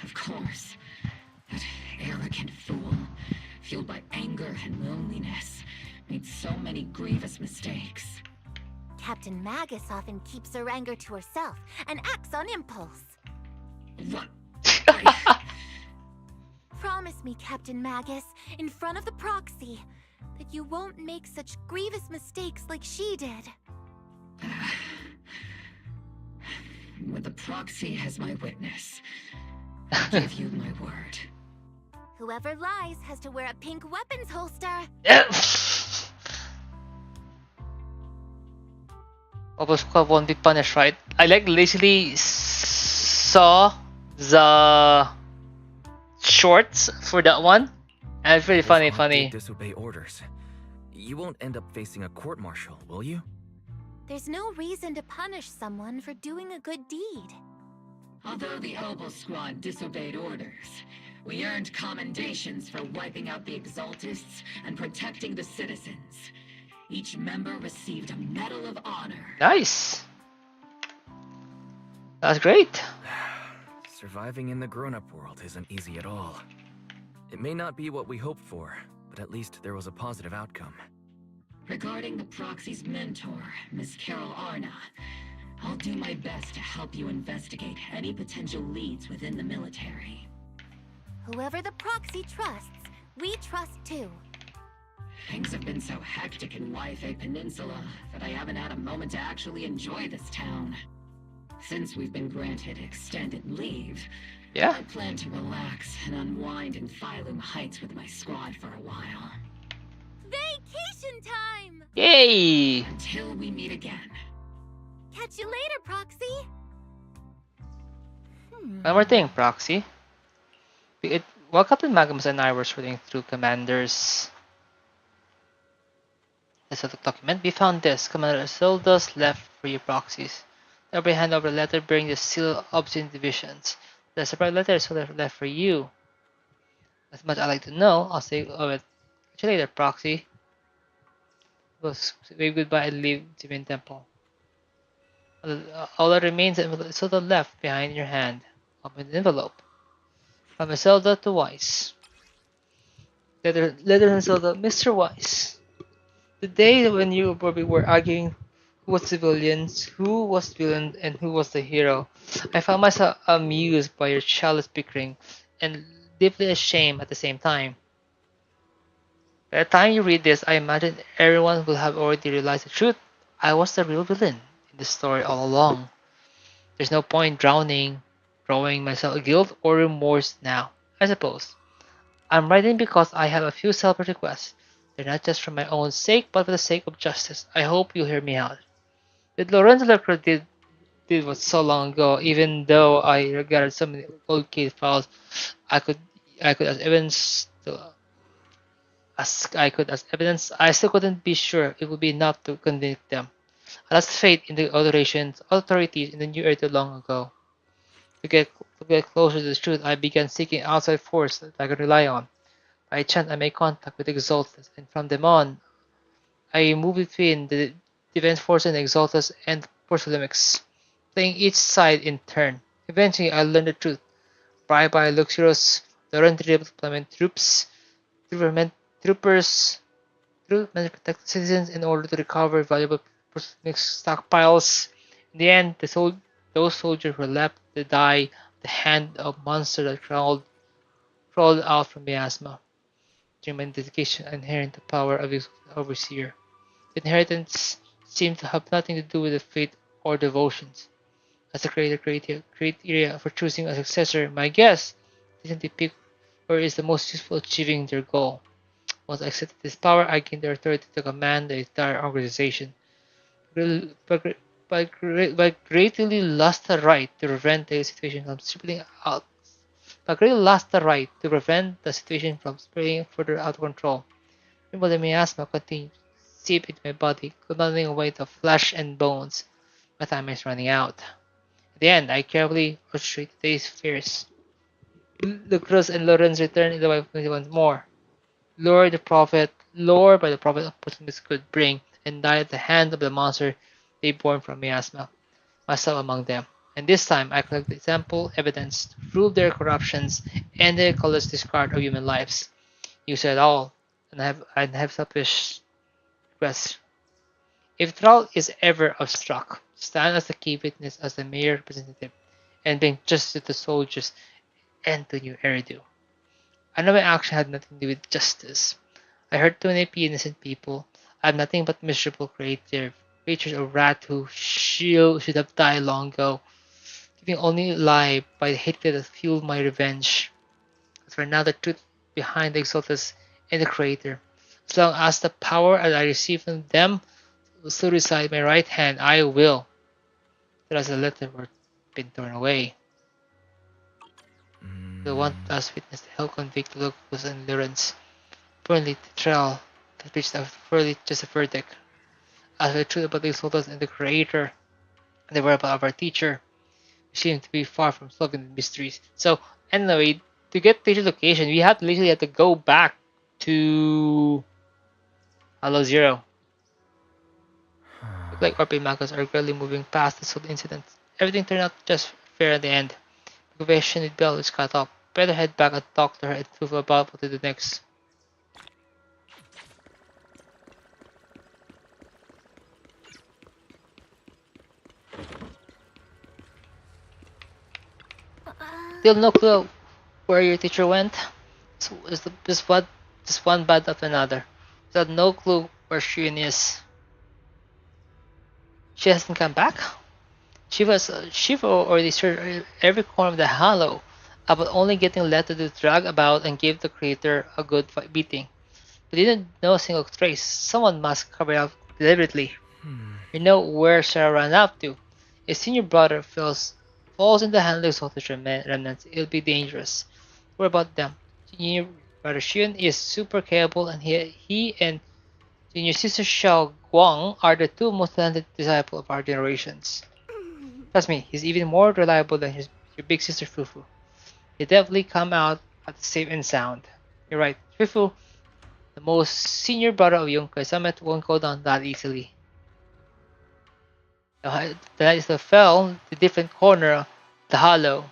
Of course. That arrogant fool, fueled by anger and loneliness, made so many grievous mistakes. Captain Magus often keeps her anger to herself and acts on impulse. What? Promise me, Captain Magus, in front of the proxy, that you won't make such grievous mistakes like she did. With the proxy as my witness, I give you my word. Whoever lies has to wear a pink weapons holster. Almost won't be punished, right? I like lazily saw the shorts for that one, and it's really funny. Disobey orders. You won't end up facing a court-martial, will you? There's no reason to punish someone for doing a good deed. Although the Obel Squad disobeyed orders, we earned commendations for wiping out the Exaltists and protecting the citizens. Each member received a Medal of Honor. Nice. That's great. Surviving in the grown-up world isn't easy at all. It may not be what we hoped for, but at least there was a positive outcome. Regarding the proxy's mentor, Miss Carol Arna, I'll do my best to help you investigate any potential leads within the military. Whoever the proxy trusts, we trust too. Things have been so hectic in Waifei Peninsula that I haven't had a moment to actually enjoy this town. Since we've been granted extended leave, I plan to relax and unwind in Phylum Heights with my squad for a while. Vacation time! Yay! Until we meet again. Catch you later, Proxy. One more thing, Proxy. while Captain Magnus and I were sorting through Commander's document, we found this. Commander Isilda's left for your proxies. Every hand over the letter bearing the seal of Obsidian Divisions. The separate letter is left for you. As much I like to know, I'll say of it. Actually, the proxy was wave goodbye and leave Divine Temple. All that remains is Isilda left behind in your hand. Open the envelope. From Isilda to Weiss. Letter from Isilda, Mr. Weiss. The day when you probably were arguing who was civilians, who was villain, and who was the hero, I found myself amused by your childish bickering and deeply ashamed at the same time. By the time you read this, I imagine everyone will have already realized the truth. I was the real villain in this story all along. There's no point growing myself guilt or remorse now, I suppose. I'm writing because I have a few selfish requests. They're not just for my own sake, but for the sake of justice. I hope you'll hear me out. With Lorenzo Leclerc did was so long ago, even though I gathered so many old case files, I could as evidence as evidence, I still couldn't be sure it would be enough to convict them. I lost faith in the authorities in the new era too long ago. To get closer to the truth, I began seeking outside force that I could rely on. By chance, I made contact with the Exaltus, and from them on, I moved between the Defense Force and the Exaltus and Porsolimics, playing each side in turn. Eventually, I learned the truth. Bribed by luxurious, Laurentian deployment troopers meant to protect citizens in order to recover valuable stockpiles. In the end, those soldiers were left to die at the hand of monsters that crawled out from miasma. During my dedication, I inherit the power of the overseer. The inheritance seemed to have nothing to do with the faith or devotions. As a criteria for choosing a successor, my guess isn't to pick or is the most useful achieving their goal. Once I accepted this power, I gained the authority to command the entire organization, but greatly lost the right to prevent the situation from spilling out. But greatly lost the right to prevent the situation from spreading further out of control. Meanwhile, the miasma continued to seep into my body, commanding away the flesh and bones. My time is running out. At the end, I carefully orchestrated today's fears. The Cruz and Lorenz returned in the wife once more. Lured by the prophet of Postumus could bring, and died at the hand of the monster they born from miasma, myself among them. And this time I collected sample evidence to prove their corruptions and their callous discard of human lives. You said all, and I have selfish requests. If trial is ever obstruct, stand as the key witness as the mayor representative, and bring justice to the soldiers and to New Eridu. I know my action had nothing to do with justice. I hurt too many innocent people. I am nothing but miserable creatures of wrath who should have died long ago, keeping only alive by the hatred that fueled my revenge. As for now, the truth behind the Exaltus and the Creator. As long as the power that I receive from them will still reside in my right hand, I will. That as the letter were been torn away. The one last witness to help convict Lucas and Lawrence. Apparently, the trial that reached a fairly just a verdict. As for the truth about the Exaltus and the Creator, and the whereabouts of our teacher, we seem to be far from solving the mysteries. So, anyway, to get teacher location, we literally had to go back to Halo Zero. Looked like RP Magos are gradually moving past this whole incident. Everything turned out just fair at the end. The conversation with Belle is cut off. Better head back and talk to her and prove about what to do next. Still no clue where your teacher went. So is this one bad after another. Still no clue where she is. She hasn't come back. Shiva already searched every corner of the Hollow, about only getting led to the drag about and give the creator a good beating. But didn't know a single trace. Someone must cover it up deliberately. You know where Sarah ran out to. If senior brother falls in the hands of Exalted remnants, it'll be dangerous. What about them? Junior brother Xion is super capable, and he and Junior sister Xiao Guang are the two most talented disciples of our generations. Trust me, he's even more reliable than your big sister Fufu. They definitely come out at safe and sound. You're right, Fufu, the most senior brother of Yunkai Summit, won't go down that easily. That is the fell, the different corner of the hollow.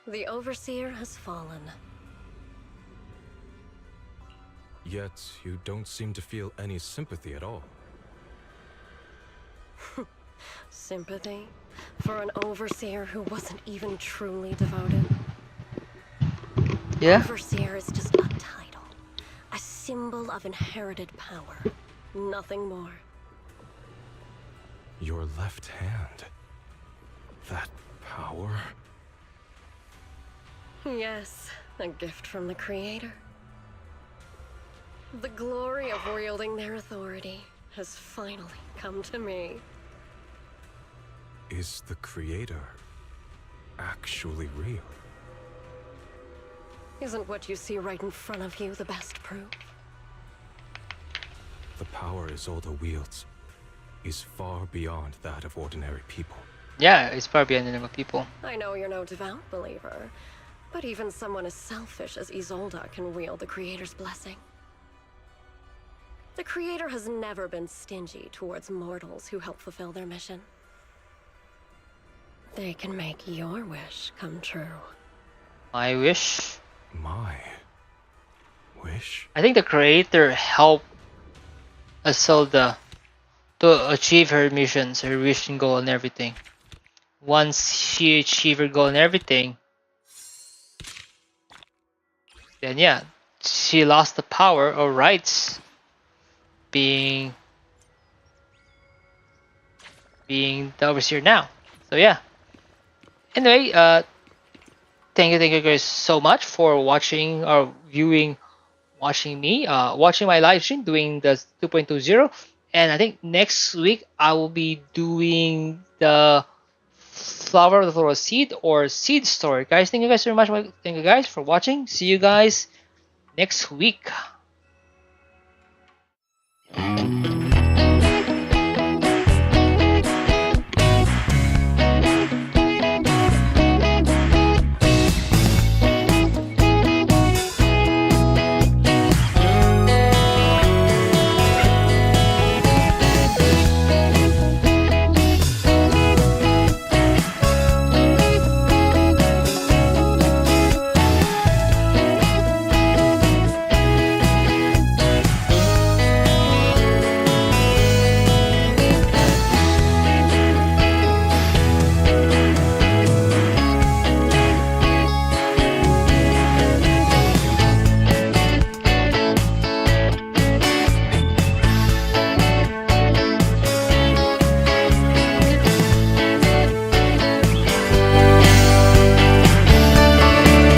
The Overseer has fallen. Yet you don't seem to feel any sympathy at all. Sympathy? For an Overseer who wasn't even truly devoted? Yeah? Overseer is just a title. A symbol of inherited power. Nothing more. Your left hand. That power? Yes, a gift from the Creator. The glory of wielding their authority has finally come to me. Is the Creator actually real? Isn't what you see right in front of you the best proof? The power Isolde wields is far beyond that of ordinary people. Yeah, it's far beyond the normal people. I know you're no devout believer, but even someone as selfish as Isolde can wield the Creator's blessing. The Creator has never been stingy towards mortals who help fulfill their mission. They can make your wish come true. My wish? My wish? I think the Creator helped Isolde to achieve her missions, her wish and goal and everything. Once she achieved her goal and everything, then yeah, she lost the power or rights being the Overseer now. So yeah. Anyway, thank you guys so much for watching or watching my live stream doing the 2.20. And I think next week I will be doing the Flower of the Floral Seed or Seed Story. Guys, thank you guys very much. Thank you guys for watching. See you guys next week.